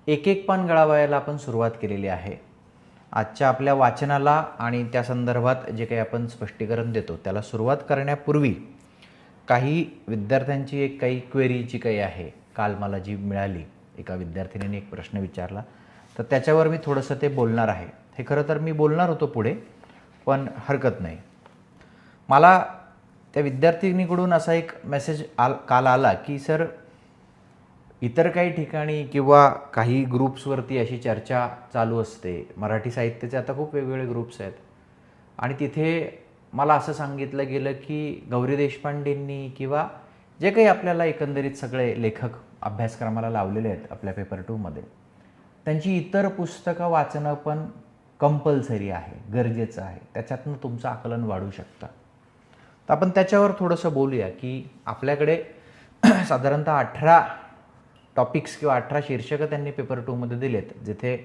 एक एक पान गळावायला आपण सुरुवात केलेली आहे. आजच्या आपल्या वाचनाला आणि त्या संदर्भात जे काही आपण स्पष्टीकरण देतो त्याला सुरुवात करण्यापूर्वी काही विद्यार्थ्यांची काही क्वेरी जी काही आहे, काल मला जी मिळाली, एका विद्यार्थिनीने एक प्रश्न विचारला, तर त्याच्यावर मी थोडंसं ते बोलणार आहे. हे खरं तर मी बोलणार होतो पुढे, पण हरकत नाही. मला त्या विद्यार्थिनीकडून असा एक मेसेज काल आला की सर, इतर काही ठिकाणी किंवा काही ग्रुप्सवरती अशी चर्चा चालू असते. मराठी साहित्याचे आता खूप वेगवेगळे ग्रुप्स आहेत आणि तिथे मला असं सांगितलं गेलं की गौरी देशपांडेंनी किंवा जे काही आपल्याला एकंदरीत सगळे लेखक अभ्यासक्रमाला लावलेले आहेत आपल्या पेपर 2मध्ये, त्यांची इतर पुस्तकं वाचणं पण कंपल्सरी आहे, गरजेचं आहे. त्याच्यातनं तुमचं आकलन वाढू शकतं. तर आपण त्याच्यावर थोडंसं बोलूया की आपल्याकडे साधारणतः 18 टॉपिक्स किंवा 18 शीर्षकं त्यांनी पेपर 2मध्ये दिलेत, जिथे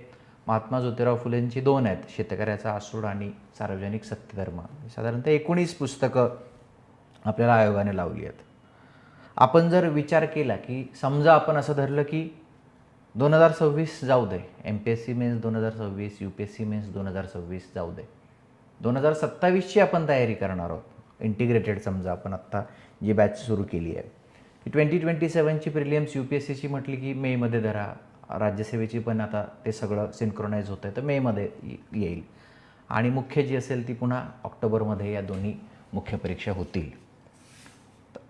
महात्मा ज्योतिराव फुलेंची 2 आहेत, शेतकऱ्याचा आसूड आणि सार्वजनिक सत्यधर्म. साधारणतः 19 पुस्तकं आपल्याला आयोगाने लावली आहेत. आपण जर विचार केला की समजा आपण असं धरलं की 2026 जाऊ दे, MPSC मेन्स 2026, UPSC मेन्स 2026 जाऊ दे, 2027ची आपण तयारी करणार आहोत. इंटिग्रेटेड समजा आपण आत्ता जी बॅच सुरू केली आहे, 2027ची प्रिलियम्स UPSCची म्हटली की मेमध्ये धरा, राज्यसेवेची पण आता ते सगळं सिंक्रोनाइज होतं आहे, तर मेमध्ये येईल आणि मुख्य जी असेल ती पुन्हा ऑक्टोबरमध्ये या दोन्ही मुख्य परीक्षा होतील.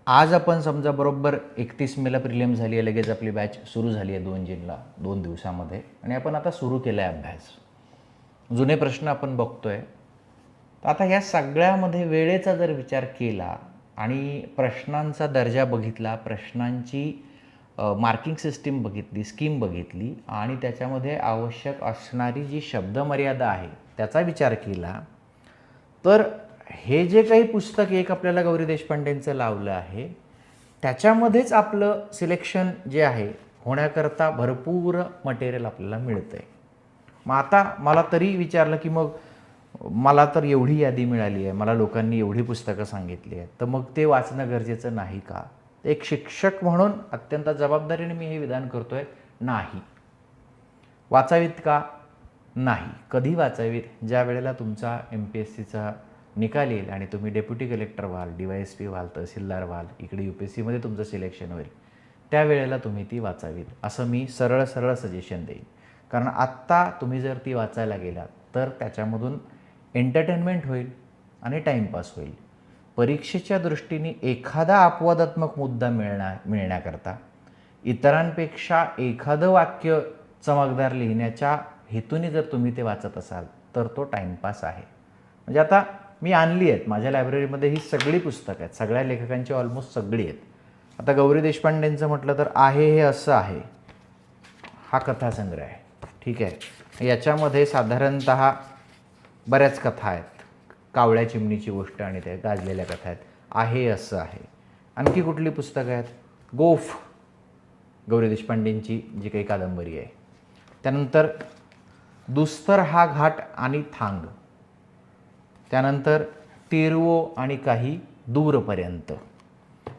आज आपण समजा बरोबर 31 मेला प्रिलियम झाली आहे, लगेच आपली बॅच सुरू झाली आहे 2 जूनला, 2 दिवसामध्ये, आणि आपण आता सुरू केला आहे अभ्यास. जुने प्रश्न आपण बघतोय. तर आता ह्या सगळ्यामध्ये वेळेचा जर विचार केला आणि प्रश्नांचा दर्जा बघितला, प्रश्नांची मार्किंग सिस्टीम बघितली, स्कीम बघितली आणि त्याच्यामध्ये आवश्यक असणारी जी शब्दमर्यादा आहे त्याचा विचार केला, तर हे जे काही पुस्तक एक आपल्याला गौरी देशपांडेंचं लावलं आहे, त्याच्यामध्येच आपलं सिलेक्शन जे आहे होण्याकरता भरपूर मटेरियल आपल्याला मिळतं आहे. मग आता मला तरी विचारलं की मग मला तर एवढी यादी मिळाली आहे, मला लोकांनी एवढी पुस्तकं सांगितली आहेत, तर मग ते वाचणं गरजेचं नाही का? एक शिक्षक म्हणून अत्यंत जबाबदारीने मी हे विधान करतो आहे, नाही. वाचावीत का? नाही. कधी वाचावीत? ज्या वेळेला तुमचा MPSCचा निकाल येईल आणि तुम्ही डेप्युटी कलेक्टर व्हाल, DYSP व्हाल, तहसीलदार व्हाल, इकडे UPSCमध्ये तुमचं सिलेक्शन होईल, त्यावेळेला तुम्ही ती वाचावीत, असं मी सरळ सजेशन देईन. कारण आत्ता तुम्ही जर ती वाचायला गेलात तर त्याच्यामधून एंटरटेनमेंट होईल आणि टाईमपास होईल. परीक्षेच्या दृष्टीने एखादा अपवादात्मक मुद्दा मिळण्याकरता इतरांपेक्षा एखादं वाक्य चमकदार लिहिण्याच्या हेतूने जर तुम्ही ते वाचत असाल तर तो टाईमपास आहे. म्हणजे आता मी आणली आहेत माझ्या लायब्ररीमध्ये ही सगळी पुस्तकं आहेत, सगळ्या लेखकांची ऑलमोस्ट सगळी आहेत. आता गौरी देशपांडेंचं म्हटलं तर आहे हे असं आहे, हा कथासंग्रह आहे, ठीक आहे. याच्यामध्ये साधारणतः बऱ्याच कथा आहेत, कावळ्या चिमणीची गोष्ट आणि त्या गाजलेल्या कथा आहेत, आहे असं आहे. आणखी कुठली पुस्तकं आहेत? गोफ, गौरी देशपांडेंची जी काही कादंबरी आहे. त्यानंतर दुस्तर हा घाट आणि थांग. त्यानंतर तिरवो आणि काही दूरपर्यंत.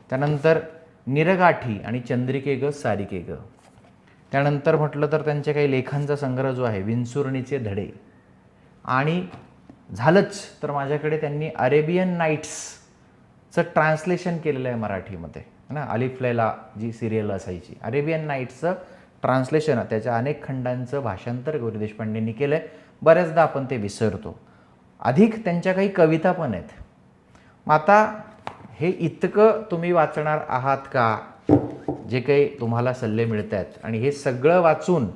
त्यानंतर निरगाठी आणि चंद्रिके ग सारिके ग. त्यानंतर म्हटलं तर त्यांच्या काही लेखांचा संग्रह जो आहे, विंचुर्णीचे धडे. आणि झालंच तर माझ्याकडे त्यांनी अरेबियन नाईट्सचं ट्रान्सलेशन केलेलं आहे मराठीमध्ये ना. अलिफ लैला जी सिरियल असायची, अरेबियन नाईट्सचं ट्रान्सलेशन, त्याच्या अनेक खंडांचं भाषांतर गौरी देशपांडेंनी केलं आहे. बऱ्याचदा आपण ते विसरतो. अधिक त्यांच्या काही कविता पण आहेत. मग आता हे इतकं तुम्ही वाचणार आहात का? जे काही तुम्हाला सल्ले मिळत आहेत आणि हे सगळं वाचून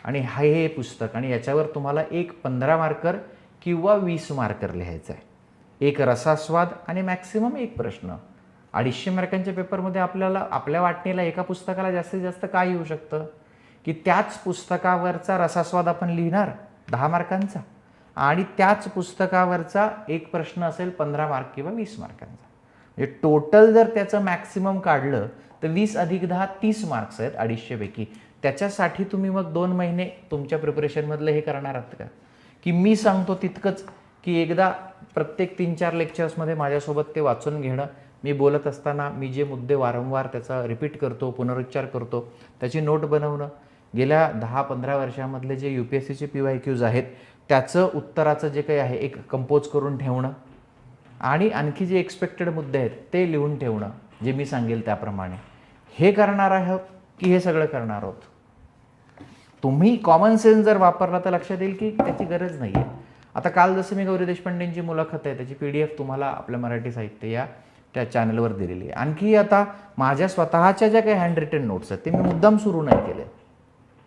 आणि हे पुस्तक आणि याच्यावर तुम्हाला एक 15 मार्कर किंवा 20 मार्कर लिहायचं आहे. एक रसास्वाद आणि मॅक्सिमम एक प्रश्न. 250 मार्कांच्या पेपरमध्ये आपल्याला आपल्या वाटणीला एका पुस्तकाला जास्तीत जास्त काय येऊ शकतं की त्याच पुस्तकावरचा रसास्वाद आपण लिहिणार 10 मार्कांचा आणि त्याच पुस्तकावरचा एक प्रश्न असेल 15 मार्क किंवा 20 मार्कांचा. म्हणजे टोटल जर त्याचं मॅक्सिमम काढलं तर 20 अधिक 10 30 मार्क्स आहेत 250 पैकी. त्याच्यासाठी तुम्ही मग 2 महिने तुमच्या प्रिपरेशनमधलं हे करणार आहात का? की मी सांगतो तितकंच की एकदा प्रत्येक 3-4 लेक्चर्समध्ये माझ्यासोबत ते वाचून घेणं, मी बोलत असताना मी जे मुद्दे वारंवार त्याचा रिपीट करतो, पुनरुच्चार करतो, त्याची नोट बनवणं, गेल्या 10-15 वर्षामधले जे UPSCचे PYQs आहेत त्याचं उत्तराचं जे काही आहे एक कंपोज करून ठेवणं आणि आणखी जे एक्सपेक्टेड मुद्दे आहेत ते लिहून ठेवणं, जे मी सांगेल त्याप्रमाणे. हे करणार आहोत की हे सगळं करणार आहोत? तुम्ही कॉमन सेन्स जर वापरला तर लक्षात येईल की त्याची गरज नाही आहे. आता काल जसं मी गौरी देशपांडेंची मुलाखत आहे त्याची PDF तुम्हाला आपल्या मराठी साहित्य या त्या चॅनलवर दिलेली आहे. आणखी आता माझ्या स्वतःच्या ज्या काही हँड रिटन नोट्स आहेत ते मी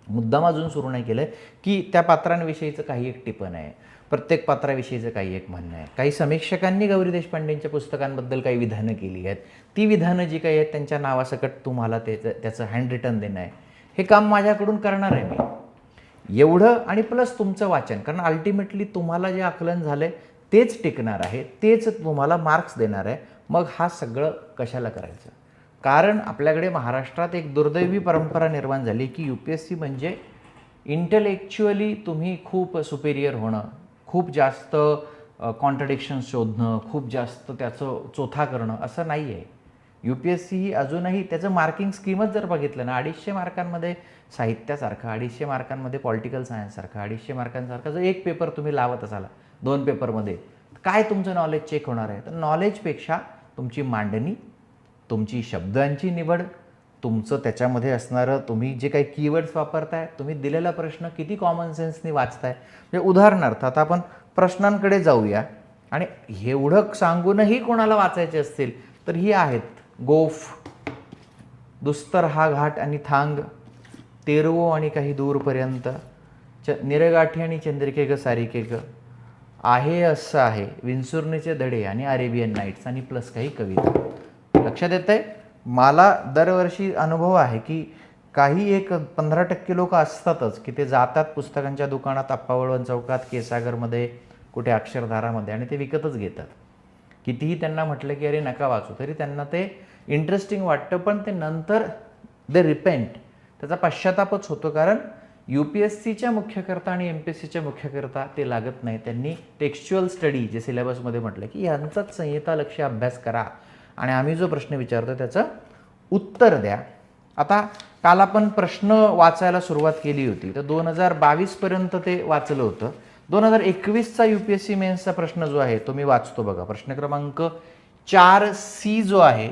मुद्दाम अजून सुरू नाही केलं की त्या पात्रांविषयीचं काही एक टिपण आहे, प्रत्येक पात्राविषयीचं काही एक म्हणणं आहे. काही समीक्षकांनी गौरी देशपांडेंच्या पुस्तकांबद्दल काही विधानं केली आहेत, ती विधानं जी काही आहेत त्यांच्या नावासकट तुम्हाला त्याचं हँड रिटन देणं आहे. हे काम माझ्याकडून करणार आहे मी. एवढं आणि प्लस तुमचं वाचन, कारण अल्टिमेटली तुम्हाला जे आकलन झालं आहे तेच टिकणार आहे, तेच तुम्हाला मार्क्स देणार आहे. मग हा सगळं कशाला करायचं? कारण आपल्याकडे महाराष्ट्रात एक दुर्दैवी परंपरा निर्माण झाली की UPSC म्हणजे इंटेलेक्च्युअली तुम्ही खूप सुपेरियर होणं, खूप जास्त कॉन्ट्रडिक्शन्स शोधणं, खूप जास्त त्याचं चोथा करणं असं नाही आहे. UPSC ही अजूनही त्याचं मार्किंग स्कीमच जर बघितलं ना, 250 मार्कांमध्ये साहित्यासारखं, 250 मार्कांमध्ये पॉलिटिकल सायन्ससारखं, 250 मार्कांसारखं जर एक पेपर तुम्ही लावत असाल 2 पेपरमध्ये, काय तुमचं नॉलेज चेक होणार आहे? तर नॉलेजपेक्षा तुमची मांडणी, तुमची शब्दांची निवड, तुमचं त्याच्यामध्ये असणारं तुम्ही जे काही कीवर्ड्स वापरताय, तुम्ही दिलेला प्रश्न किती कॉमन सेन्सनी वाचताय. म्हणजे उदाहरणार्थ आता आपण प्रश्नांकडे जाऊया. आणि एवढं सांगूनही कोणाला वाचायचे असतील तर ही आहेत: गोफ, दुस्तर हा घाट आणि थांग, तेरवो आणि काही दूरपर्यंत, निरगाठी आणि चंद्रिके ग सारिके ग, आहे असं आहे, विंचुर्णीचे धडे आणि अरेबियन नाईट्स आणि प्लस काही कविता. लक्षात येत आहे? मला दरवर्षी अनुभव आहे की काही एक 15% लोक असतातच की ते जातात पुस्तकांच्या दुकानात, आप्पावळवण चौकात, केसागरमध्ये, कुठे अक्षरधारामध्ये, आणि ते विकतच घेतात. कितीही त्यांना म्हटलं की अरे नका वाचू तरी त्यांना ते इंटरेस्टिंग वाटतं, पण ते नंतर दे रिपेंट, त्याचा पश्चातापच होतो. कारण UPSCच्या मुख्यकर्ता आणि MPSCच्या मुख्यकर्ता ते लागत नाही. त्यांनी टेक्स्च्युअल स्टडी जे सिलेबसमध्ये म्हटलं की यांचाच संहिता लक्ष अभ्यास करा आणि आम्ही जो प्रश्न विचारतो त्याचं उत्तर द्या. आता काल आपण प्रश्न वाचायला सुरुवात केली होती तर 2022पर्यंत ते वाचलं होतं. 2021चा UPSC मेन्सचा प्रश्न जो आहे तो मी वाचतो बघा. प्रश्न क्रमांक 4C जो आहे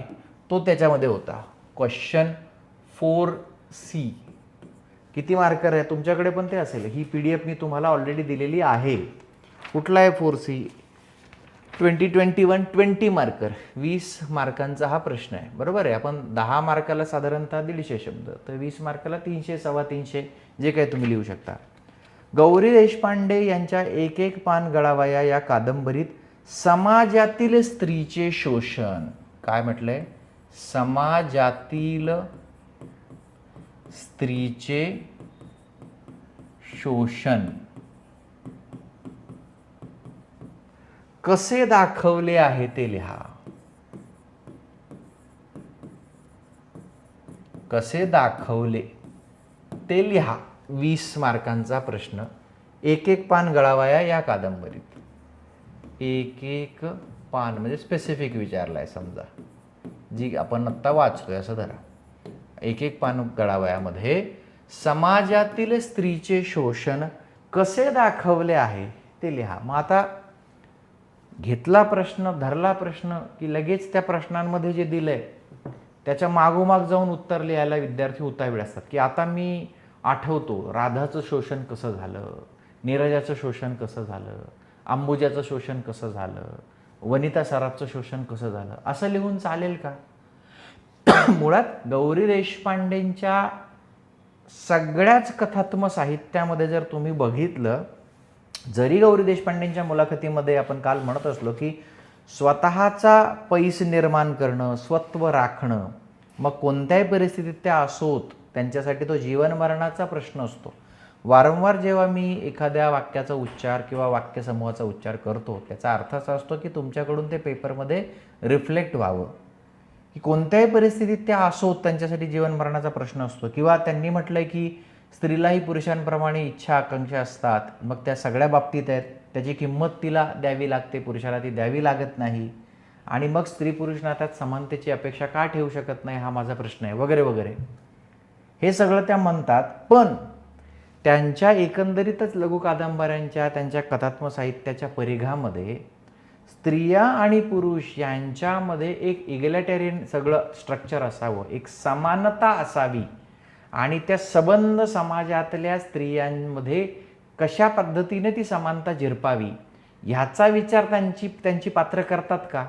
तो त्याच्यामध्ये होता. Question 4C. किती मार्कर आहे? तुमच्याकडे पण ते असेल. ही PDF मी तुम्हाला ऑलरेडी दिलेली आहे. कुठला आहे 4C? 2021 20 मार्कर, 20 मार्कांचा हा प्रश्न आहे. बरोबर आहे. आपण 10 मार्काला साधारणतः 150 शब्द, तर 20 मार्काला 300 325 जे काही तुम्ही लिहू शकता. गौरी देशपांडे यांच्या एक एक पान गळावया या कादंबरीत समाजातील स्त्रीचे शोषण, काय म्हटलंय? समाजातील स्त्रीचे शोषण कसे दाखवले आहे ते लिहा. कसे दाखवले ते लिहा. 20 मार्कांचा प्रश्न. एक एक पान गळावया या कादंबरीत. एक एक पान म्हणजे स्पेसिफिक विचारलाय समजा, जी आपण आत्ता वाचतोय असं धरा. एक एक पान गळावयामध्ये समाजातील स्त्रीचे शोषण कसे दाखवले आहे ते लिहा. मग आता घेतला प्रश्न, धरला प्रश्न की लगेच त्या प्रश्नांमध्ये जे दिलंय त्याच्या मागोमाग जाऊन उत्तर लिहायला विद्यार्थी उतावीळ असतात की आता मी आठवतो राधाचं शोषण कसं झालं, नीरजाचं शोषण कसं झालं, अंबुजाचं शोषण कसं झालं, वनिता सराफचं शोषण कसं झालं, असं लिहून चालेल का? मुळात गौरी देशपांडेंच्या सगळ्याच कथात्मक साहित्यामध्ये जर तुम्ही बघितलं, जरी गौरी देशपांडेंच्या मुलाखतीमध्ये आपण काल म्हणत असलो की स्वतःचा पैस निर्माण करणं, स्वत्व राखणं, मग कोणत्याही परिस्थितीत त्या असोत, त्यांच्यासाठी तो जीवन मरणाचा प्रश्न असतो. वारंवार जेव्हा मी एखाद्या वाक्याचा उच्चार किंवा वाक्यसमूहाचा उच्चार करतो त्याचा अर्थ असा असतो की तुमच्याकडून ते पेपरमध्ये रिफ्लेक्ट व्हावं की कोणत्याही परिस्थितीत त्या असोत, त्यांच्यासाठी जीवन मरणाचा प्रश्न असतो. किंवा त्यांनी म्हटलंय की स्त्रीलाही पुरुषांप्रमाणे इच्छा आकांक्षा असतात, मग त्या सगळ्या बाबतीत आहेत, त्याची किंमत तिला द्यावी लागते, पुरुषाला ती द्यावी लागत नाही, आणि मग स्त्री पुरुष नात्यात समानतेची अपेक्षा का ठेवू शकत नाही हा माझा प्रश्न आहे, वगैरे वगैरे. हे सगळं त्या म्हणतात. पण त्यांच्या एकंदरीतच लघु कादंबऱ्यांच्या, त्यांच्या कथात्मक साहित्याच्या परिघामध्ये स्त्रिया आणि पुरुष यांच्यामध्ये एक इगॅलिटेरियन सगळं स्ट्रक्चर असावं, एक समानता असावी आणि त्या सबंध समाजातल्या स्त्रियांमध्ये कशा पद्धतीने ती समानता झिरपावी ह्याचा विचार त्यांची पात्र करतात का?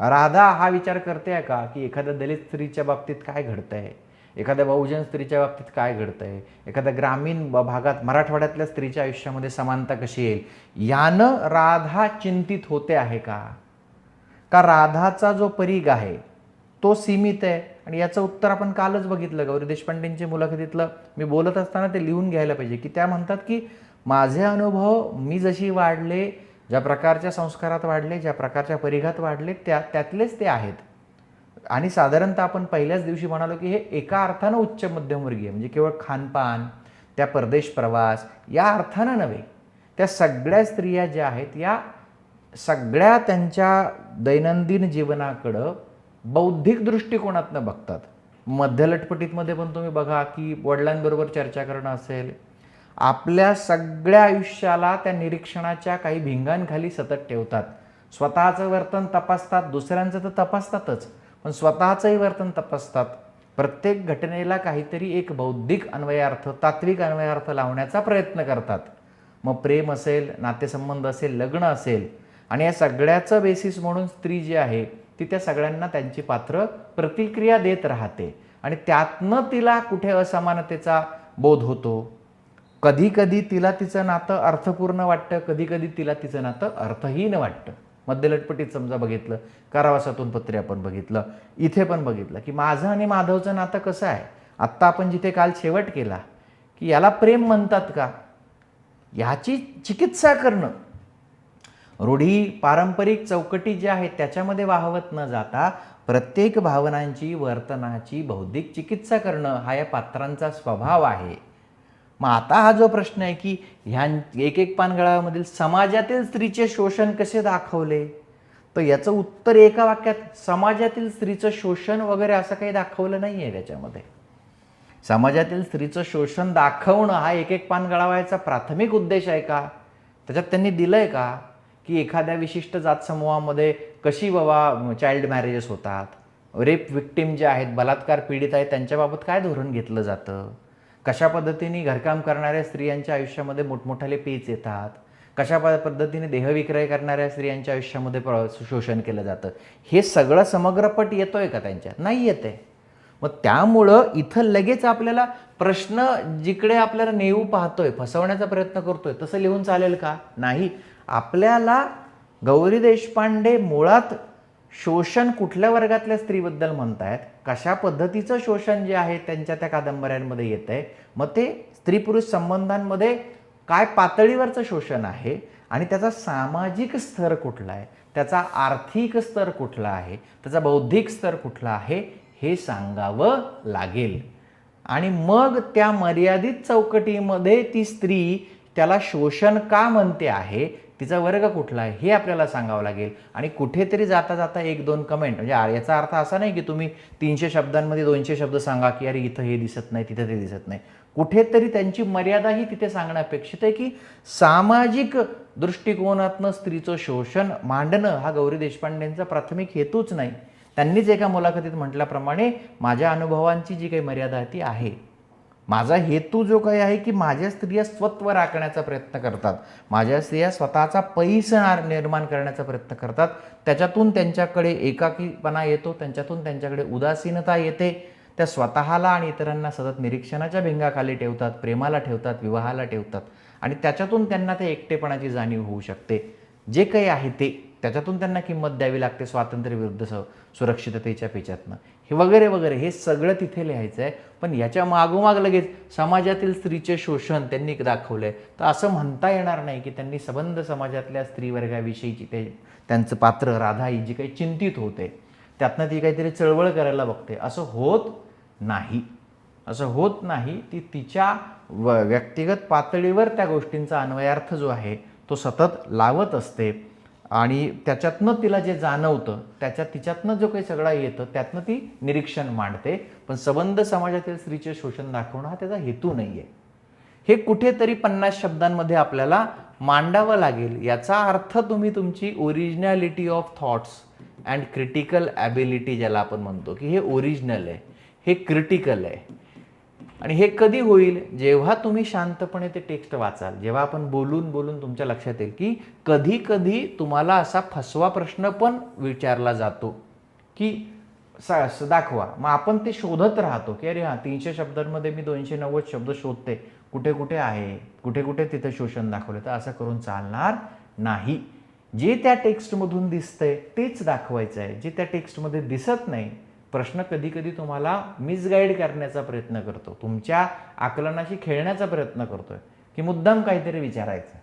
राधा हा विचार करते का की एखाद्या दलित स्त्रीच्या बाबतीत काय घडतंय, एखाद्या बहुजन स्त्रीच्या बाबतीत काय घडतंय, एखाद्या ग्रामीण भागात मराठवाड्यातल्या स्त्रीच्या आयुष्यामध्ये समानता कशी येईल, यानं राधा चिंतित होते आहे का? का राधाचा जो परिघ आहे तो सीमित आहे? आणि याचं उत्तर आपण कालच बघितलं. गौरी देशपांडेंच्या मुलाखतीतलं मी बोलत असताना ते लिहून घ्यायला पाहिजे की त्या म्हणतात की माझे अनुभव, मी जशी वाढले, ज्या प्रकारच्या संस्कारात वाढले, ज्या प्रकारच्या परिघात वाढले, त्यातलेच ते आहेत. आणि साधारणतः आपण पहिल्याच दिवशी म्हणालो की हे एका अर्थानं उच्च मध्यमवर्गीय, म्हणजे केवळ खानपान, त्या परदेश प्रवास या अर्थानं नव्हे, त्या सगळ्या स्त्रिया ज्या आहेत या सगळ्या त्यांच्या दैनंदिन जीवनाकडं बौद्धिक दृष्टिकोनातनं बघतात. मध्यलटपटीतमध्ये पण तुम्ही बघा की वडिलांबरोबर चर्चा करणं असेल, आपल्या सगळ्या आयुष्याला त्या निरीक्षणाच्या काही भिंगांखाली सतत ठेवतात. स्वतःचं वर्तन तपासतात, दुसऱ्यांचं तर तपासतातच, पण स्वतःचंही वर्तन तपासतात. प्रत्येक घटनेला काहीतरी एक बौद्धिक अन्वयार्थ, तात्विक अन्वयार्थ लावण्याचा प्रयत्न करतात. मग प्रेम असेल, नातेसंबंध असेल, लग्न असेल, आणि या सगळ्याचं बेसिस म्हणून स्त्री जी आहे ती त्या सगळ्यांना त्यांची पात्र प्रतिक्रिया देत राहते आणि त्यातनं तिला कुठे असमानतेचा बोध होतो. कधी कधी तिला तिचं नातं अर्थपूर्ण वाटतं, कधी कधी तिला तिचं नातं अर्थहीन वाटतं. मध्यलटपटीत समजा बघितलं, कारावासातून पत्रे आपण बघितलं, इथे पण बघितलं की माझं आणि माधवचं नातं कसं आहे. आत्ता आपण जिथे काल शेवट केला की याला प्रेम म्हणतात का, ह्याची चिकित्सा करणं, रूढी पारंपरिक चौकटी ज्या आहेत त्याच्यामध्ये वाहवत न जाता प्रत्येक भावनांची, वर्तनाची बौद्धिक चिकित्सा करणं हा या पात्रांचा स्वभाव आहे. मग आता हा जो प्रश्न आहे की ह्या एक एक पानगळामधील समाजातील स्त्रीचे शोषण कसे दाखवले, तर याचं उत्तर एका वाक्यात, समाजातील स्त्रीचं शोषण वगैरे असं काही दाखवलं नाही आहे त्याच्यामध्ये. समाजातील स्त्रीचं शोषण दाखवणं हा एक एक पान गळावायचा प्राथमिक उद्देश आहे का? त्याच्यात त्यांनी दिलंय का की एखाद्या विशिष्ट जात समूहामध्ये कशी बाबा चाइल्ड मॅरेजेस होतात, रेप विक्टिम जे आहेत, बलात्कार पीडित आहेत, त्यांच्याबाबत काय धोरण घेतलं जातं, कशा पद्धतीने घरकाम करणाऱ्या स्त्रियांच्या आयुष्यामध्ये मोठमोठाले पेच येतात, कशा पद्धतीने देहविक्रय करणाऱ्या स्त्रियांच्या आयुष्यामध्ये शोषण केलं जातं, हे सगळं समग्रपट येतोय का त्यांच्यात? नाही येते. मग त्यामुळं इथं लगेच आपल्याला प्रश्न जिकडे आपल्याला नेऊ पाहतोय, फसवण्याचा प्रयत्न करतोय, तसं लिहून चालेल का? नाही. आपल्याला गौरी देशपांडे मुळात शोषण कुठल्या वर्गातल्या स्त्रीबद्दल म्हणतायत, कशा पद्धतीचं शोषण जे आहे त्यांच्या त्या कादंबऱ्यांमध्ये येत आहे, मग ते स्त्री पुरुष संबंधांमध्ये काय पातळीवरचं शोषण आहे आणि त्याचा सामाजिक स्तर कुठला आहे, त्याचा आर्थिक स्तर कुठला आहे, त्याचा बौद्धिक स्तर कुठला आहे हे सांगावं लागेल. आणि मग त्या मर्यादित चौकटीमध्ये ती स्त्री त्याला शोषण का म्हणते आहे, तिचा वर्ग कुठला आहे हे आपल्याला सांगावं लागेल. आणि कुठेतरी जाता जाता एक दोन कमेंट, म्हणजे याचा अर्थ असा नाही की तुम्ही 300 शब्दांमध्ये 200 शब्द सांगा की अरे इथं हे दिसत नाही, तिथं ते दिसत नाही. कुठेतरी त्यांची मर्यादाही तिथे सांगणं अपेक्षित आहे की सामाजिक दृष्टिकोनातनं स्त्रीचं शोषण मांडणं हा गौरी देशपांडेंचा प्राथमिक हेतूच नाही. त्यांनीच एका मुलाखतीत म्हटल्याप्रमाणे माझ्या अनुभवांची जी काही मर्यादा आहे ती आहे. माझा हेतू जो काही आहे की माझ्या स्त्रिया स्वत्व राखण्याचा प्रयत्न करतात, माझ्या स्त्रिया स्वतःचा पैस निर्माण करण्याचा प्रयत्न करतात, त्याच्यातून त्यांच्याकडे एकाकीपणा येतो, त्यांच्यातून त्यांच्याकडे उदासीनता येते, त्या स्वतःला आणि इतरांना सतत निरीक्षणाच्या भिंगाखाली ठेवतात, प्रेमाला ठेवतात, विवाहाला ठेवतात आणि त्याच्यातून त्यांना ते एकटेपणाची जाणीव होऊ शकते. जे काही आहे ते त्याच्यातून त्यांना किंमत द्यावी लागते, स्वातंत्र्य विरुद्ध सुरक्षिततेच्या पेचातनं, हे वगैरे वगैरे हे सगळं तिथे लिहायचं आहे. पण याच्या मागोमाग लगेच समाजातील स्त्रीचे शोषण त्यांनी दाखवलंय, तर असं म्हणता येणार नाही की त्यांनी सबंध समाजातल्या स्त्रीवर्गाविषयीची त्यांचं पात्र राधा ही जी काही चिंतित होते त्यातनं ती काहीतरी चळवळ करायला बघते, असं होत नाही. असं होत नाही. ती तिच्या व्यक्तिगत पातळीवर त्या गोष्टींचा अन्वयार्थ जो आहे तो सतत लावत असते. आणि त्याच्यातनं तिला जे जाणवतं तिच्यातनं जो काही सगळा येतं त्यातनं ती निरीक्षण मांडते. पण संबंध समाजातील स्त्रीचे शोषण दाखवणं हा त्याचा हेतू नाही आहे. हे कुठेतरी 50 शब्दांमध्ये आपल्याला मांडावं लागेल. याचा अर्थ तुम्ही तुमची originality of thoughts and critical ability ज्याला आपण म्हणतो की हे ओरिजिनल आहे, हे क्रिटिकल आहे. आणि हे कधी होईल? जेव्हा तुम्ही शांतपणे ते टेक्स्ट वाचाल, जेव्हा आपण बोलून बोलून तुमच्या लक्षात येईल की कधी कधी तुम्हाला असा फसवा प्रश्न पण विचारला जातो की दाखवा. मग आपण ते शोधत राहतो की अरे हां 300 शब्दांमध्ये मी 290 शब्द शोधते, कुठे कुठे आहे, कुठे कुठे तिथं शोषण दाखवलं. तर असं करून चालणार नाही. जे त्या टेक्स्टमधून दिसतंय तेच दाखवायचं आहे. जे त्या टेक्स्टमध्ये दिसत नाही, प्रश्न कधी कधी तुम्हाला मिसगाईड करण्याचा प्रयत्न करतो, तुमच्या आकलनाशी खेळण्याचा प्रयत्न करतोय की मुद्दाम काहीतरी विचारायचं.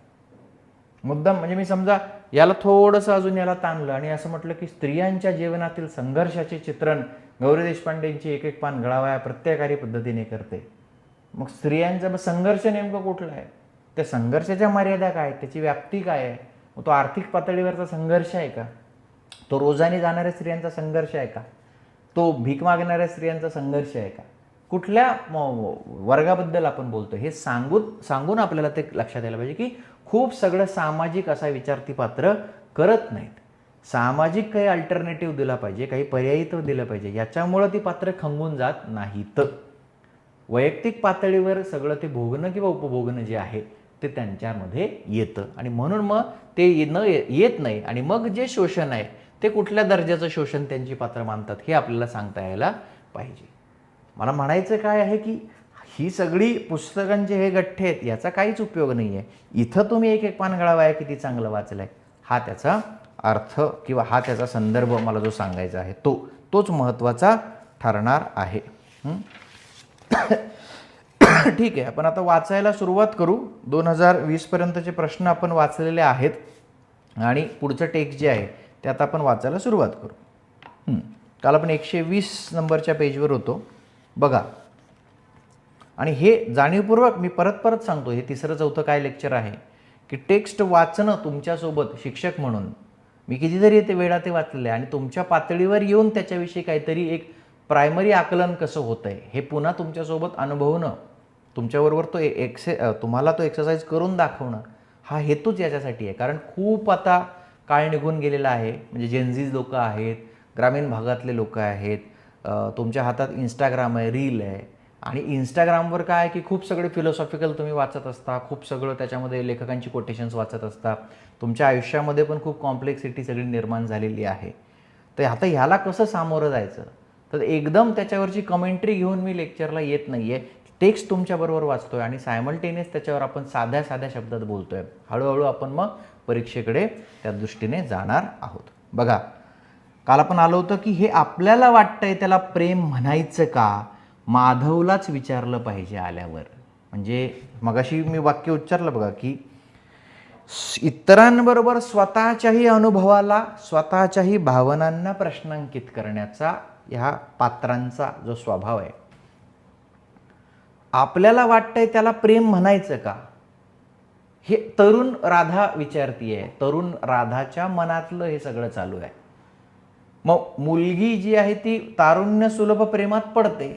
मुद्दाम म्हणजे मी समजा याला थोडंसं अजून याला ताणलं आणि असं म्हटलं की स्त्रियांच्या जीवनातील संघर्षाचे चित्रण गौरी देशपांडेंची एक एक पान गळावया प्रत्येकारी पद्धतीने करते. मग स्त्रियांचा संघर्ष नेमकं कुठला आहे? त्या संघर्षाच्या मर्यादा काय, त्याची व्याप्ती काय आहे? मग तो आर्थिक पातळीवरचा संघर्ष आहे का? तो रोजाने जाणाऱ्या स्त्रियांचा संघर्ष आहे का? तो भीक मागणाऱ्या स्त्रियांचा संघर्ष आहे का? कुठल्या वर्गाबद्दल आपण बोलतो हे सांगून आपल्याला ते लक्षात यायला पाहिजे की खूप सगळं सामाजिक असा विचार ती पात्र करत नाहीत. सामाजिक काही अल्टरनेटिव्ह दिला पाहिजे, काही पर्यायित्व दिलं पाहिजे, याच्यामुळं ती पात्र खंगून जात नाहीत. वैयक्तिक पातळीवर सगळं ते भोगणं किंवा उपभोगणं जे आहे ते त्यांच्यामध्ये येतं आणि म्हणून मग ते येत नाही. आणि मग जे शोषण आहे ते कुठल्या दर्जाचं शोषण त्यांची पात्र मानतात हे आपल्याला सांगता यायला पाहिजे. मला म्हणायचं काय आहे की ही सगळी पुस्तकांचे हे गठ्ठे आहेत, याचा काहीच उपयोग नाही आहे. इथं तुम्ही एक एक पान गळावया किती चांगलं वाचलंय, हा त्याचा अर्थ किंवा हा त्याचा संदर्भ मला जो सांगायचा आहे तोच महत्त्वाचा ठरणार आहे. ठीक आहे, आपण आता वाचायला सुरुवात करू. 2020 पर्यंतचे प्रश्न आपण वाचलेले आहेत आणि पुढचं टेक्स्ट जे आहे ते आता आपण वाचायला सुरुवात करू. काल आपण 120 नंबरच्या पेजवर होतो बघा. आणि हे जाणीवपूर्वक मी परत सांगतो, हे 3रं-4थं काय लेक्चर आहे की टेक्स्ट वाचणं तुमच्यासोबत शिक्षक म्हणून मी कितीतरी ते वेळा ते वाचलेलं आहे आणि तुमच्या पातळीवर येऊन त्याच्याविषयी काहीतरी एक प्रायमरी आकलन कसं होतं आहे हे पुन्हा तुमच्यासोबत अनुभवणं, तुमच्याबरोबर तुम्हाला तो एक्सरसाइज करून दाखवणं हा हेतूच याच्यासाठी आहे. कारण खूप आता काळ निघून गेलेला आहे. म्हणजे जेनझीज लोक आहेत, ग्रामीण भागातले लोक आहेत, तुमच्या हातात इंस्टाग्राम आहे, रील आहे आणि इंस्टाग्रामवर काय आहे की खूप सगळे फिलॉसॉफिकल तुम्ही वाचत असता, खूप सगळं त्याच्यामध्ये लेखकांची कोटेशन्स वाचत असता. तुमच्या आयुष्यामध्ये पण खूप कॉम्प्लेक्सिटी सगळी निर्माण झालेली आहे. तर आता ह्याला कसं सामोरं जायचं? तर एकदम त्याच्यावरची कमेंट्री घेऊन मी लेक्चरला येत नाही आहे. टेक्स्ट तुमच्याबरोबर वाचतोय आणि सायमल्टेनियस त्याच्यावर आपण साध्या शब्दात बोलतोय. हळूहळू आपण मग परीक्षेकडे त्या दृष्टीने जाणार आहोत. बघा, काल आपण आलो होतं की हे आपल्याला वाटतंय त्याला प्रेम म्हणायचं का, माधवलाच विचारलं पाहिजे आल्यावर. म्हणजे मगाशी मी वाक्य उच्चारलं बघा की इतरांबरोबर स्वतःच्याही अनुभवाला, स्वतःच्याही भावनांना प्रश्नांकित करण्याचा ह्या पात्रांचा जो स्वभाव आहे, आपल्याला वाटतंय त्याला प्रेम म्हणायचं का, हे तरुण राधा विचारतीये. तरुण राधाच्या मनातलं हे सगळं चालू आहे. मग मुलगी जी आहे ती तारुण्य सुलभ प्रेमात पडते.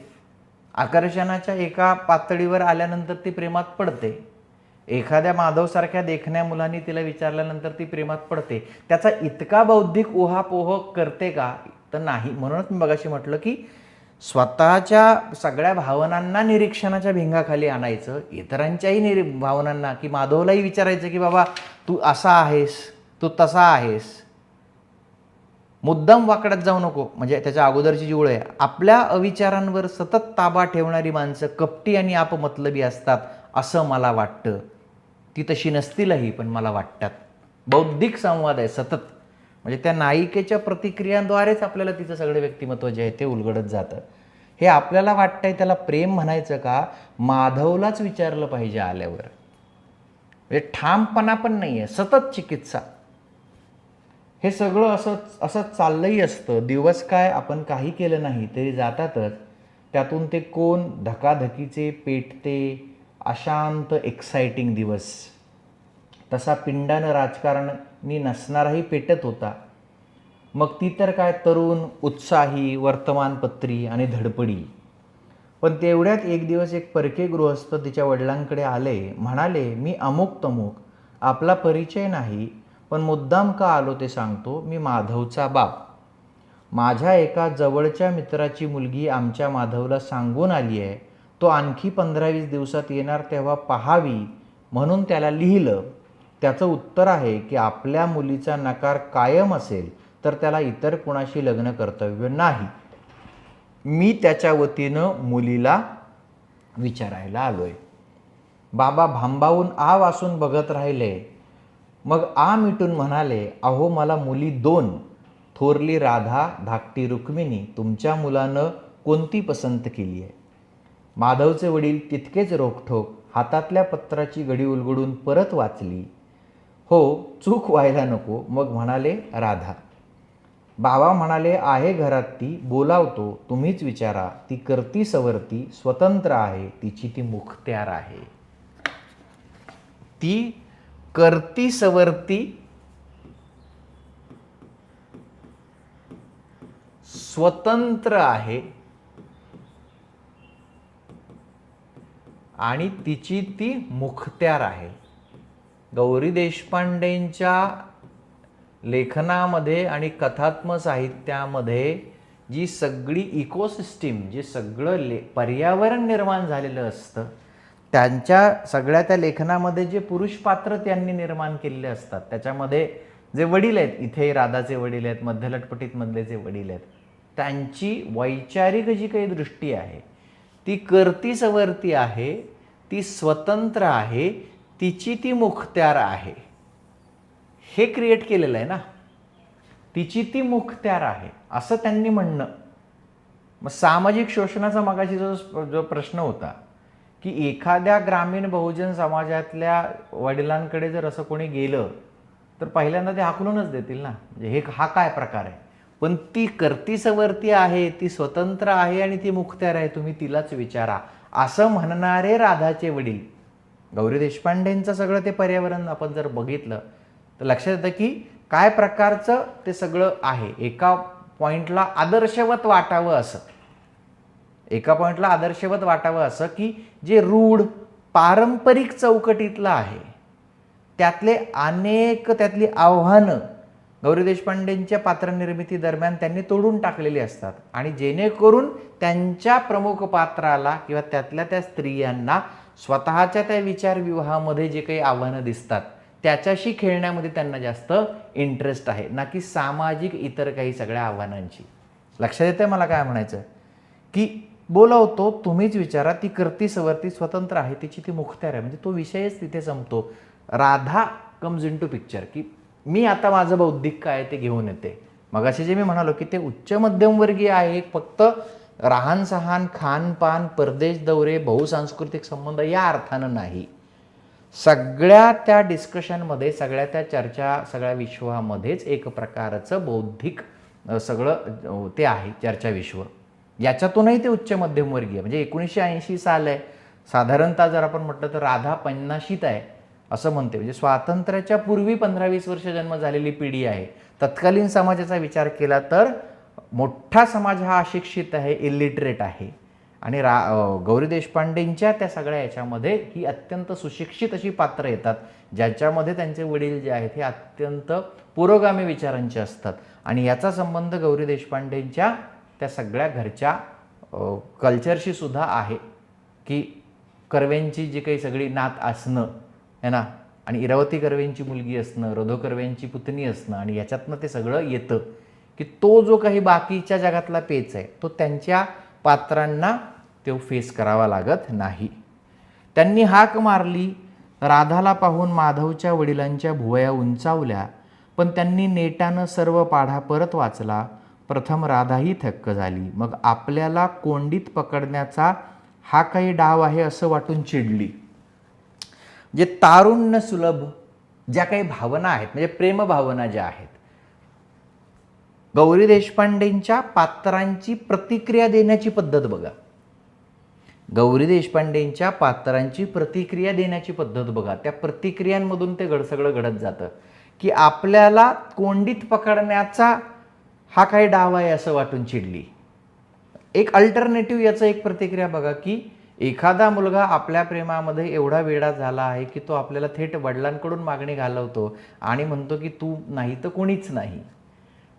आकर्षणाच्या एका पातळीवर आल्यानंतर ती प्रेमात पडते. एखाद्या माधवसारख्या देखण्या मुलांनी तिला विचारल्यानंतर ती प्रेमात पडते. त्याचा इतका बौद्धिक ओहापोह करते का? तर नाही. म्हणूनच मी मगाशी म्हटलं की स्वतःच्या सगळ्या भावनांना निरीक्षणाच्या भिंगाखाली आणायचं, इतरांच्याही भावनांना, की माधवलाही विचारायचं की बाबा तू असा आहेस, तू तसा आहेस. मुद्दाम वाकड्यात जाऊ नको. म्हणजे त्याच्या अगोदरची जी ओळ आहे, आपल्या अविचारांवर सतत ताबा ठेवणारी माणसं कपटी आणि आपमतलबी असतात असं मला वाटतं. ती तशी नसतीलही, पण मला वाटतात. बौद्धिक संवाद आहे सतत. म्हणजे त्या नायिकेच्या प्रतिक्रियांद्वारेच आपल्याला तिचं सगळं व्यक्तिमत्व जे आहे ते उलगडत जातं. हे आपल्याला वाटतंय त्याला प्रेम म्हणायचं का, माधवलाच विचारलं पाहिजे आल्यावर. म्हणजे ठामपणा पण नाही आहे, सतत चिकित्सा. हे सगळं असं चाललंही असतं. दिवस काय आपण काही केलं नाही तरी जातातच. त्यातून ते कोण धकाधकीचे, पेटते, अशांत एक्साइटिंग दिवस. तसा पिंडानं राजकारणी नसणाराही पेटत होता. मग ती तर काय तरुण, उत्साही, वर्तमानपत्री आणि धडपडी. पण तेवढ्यात एक दिवस एक परके गृहस्थ तिच्या वडिलांकडे आले. म्हणाले, मी अमुक तमुक, आपला परिचय नाही, पण मुद्दाम का आलो ते सांगतो. मी माधवचा बाप. माझ्या एका जवळच्या मित्राची मुलगी आमच्या माधवला सांगून आली आहे, तो आणखी 15-20 दिवसात येणार तेव्हा पाहावी म्हणून त्याला लिहिलं. त्याचं उत्तर आहे की आपल्या मुलीचा नकार कायम असेल तर त्याला इतर कुणाशी लग्न कर्तव्य नाही. मी त्याच्या वतीनं मुलीला विचारायला आलोय. बाबा भांबावून आ वासून बघत राहिले. मग आ मिटून म्हणाले, अहो मला मुली 2, थोरली राधा, धाकटी रुक्मिणी. तुमच्या मुलानं कोणती पसंत केली आहे? माधवचे वडील तितकेच रोखठोक हातातल्या पत्राची घडी उलगडून परत वाचली. हो, चूक व्हायला नको. मग म्हणाले, राधा. बाबा म्हणाले, आहे घरात ती, बोलावतो, तुम्हीच विचारा. ती करती सवरती, स्वतंत्र आहे, तिची ती मुखत्यार आहे. ती करती सवरती, स्वतंत्र आहे आणि तिची ती मुखत्यार आहे. गौरी देशपांडेंच्या लेखनामध्ये आणि कथात्मक साहित्यामध्ये जी सगळी इकोसिस्टीम, जे सगळं पर्यावरण निर्माण झालेलं असतं, त्यांच्या सगळ्या त्या लेखनामध्ये जे पुरुष पात्र त्यांनी निर्माण केलेले असतात, त्याच्यामध्ये जे वडील आहेत, इथे राधाचे वडील आहेत, मध्यलटपटीत मधले जे वडील आहेत, त्यांची वैचारिक जी काही दृष्टी आहे ती करती सवरती आहे, ती स्वतंत्र आहे, तिची ती मुखत्यार आहे. हे क्रिएट केलेलं आहे ना, तिची ती मुखत्यार आहे असं त्यांनी म्हणणं. मग सामाजिक शोषणाचा मगाशी जो प्रश्न होता की एखाद्या ग्रामीण बहुजन समाजातल्या वडिलांकडे जर असं कोणी गेलं तर पहिल्यांदा ते हाकलूनच देतील ना, म्हणजे हा काय प्रकार आहे. पण ती करती सवरती आहे, ती स्वतंत्र आहे आणि ती मुखत्यार आहे, तुम्ही तिलाच विचारा, असं म्हणणारे राधाचे वडील. गौरी देशपांडेंचं सगळं ते पर्यावरण आपण जर बघितलं तर लक्षात येतं की काय प्रकारचं ते सगळं आहे. एका पॉईंटला आदर्शवत वाटावं असं की जे रूढ पारंपरिक चौकटीतलं आहे त्यातली आव्हानं गौरी देशपांडेंच्या पात्रनिर्मिती दरम्यान त्यांनी तोडून टाकलेली असतात आणि जेणेकरून त्यांच्या प्रमुख पात्राला किंवा त्यातल्या त्या स्त्रियांना स्वतःच्या त्या विचारविवाहामध्ये जे काही आव्हानं दिसतात त्याच्याशी खेळण्यामध्ये त्यांना जास्त इंटरेस्ट आहे, ना की सामाजिक इतर काही सगळ्या आव्हानांची. लक्षात येतंय मला काय म्हणायचं? की बोलावतो, तुम्हीच विचारा, ती करती सवरती, स्वतंत्र आहे, तिची ती मुखत्यार आहे. म्हणजे तो विषयच तिथे संपतो. Radha comes into picture की मी आता माझं बौद्धिक काय ते घेऊन येते. मग असे जे मी म्हणालो की ते उच्च मध्यमवर्गीय आहे, फक्त राहण सहान, खानपान, परदेश दौरे, बहुसांस्कृतिक संबंध या अर्थानं नाही. सगळ्या त्या डिस्कशनमध्ये, सगळ्या त्या चर्चा, सगळ्या विश्वामध्येच एक प्रकारचं बौद्धिक सगळं ते आहे चर्चा विश्व. याच्यातूनही ते उच्च मध्यमवर्गीय. म्हणजे 1980 साल आहे साधारणतः, जर आपण म्हटलं तर राधा 50शीत आहे असं म्हणते. म्हणजे स्वातंत्र्याच्या पूर्वी 15-20 वर्ष जन्म झालेली पिढी आहे. तत्कालीन समाजाचा विचार केला तर मोठा समाज हा अशिक्षित आहे, इलिटरेट आहे. आणि गौरी देशपांडेंच्या त्या सगळ्या याच्यामध्ये ही अत्यंत सुशिक्षित अशी पात्र येतात, ज्याच्यामध्ये त्यांचे वडील जे आहेत हे अत्यंत पुरोगामी विचारांचे असतात. आणि याचा संबंध गौरी देशपांडेंच्या त्या सगळ्या घरच्या कल्चरशी सुद्धा आहे की कर्वेंची जी काही सगळी नात असणं है ना, आणि इरावती कर्वेंची मुलगी असणं, रोधो कर्वेंची पुतणी असणं, आणि याच्यातनं ते सगळं येतं की तो जो काही बाकीच्या जगातला पेच आहे तो त्यांच्या पात्रांना तो फेस करावा लागत नाही. त्यांनी हाक मारली. राधाला पाहून माधवच्या वडिलांच्या भुवया उंचावल्या, पण त्यांनी नेटानं सर्व पाढा परत वाचला. प्रथम राधाही थक्क झाली. मग आपल्याला कोंडीत पकडण्याचा हा काही डाव आहे असं वाटून चिडली. जे तारुण्य सुलभ ज्या काही भावना आहेत, म्हणजे प्रेमभावना ज्या आहेत, गौरी देशपांडेंच्या पात्रांची प्रतिक्रिया देण्याची पद्धत बघा. गौरी देशपांडेंच्या पात्रांची प्रतिक्रिया देण्याची पद्धत बघा. त्या प्रतिक्रियांमधून ते सगळं घडत जातं की आपल्याला कोंडीत पकडण्याचा हा काही डाव आहे असं वाटून चिडली. एक अल्टरनेटिव्ह याचं एक प्रतिक्रिया बघा की एखादा मुलगा आपल्या प्रेमामध्ये एवढा वेडा झाला आहे की तो आपल्याला थेट वडिलांकडून मागणी घालवतो आणि म्हणतो की तू नाही तर कोणीच नाही.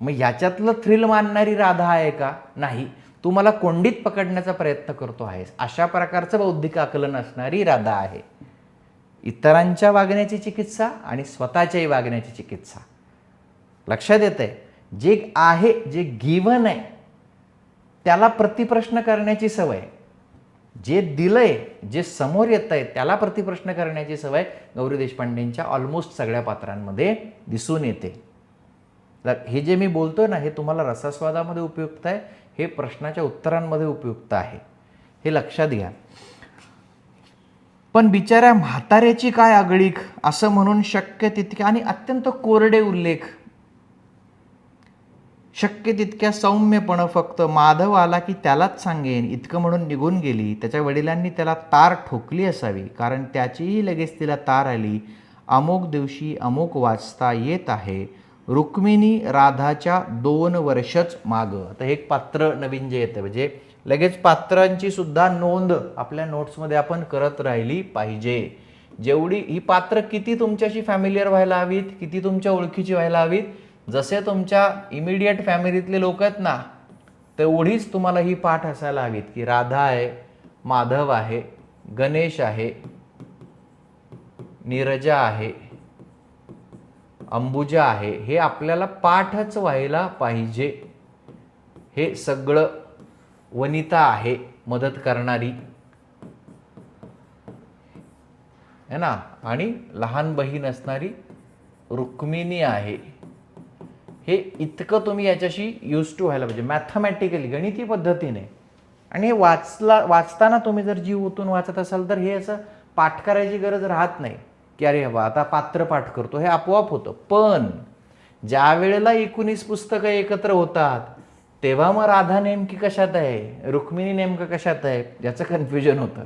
मग ह्याच्यातलं थ्रिल मानणारी राधा आहे का? नाही. तू मला कोंडीत पकडण्याचा प्रयत्न करतो आहेस, अशा प्रकारचं बौद्धिक आकलन असणारी राधा आहे. इतरांच्या वागण्याची चिकित्सा आणि स्वतःच्याही वागण्याची चिकित्सा. लक्षात येतंय? जे आहे, जे गिव्हन आहे त्याला प्रतिप्रश्न करण्याची सवय, जे दिलंय, जे समोर येत आहे त्याला प्रतिप्रश्न करण्याची सवय गौरी देशपांडेंच्या ऑलमोस्ट सगळ्या पात्रांमध्ये दिसून येते. हे जे मी बोलतोय ना, हे तुम्हाला रसास्वादामध्ये उपयुक्त आहे, हे प्रश्नाच्या उत्तरांमध्ये उपयुक्त आहे, हे लक्षात घ्या. पण बिचाऱ्या म्हाताऱ्याची काय आगळीक असं म्हणून शक्य तितक्या आणि अत्यंत कोरडे उल्लेख, शक्य तितक्या सौम्यपणं फक्त माधव आला की त्यालाच सांगेन इतकं म्हणून निघून गेली. त्याच्या वडिलांनी त्याला तार ठोकली असावी, कारण त्याचीही लगेच तिला तार आली. अमुक दिवशी अमुक वाचता येत आहे, रुक्मिणी राधाच्या 2 वर्षच मागं. आता हे एक पात्र नवीन जे येतं, म्हणजे लगेच पात्रांची सुद्धा नोंद आपल्या नोट्समध्ये आपण करत राहिली पाहिजे. जेवढी ही पात्र किती तुमच्याशी फॅमिलियर व्हायला हवीत, किती तुमच्या ओळखीची व्हायला हवीत, जसे तुमच्या इमिडिएट फॅमिलीतले लोक आहेत ना, तेवढीच तुम्हाला ही पाठ असायला हवीत की राधा आहे, माधव आहे, गणेश आहे, नीरजा आहे, अंबुजा आहे. हे आपल्याला पाठच व्हायला पाहिजे. हे सगळं वनिता आहे मदत करणारी, है ना, आणि लहान बहीण असणारी रुक्मिणी आहे. हे इतकं तुम्ही याच्याशी यूज टू व्हायला पाहिजे मॅथमॅटिकली, गणिती पद्धतीने. आणि हे वाचताना तुम्ही जर जीव ओतून वाचत असाल तर हे असं पाठ करायची गरज राहत नाही की अरे बाबा आता पात्र पाठ करतो, हे आपोआप होतं. पण ज्या वेळेला 19 पुस्तकं एकत्र होतात तेव्हा मग राधा नेमकी कशात आहे, रुक्मिणी नेमकं कशात आहे, याचं कन्फ्युजन होतं.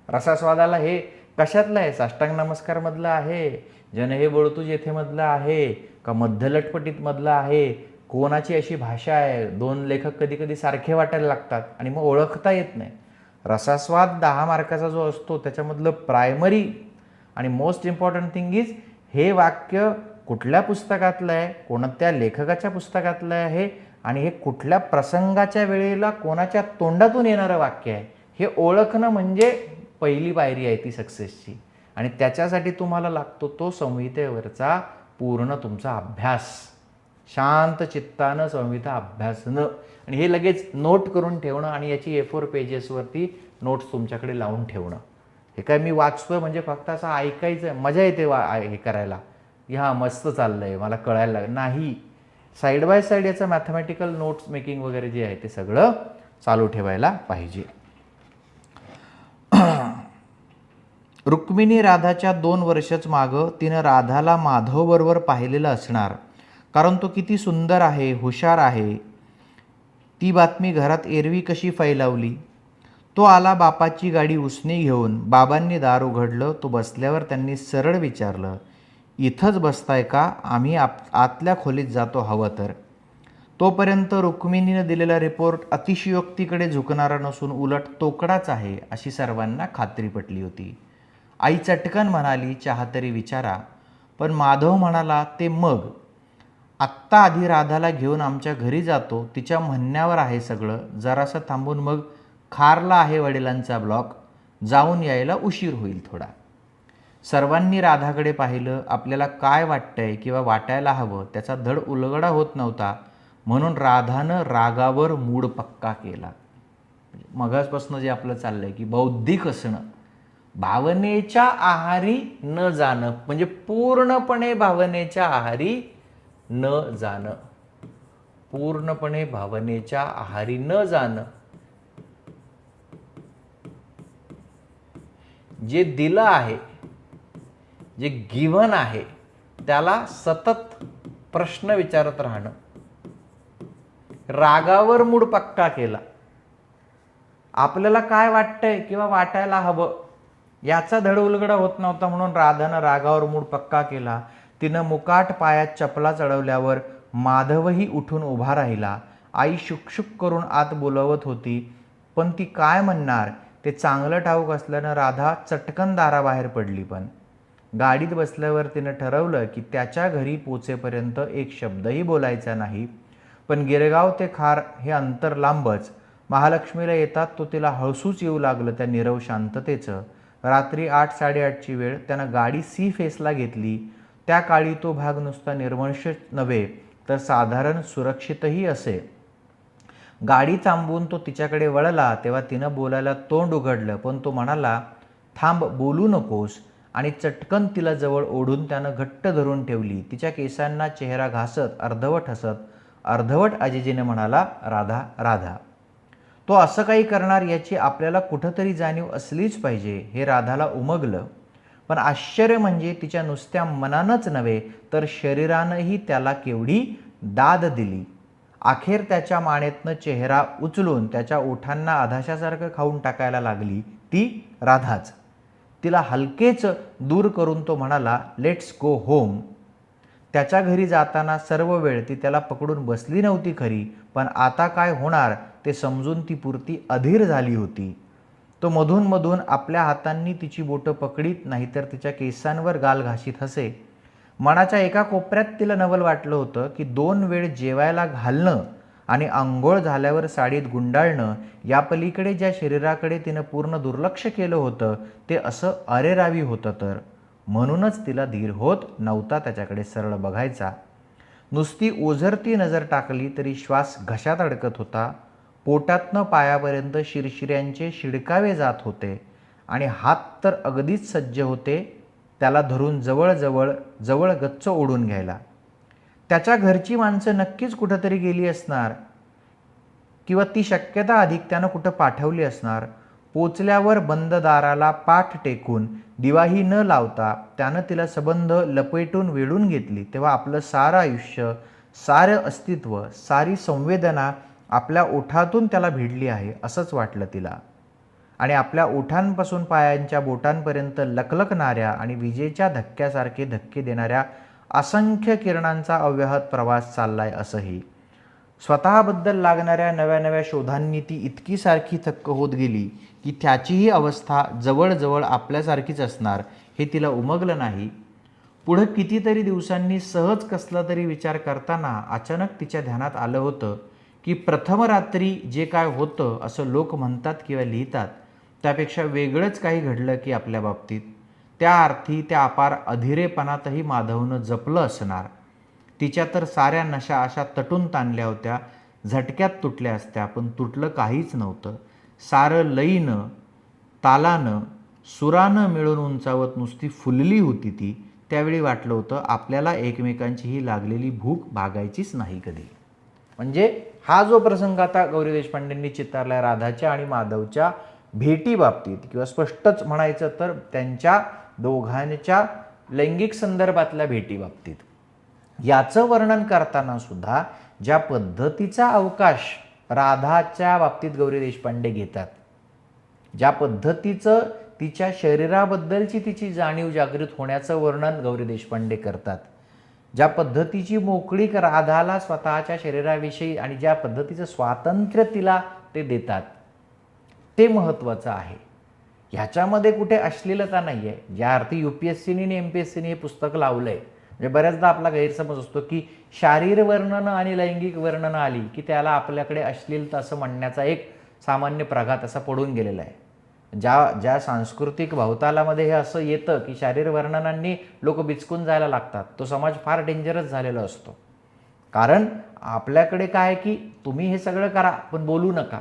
रसास्वादाला हे कशातलं आहे, साष्टांग नमस्कार मधलं आहे, जन हे बोलतू जेथे मधलं आहे का मध्यलटपटीत मधलं आहे, कोणाची अशी भाषा आहे. 2 लेखक कधी कधी सारखे वाटायला लागतात आणि मग ओळखता येत नाही. रसास्वाद 10 मार्काचा जो असतो त्याच्यामधलं प्रायमरी आणि मोस्ट इम्पॉर्टंट थिंग इज हे वाक्य कुठल्या पुस्तकातलं आहे, कोणत्या लेखकाच्या पुस्तकातलं आहे आणि हे कुठल्या प्रसंगाच्या वेळेला कोणाच्या तोंडातून येणारं वाक्य आहे, हे ओळखणं म्हणजे पहिली पायरी आहे ती सक्सेसची. आणि त्याच्यासाठी तुम्हाला लागतो तो संहितेवरचा पूर्ण तुमचा अभ्यास, शांत चित्तानं संहिता अभ्यासणं आणि हे लगेच नोट करून ठेवणं आणि याची A4 पेजेसवरती नोट्स तुमच्याकडे लावून ठेवणं. हे काय मी वाचतोय म्हणजे फक्त असं ऐकायचं, मजा येते हे करायला, ह्या मस्त चाललंय मला कळायला लागलं नाही. साईड बाय साईड याचं मॅथमॅटिकल नोट्स मेकिंग वगैरे जे आहे ते सगळं चालू ठेवायला पाहिजे. रुक्मिणी राधाच्या 2 वर्षच मागं तिनं राधाला माधवबरोबर पाहिलेलं असणार, कारण तो किती सुंदर आहे, हुशार आहे. ती बातमी घरात एरवी कशी फैलावली. तो आला बापाची गाडी उसने घेऊन, बाबांनी दार उघडलं. तो बसल्यावर त्यांनी सरळ विचारलं, इथंच बसताय का, आम्ही आतल्या खोलीत जातो हवं तर. तोपर्यंत रुक्मिणीनं दिलेला रिपोर्ट अतिशयोक्तीकडे झुकणारा नसून उलट तोकडाच आहे अशी सर्वांना खात्री पटली होती. आई चटकन म्हणाली, चहा तरी विचारा. पण माधव म्हणाला, ते मग आत्ता आधी राधाला घेऊन आमच्या घरी जातो, तिच्या म्हणण्यावर आहे सगळं, जरासं थांबून मग खारला आहे वडिलांचा ब्लॉक, जाऊन यायला उशीर होईल थोडा. सर्वांनी राधाकडे पाहिलं. आपल्याला काय वाटतंय किंवा वाटायला हवं त्याचा धड उलगडा होत नव्हता, म्हणून राधानं रागावर मूड पक्का केला. मगाचपासून जे आपलं चाललंय की बौद्धिक असणं, भावनेच्या आहारी न जाणं, म्हणजे पूर्णपणे भावनेच्या आहारी न जाणं, पूर्णपणे भावनेच्या आहारी न जाणं. जे दिलं आहे, जे गिव्हन आहे त्याला सतत प्रश्न विचारत राहणं. रागावर मूड पक्का केला. आपल्याला काय वाटतंय किंवा वाटायला हवं याचा धड उलगडा होत नव्हता, म्हणून राधानं रागावर मूड पक्का केला. तिनं मुकाट पायात चपला चढवल्यावर माधवही उठून उभा राहिला. आई शुकशुक करून आत बोलवत होती, पण ती काय म्हणणार ते चांगलं ठाऊक असल्यानं राधा चटकन दाराबाहेर पडली. पण गाडीत बसल्यावर तिनं ठरवलं की त्याच्या घरी पोचेपर्यंत एक शब्दही बोलायचा नाही. पण गिरगाव ते खार हे अंतर लांबच. महालक्ष्मीला येतात तो तिला हळसूच येऊ लागलं त्या नीरव शांततेचं. रात्री 8-8:30ची वेळ. त्यानं गाडी सी फेसला घेतली. त्या काळी तो भाग नुसता निर्वंश नव्हे तर साधारण सुरक्षितही असे. गाडी थांबवून तो तिच्याकडे वळला तेव्हा तिनं बोलायला तोंड उघडलं, पण तो म्हणाला, थांब, बोलू नकोस. आणि चटकन तिला जवळ ओढून त्यानं घट्ट धरून ठेवली. तिच्या केसांना चेहरा घासत अर्धवट हसत अर्धवट अजिजीने म्हणाला, राधा राधा. तो असं काही करणार याची आपल्याला कुठंतरी जाणीव असलीच पाहिजे हे राधाला उमगलं. पण आश्चर्य म्हणजे तिच्या नुसत्या मनानंच नव्हे तर शरीरानंही त्याला केवढी दाद दिली. अखेर त्याच्या मानेतनं चेहरा उचलून त्याच्या ओठांना आधाशासारखं खाऊन टाकायला लागली ती राधाच. तिला हलकेच दूर करून तो म्हणाला, लेट्स गो होम. त्याच्या घरी जाताना सर्व वेळ ती त्याला पकडून बसली नव्हती खरी, पण आता काय होणार ते समजून ती पुरती अधीर झाली होती. तो मधून मधून आपल्या हातांनी तिची बोटं पकडीत, नाहीतर तिच्या केसांवर गाल घाशीत हसे. मनाच्या एका कोपऱ्यात तिला नवल वाटलं होतं की 2 वेळ जेवायला घालणं आणि अंघोळ झाल्यावर साडीत गुंडाळणं या पलीकडे ज्या शरीराकडे तिनं पूर्ण दुर्लक्ष केलं होतं ते असं अरेरावी होतं. तर म्हणूनच तिला धीर होत नव्हता त्याच्याकडे सरळ बघायचा. नुसती ओझरती नजर टाकली तरी श्वास घशात अडकत होता. पोटातनं पायापर्यंत शिरशिऱ्यांचे शिडकावे जात होते आणि हात तर अगदीच सज्ज होते त्याला धरून जवळ गच्च ओढून घ्यायला. त्याच्या घरची माणसं नक्कीच कुठंतरी गेली असणार किंवा ती शक्यता अधिक त्यानं कुठं पाठवली असणार. पोचल्यावर बंद दाराला पाठ टेकून दिवाही न लावता त्यानं तिला सबंध लपेटून वेढून घेतली. तेव्हा आपलं सारं आयुष्य, सारं अस्तित्व, सारी संवेदना आपल्या ओठातून त्याला भिडली आहे असंच वाटलं तिला. आणि आपल्या ओठांपासून पायांच्या बोटांपर्यंत लखलखणाऱ्या आणि विजेच्या धक्क्यासारखे धक्के देणाऱ्या असंख्य किरणांचा अव्याहत प्रवास चाललाय असंही. स्वतःबद्दल लागणाऱ्या नव्या नव्या शोधांनी ती इतकी सारखी थक्क होत गेली की त्याचीही अवस्था जवळजवळ आपल्यासारखीच असणार हे तिला उमगलं नाही. पुढं कितीतरी दिवसांनी सहज कसला तरी विचार करताना अचानक तिच्या ध्यानात आलं होतं की प्रथम रात्री जे काय होतं असं लोक म्हणतात किंवा लिहितात त्यापेक्षा वेगळंच काही घडलं की आपल्या बाबतीत. त्या अर्थी त्या अपार अधीरेपणातही माधवनं जपलं असणार. तिच्या तर साऱ्या नशा अशा तटून ताणल्या होत्या, झटक्यात तुटल्या असत्या, पण तुटलं काहीच नव्हतं. सारं लयीनं, तालानं, सुरानं मिळून उंचावत नुसती फुलली होती ती. त्यावेळी वाटलं होतं आपल्याला एकमेकांची ही लागलेली भूक भागायचीच नाही कधी. म्हणजे हा जो प्रसंग आता गौरी देशपांडेंनी चितारला राधाच्या आणि माधवच्या भेटी बाबतीत किंवा स्पष्टच म्हणायचं तर त्यांच्या दोघांच्या लैंगिक संदर्भातल्या भेटी बाबतीत, याचं वर्णन करताना सुद्धा ज्या पद्धतीचा अवकाश राधाच्या बाबतीत गौरी देशपांडे घेतात, ज्या पद्धतीचं तिच्या शरीराबद्दलची तिची जाणीव जागृत होण्याचं वर्णन गौरी देशपांडे करतात, ज्या पद्धतीची मोकळीक राधाला स्वतःच्या शरीराविषयी आणि ज्या पद्धतीचं स्वातंत्र्य तिला ते देतात, ते महत्त्वाचं आहे. ह्याच्यामध्ये कुठे अश्लीलता नाही आहे. ज्या अर्थी UPSCनी आणि MPSCनी हे पुस्तक लावलं आहे, म्हणजे बऱ्याचदा आपला गैरसमज असतो की शारीर वर्णनं आणि लैंगिक वर्णनं आली की त्याला आपल्याकडे अश्लीलता असं म्हणण्याचा एक सामान्य प्रघात असा पडून गेलेला आहे. ज्या सांस्कृतिक भवतालामध्ये हे असं येतं की शारीर वर्णनांनी लोक बिचकून जायला लागतात, तो समाज फार डेंजरस झालेला असतो. कारण आपल्याकडे काय की तुम्ही हे सगळं करा पण बोलू नका.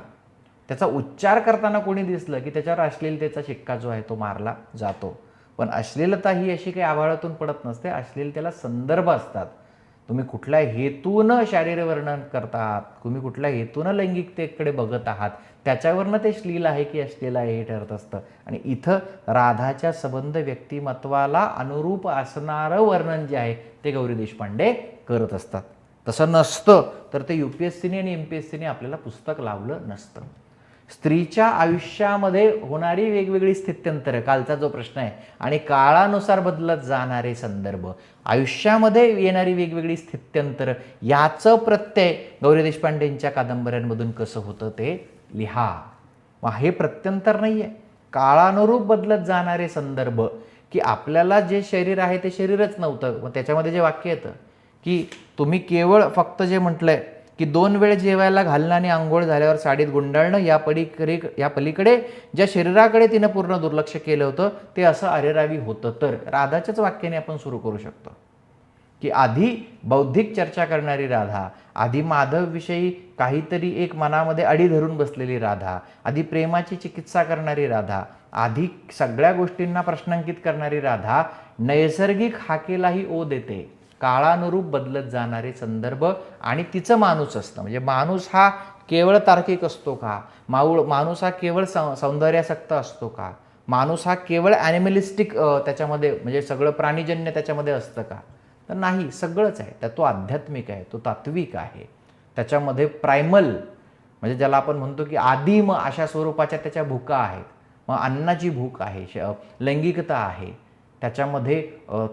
त्याचा उच्चार करताना कोणी दिसलं की त्याच्यावर अश्लीलतेचा शिक्का जो आहे तो मारला जातो. पण अश्लीलता ही अशी काही आभाळातून पडत नसते. अश्लीलतेला संदर्भ असतात. तुम्ही कुठल्या हेतूनं शारीर वर्णन करता आहात, तुम्ही कुठल्या हेतूनं लैंगिकतेकडे बघत आहात, त्याच्यावरनं ते श्लील आहे की अश्लील आहे हे ठरत असतं. आणि इथं राधाच्या संबंध व्यक्तिमत्वाला अनुरूप असणारं वर्णन जे आहे ते गौरी देशपांडे करत असतात. तसं नसतं तर ते UPSCनी आणि MPSCनी आपल्याला पुस्तक लावलं नसतं. स्त्रीच्या आयुष्यामध्ये होणारी वेगवेगळी स्थित्यंतर, कालचा जो प्रश्न आहे, आणि काळानुसार बदलत जाणारे संदर्भ, आयुष्यामध्ये येणारी वेगवेगळी स्थित्यंतर, याचं प्रत्यय गौरी देशपांडेंच्या कादंबऱ्यांमधून कसं होतं ते लिहा. मग हे प्रत्यंतर नाही आहे, काळानुरूप बदलत जाणारे संदर्भ, की आपल्याला जे शरीर आहे ते शरीरच नव्हतं. मग त्याच्यामध्ये जे वाक्य येतं की तुम्ही केवळ फक्त जे म्हटलंय की 2 वेळ जेवायला घालणं आणि आंघोळ झाल्यावर साडीत गुंडाळणं, या पलीकडे ज्या शरीराकडे तिनं पूर्ण दुर्लक्ष केलं होतं ते असं अरेरावी होतं. तर राधाच्याच वाक्याने आपण सुरू करू शकतो की आधी बौद्धिक चर्चा करणारी राधा, आधी माधवविषयी काहीतरी एक मनामध्ये अडी धरून बसलेली राधा, आधी प्रेमाची चिकित्सा करणारी राधा, आधी सगळ्या गोष्टींना प्रश्नांकित करणारी राधा नैसर्गिक हाकेलाही ओ देते. काळानुरूप बदलत जाणारे संदर्भ आणि तिचं माणूस असतं. म्हणजे माणूस हा केवळ तार्किक असतो का? माणूस हा केवळ सौंदर्यासक्त असतो का? माणूस हा केवळ ॲनिमलिस्टिक त्याच्यामध्ये म्हणजे सगळं प्राणीजन्य त्याच्यामध्ये असतं का? तर नाही, सगळंच आहे. तर तो आध्यात्मिक आहे, तो तात्विक आहे. त्याच्यामध्ये प्रायमल म्हणजे ज्याला आपण म्हणतो की आदिम अशा स्वरूपाच्या त्याच्या भूका आहेत. मग अन्नाची भूक आहे, लैंगिकता आहे, त्याच्यामध्ये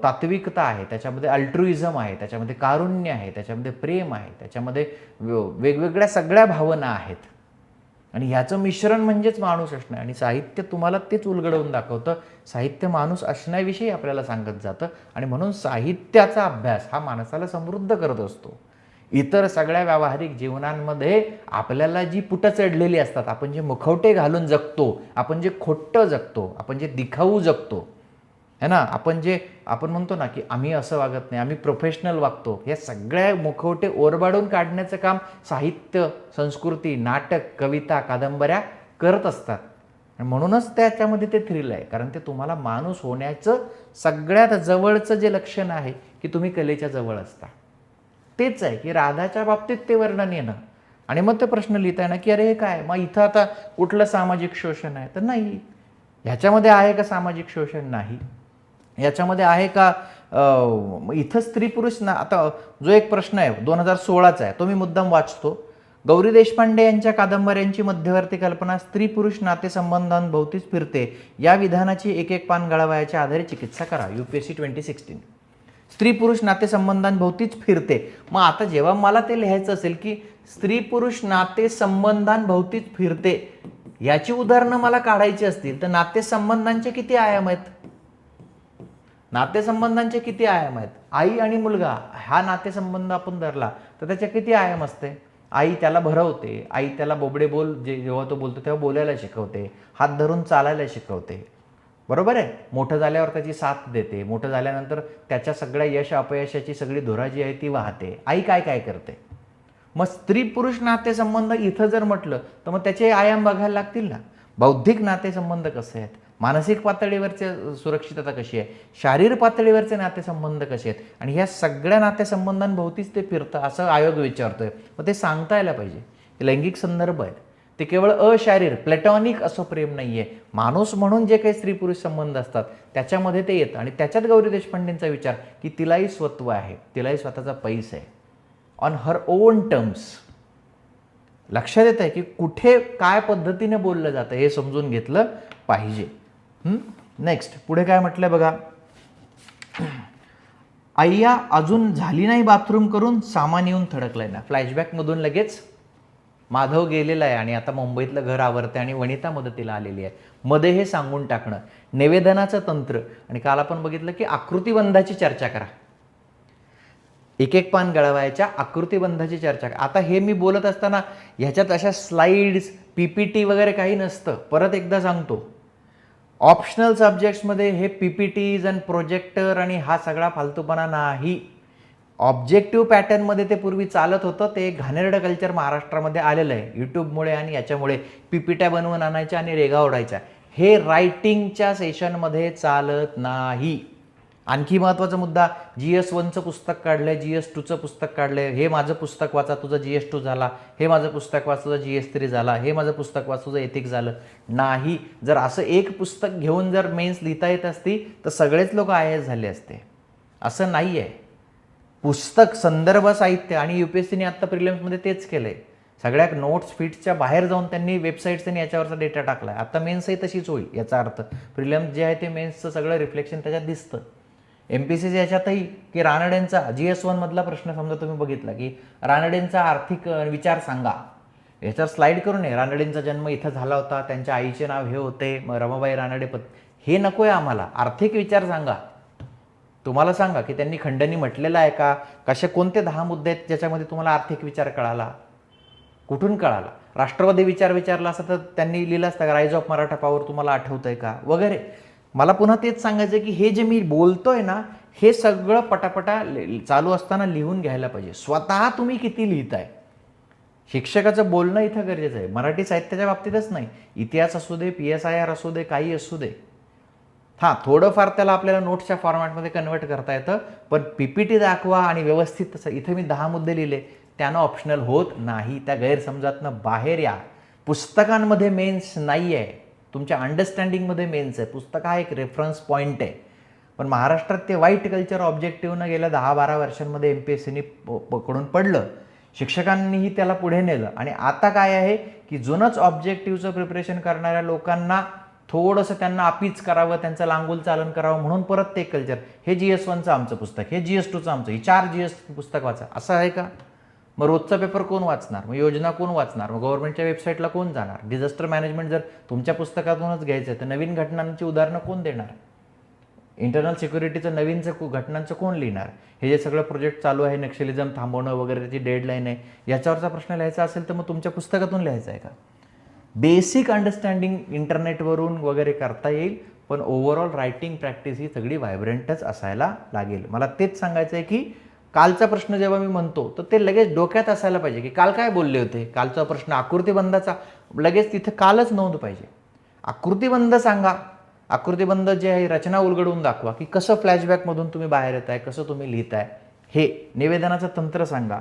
तात्विकता आहे, त्याच्यामध्ये अल्ट्रुइझम आहे, त्याच्यामध्ये कारुण्य आहे, त्याच्यामध्ये प्रेम आहे, त्याच्यामध्ये वेगवेगळ्या सगळ्या भावना आहेत. आणि ह्याचं मिश्रण म्हणजेच माणूस असणं. आणि साहित्य तुम्हाला तेच उलगडवून दाखवतं. साहित्य माणूस असण्याविषयी आपल्याला सांगत जातं. आणि म्हणून साहित्याचा अभ्यास हा माणसाला समृद्ध करत असतो. इतर सगळ्या व्यावहारिक जीवनांमध्ये आपल्याला जी पुटं चढलेली असतात, आपण जे मुखवटे घालून जगतो, आपण जे खोटं जगतो, आपण जे दिखाऊ जगतो है ना, आपण म्हणतो ना की आम्ही असं वागत नाही, आम्ही प्रोफेशनल वागतो, हे सगळ्या मुखवटे ओरबाडून काढण्याचं काम साहित्य, संस्कृती, नाटक, कविता, कादंबऱ्या करत असतात. म्हणूनच त्याच्यामध्ये ते थ्रिल आहे, कारण ते तुम्हाला माणूस होण्याचं सगळ्यात जवळचं जे लक्षण आहे की तुम्ही कलेच्या जवळ असता. तेच आहे की राधाच्या बाबतीत ते वर्णन येणं. आणि मग ते प्रश्न लिहिता येणं की अरे हे काय, मग इथं आता कुठलं सामाजिक शोषण आहे? तर नाही. ह्याच्यामध्ये आहे का सामाजिक शोषण? नाही. याच्यामध्ये आहे का इथं स्त्री पुरुष ना, आता जो एक प्रश्न आहे 2016चा आहे, तो मी मुद्दाम वाचतो. गौरी देशपांडे यांच्या कादंबऱ्यांची मध्यवर्ती कल्पना स्त्री पुरुष नातेसंबंधांभोवतीच फिरते. या विधानाची एक एक पान गळावयाच्या आधारे चिकित्सा करा. UPSC 2016. स्त्री पुरुष नातेसंबंधांभोवतीच फिरते. मग आता जेव्हा मला ते लिहायचं असेल की स्त्री पुरुष नातेसंबंधांभोवतीच फिरते, याची उदाहरणं मला काढायची असतील तर नातेसंबंधांचे किती आयाम आहेत? नातेसंबंधांचे किती आयाम आहेत? आई आणि मुलगा हा नातेसंबंध आपण धरला तर त्याचे किती आयाम असते? आई त्याला भरवते, आई त्याला बोबडे बोल, जेव्हा तो बोलतो तेव्हा बोलायला शिकवते, हात धरून चालायला शिकवते, बरोबर आहे. मोठं झाल्यावर त्याची साथ देते, मोठं झाल्यानंतर त्याच्या सगळ्या यश अपयशाची सगळी धुरा जी आहे ती वाहते. आई काय काय करते? मग स्त्री पुरुष नातेसंबंध इथं जर म्हटलं तर मग त्याचे आयाम बघायला लागतील ना. बौद्धिक नातेसंबंध कसे आहेत, मानसिक पातळीवरचे सुरक्षितता कशी आहे, शारीरिक पातळीवरचे नातेसंबंध कसे आहेत, आणि ह्या सगळ्या नातेसंबंधांभोवतीच ते फिरतं असं आयोग विचारतोय. मग ते सांगता यायला पाहिजे. लैंगिक संदर्भ आहेत, ते केवळ अशारीर प्लॅटॉनिक असं प्रेम नाही आहे. माणूस म्हणून जे काही स्त्री पुरुष संबंध असतात त्याच्यामध्ये ते येतं. आणि त्याच्यात गौरी देशपांडेंचा विचार की तिलाही स्वत्व आहे, तिलाही स्वतःचा पैसा आहे, ऑन हर ओन टर्म्स. लक्षात येत आहे की कुठे काय पद्धतीने बोललं जातं हे समजून घेतलं पाहिजे. नेक्स्ट पुढे काय म्हटलंय बघा. आय्या अजून झाली नाही बाथरूम करून सामान येऊन थडकलंय ना. फ्लॅशबॅकमधून लगेच माधव गेलेला आहे आणि आता मुंबईतलं घर आवरते आणि वनिता मदतीला आलेली आहे. मध्ये हे सांगून टाकणं, निवेदनाचं तंत्र. आणि काल आपण बघितलं की आकृतिबंधाची चर्चा करा, एक एक पान गळवायच्या आकृतिबंधाची चर्चा करा. आता हे मी बोलत असताना ह्याच्यात अशा स्लाइड्स, PPT वगैरे काही नसतं. परत एकदा सांगतो, ऑप्शनल सब्जेक्ट्समध्ये हे PPTज आणि प्रोजेक्टर आणि हा सगळा फालतूपणा नाही. ऑब्जेक्टिव्ह पॅटर्नमध्ये ते पूर्वी चालत होतं. ते एक घाणेरडं कल्चर महाराष्ट्रामध्ये आलेलं आहे यूट्यूबमुळे आणि याच्यामुळे. PPT बनवून आणायच्या आणि रेगा ओढायच्या. हे रायटिंगच्या सेशनमध्ये चालत नाही. आणखी महत्त्वाचा मुद्दा, GS1चं पुस्तक काढलंय, GS2चं पुस्तक काढलंय, हे माझं पुस्तक वाचा तुझं GS2 झाला, हे माझं पुस्तक वाच तुझं GS3 झाला, हे माझं पुस्तक वाच तुझं एथिक्स झालं. नाही. जर असं एक पुस्तक घेऊन जर मेन्स लिहिता येत असती तर सगळेच लोक IAS झाले असते. असं नाही आहे. पुस्तक, संदर्भ साहित्य, आणि UPSCने आत्ता प्रिलिम्समध्ये तेच केलंय. सगळ्या नोट्स फीट्सच्या बाहेर जाऊन त्यांनी वेबसाईट्स आणि याच्यावरचा डेटा टाकला आहे. आता मेन्सही तशीच होईल. याचा अर्थ प्रिलिम्स जे आहे ते मेन्सचं सगळं रिफ्लेक्शन त्याच्यात दिसतं. MPSCच्या याच्यातही की रानडेंचा GS1 मधला प्रश्न समजा तुम्ही बघितला की रानडेंचा आर्थिक विचार सांगा, याच्यावर स्लाईड करून ये, रानडेंचा जन्म इथं झाला होता, त्यांच्या आईचे नाव हे होते, रमाबाई रानडे हे नको आहे आम्हाला. आर्थिक विचार सांगा. तुम्हाला सांगा की त्यांनी खंडणी म्हटलेला आहे का, कसे कोणते 10 मुद्दे आहेत ज्याच्यामध्ये तुम्हाला आर्थिक विचार कळाला, कुठून कळाला. राष्ट्रवादी विचार विचारला असता तर त्यांनी लिहिलं असतं का राईज ऑफ मराठा पॉवर तुम्हाला आठवतंय का वगैरे. मला पुन्हा तेच सांगायचं की हे जे मी बोलतोय ना हे सगळं पटापटा चालू असताना लिहून घ्यायला पाहिजे. स्वतः तुम्ही किती लिहिताय. शिक्षकाचं बोलणं इथं गरजेचं आहे. मराठी साहित्याच्या बाबतीतच नाही, इतिहास असू दे, PSIR असू दे, काही असू दे. हां, थोडंफार त्याला आपल्याला नोट्सच्या फॉर्मॅटमध्ये कन्वर्ट करता येतं, पण PPT दाखवा आणि व्यवस्थित तसं. इथं मी 10 मुद्दे लिहिले, त्यानं ऑप्शनल होत नाही. त्या गैरसमजातनं बाहेर या. पुस्तकांमध्ये मेन्स नाही आहे, तुमच्या अंडरस्टँडिंगमध्ये मेन्स आहे. पुस्तक हा एक रेफरन्स पॉईंट आहे. पण महाराष्ट्रात ते वाईट कल्चर ऑब्जेक्टिव्हनं गेल्या 10-12 वर्षांमध्ये MPSCनी पकडून पडलं. शिक्षकांनीही त्याला पुढे नेलं आणि आता काय आहे की जुनंच ऑब्जेक्टिव्हचं प्रिपरेशन करणाऱ्या लोकांना थोडंसं त्यांना अपीच करावं, त्यांचं लांगुल चालन करावं म्हणून परत ते कल्चर. हे GS1चं आमचं पुस्तक, हे GS2चं आमचं, ही 4 GS पुस्तक वाचा, असं आहे का. मग रोजचा पेपर कोण वाचणार, मग योजना कोण वाचणार, मग गव्हर्नमेंटच्या वेबसाईटला कोण जाणार. डिझास्टर मॅनेजमेंट जर तुमच्या पुस्तकातूनच घ्यायचं आहे तर नवीन घटनांची उदाहरणं कोण देणार. इंटरनल सिक्युरिटीचं नवीनचं घटनांचं कोण लिहिणार. हे जे सगळं प्रोजेक्ट चालू आहे, नक्षलिझम थांबवणं वगैरे, त्याची डेडलाईन आहे, याच्यावरचा प्रश्न लिहायचा असेल तर मग तुमच्या पुस्तकातून लिहायचा आहे का. बेसिक अंडरस्टँडिंग इंटरनेटवरून वगैरे करता येईल, पण ओव्हरऑल रायटिंग प्रॅक्टिस ही सगळी व्हायब्रंटच असायला लागेल. मला तेच सांगायचं आहे की कालचा प्रश्न जेव्हा मी म्हणतो तर ते लगेच डोक्यात असायला पाहिजे की काल काय बोलले होते. कालचा प्रश्न आकृतीबंधाचा, लगेच तिथं कालच नोंद पाहिजे. आकृतीबंध सांगा, आकृतीबंध जे आहे रचना उलगडून दाखवा की कसं फ्लॅशबॅकमधून तुम्ही बाहेर येत आहे, कसं तुम्ही लिहिताय. हे निवेदनाचं तंत्र सांगा.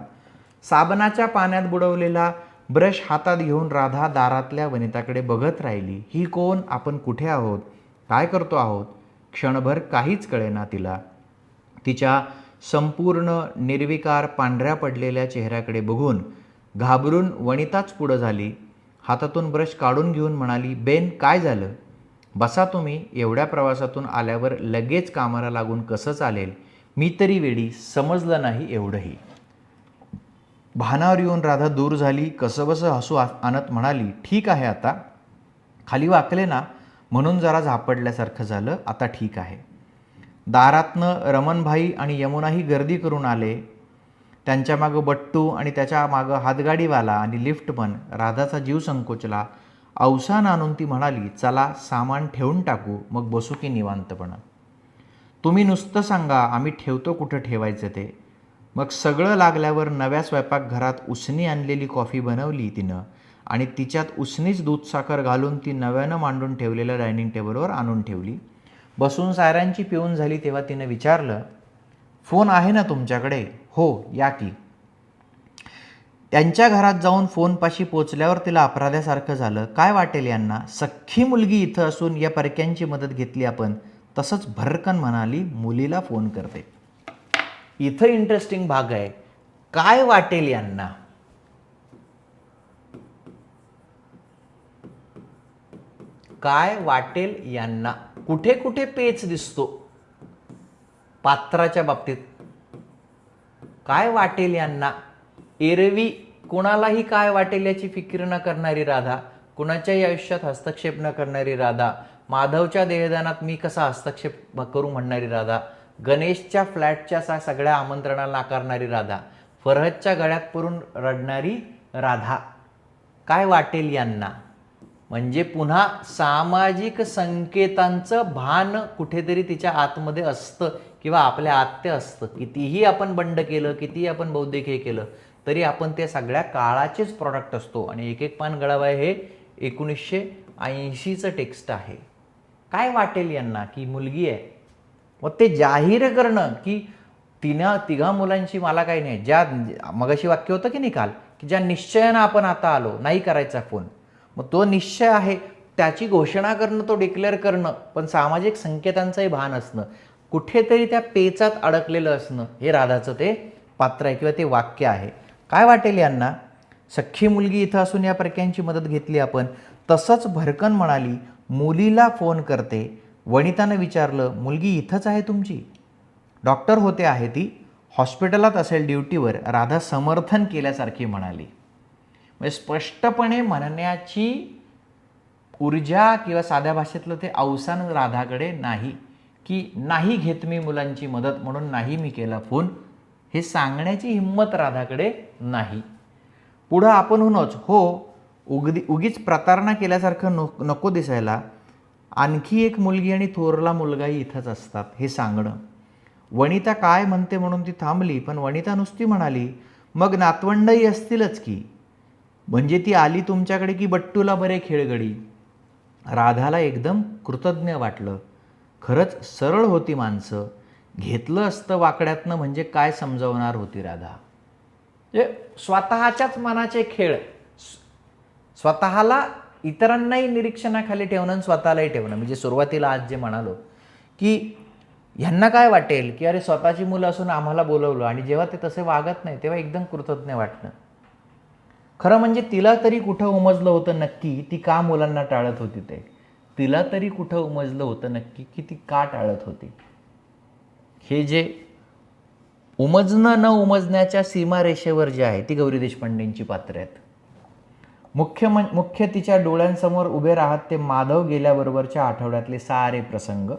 साबणाच्या पाण्यात बुडवलेला ब्रश हातात घेऊन राधा दारातल्या वनिताकडे बघत राहिली. ही कोण, आपण कुठे आहोत, काय करतो आहोत. क्षणभर काहीच कळेना तिला. तिच्या संपूर्ण निर्विकार पांढऱ्या पडलेल्या चेहऱ्याकडे बघून घाबरून वनिताच पुढं झाली. हातातून ब्रश काढून घेऊन म्हणाली, बेन काय झालं. बसा तुम्ही. एवढ्या प्रवासातून आल्यावर लगेच कामाला लागून कसं चालेल. मी तरी वेडी, समजलं नाही एवढंही. भानावर येऊन राधा दूर झाली. कसंबसं हसू आणत म्हणाली, ठीक आहे आता. खाली वाकले ना म्हणून जरा झापडल्यासारखं झालं, आता ठीक आहे. दारातनं रमणभाई आणि यमुनाही गर्दी करून आले. त्यांच्या मागं बट्टू आणि त्याच्या मागं हातगाडीवाला आणि लिफ्ट पण. राधाचा जीव संकोचला. अवसान आणून ती म्हणाली, चला सामान ठेवून टाकू, मग बसू की निवांतपणा. तुम्ही नुसतं सांगा, आम्ही ठेवतो कुठं ठेवायचं ते. मग सगळं लागल्यावर नव्या स्वयंपाकघरात उसनी आणलेली कॉफी बनवली तिनं आणि तिच्यात उसनीच दूध साखर घालून ती नव्यानं मांडून ठेवलेल्या डायनिंग टेबलवर आणून ठेवली. बसून साऱ्यांची पिऊन झाली तेव्हा तिनं विचारलं, फोन आहे ना तुमच्याकडे. हो या की. त्यांच्या घरात जाऊन फोनपाशी पोचल्यावर तिला अपराध्यासारखं झालं. काय वाटेल यांना, सख्खी मुलगी इथं असून या परक्यांची मदत घेतली आपण. तसंच भरकन म्हणाली, मुलीला फोन करते. इथं इंटरेस्टिंग भाग आहे, काय वाटेल यांना. काय वाटेल यांना कुठे कुठे पेच दिसतो पात्राच्या बाबतीत. काय वाटेल यांना. एरवी कोणालाही काय वाटेल याची फिकीर न करणारी राधा, कुणाच्याही आयुष्यात हस्तक्षेप न करणारी राधा, माधवच्या देहदानात मी कसा हस्तक्षेप करू म्हणणारी राधा, गणेशच्या फ्लॅटच्या सगळ्या आमंत्रणाला नाकारणारी राधा, फरहदच्या गळ्यात पडून रडणारी राधा. काय वाटेल यांना म्हणजे पुन्हा सामाजिक संकेतांचं भान कुठेतरी तिच्या आतमध्ये असतं किंवा आपल्या आत ते असतं. कितीही आपण बंड केलं, कितीही आपण बौद्धिक हे केलं तरी आपण ते सगळ्या काळाचेच प्रॉडक्ट असतो. आणि एक एक पान गळावं हे 1980चं टेक्स्ट आहे. काय वाटेल यांना की मुलगी आहे. मग ते जाहीर करणं की तिघा मुलांची मला काही नाही, ज्या मगाशी वाक्य होतं की नाही काल, की ज्या निश्चयानं आपण आता आलो, नाही करायचा फोन, मग तो निश्चय आहे त्याची घोषणा करणं, तो डिक्लेअर करणं, पण सामाजिक संकेतांचंही भान असणं, कुठेतरी त्या पेचात अडकलेलं असणं, हे राधाचं ते पात्र आहे किंवा ते वाक्य आहे. काय वाटेल यांना. सख्खी मुलगी इथं असून या परक्यांची मदत घेतली आपण. तसंच भरकन म्हणाली, मुलीला फोन करते. वनितानं विचारलं, मुलगी इथंच आहे तुमची? डॉक्टर होते आहे ती, हॉस्पिटलात असेल ड्युटीवर. राधा समर्थन केल्यासारखी म्हणाली. म्हणजे स्पष्टपणे म्हणण्याची ऊर्जा किंवा साध्या भाषेतलं ते अवसान राधाकडे नाही, की नाही घेत मी मुलांची मदत म्हणून नाही मी केला फोन, हे सांगण्याची हिंमत राधाकडे नाही. पुढं आपण होणंच हो, उगीच प्रतारणा केल्यासारखं नको दिसायला. आणखी एक मुलगी आणि थोरला मुलगाही इथंच असतात हे सांगणं. वनिता काय म्हणते म्हणून ती थांबली, पण वनिता नुसती म्हणाली, मग नातवंडही असतीलच की. म्हणजे ती आली तुमच्याकडे की बट्टूला बरे खेळगडी. राधाला एकदम कृतज्ञ वाटलं. खरंच सरळ होती माणसं. घेतलं असतं वाकड्यातनं म्हणजे काय समजावणार होती राधा. म्हणजे स्वतःच्याच मनाचे खेळ, स्वतःला इतरांनाही निरीक्षणाखाली ठेवणं आणि स्वतःलाही ठेवणं. म्हणजे सुरुवातीला आज जे म्हणालो की ह्यांना काय वाटेल की अरे स्वतःची मुलं असून आम्हाला बोलवलं, आणि जेव्हा ते तसे वागत नाही तेव्हा एकदम कृतज्ञ वाटणं. खरं म्हणजे तिला तरी कुठं उमजलं होतं नक्की ती का मुलांना टाळत होती ते. तिला तरी कुठं उमजलं होतं नक्की की ती का टाळत होती. हे जे उमजणं न उमजण्याच्या सीमारेषेवर जे आहे ती गौरी देशपांडेंची पात्र आहेत. मुख्य तिच्या डोळ्यांसमोर उभे राहत ते माधव गेल्याबरोबरच्या आठवड्यातले सारे प्रसंग.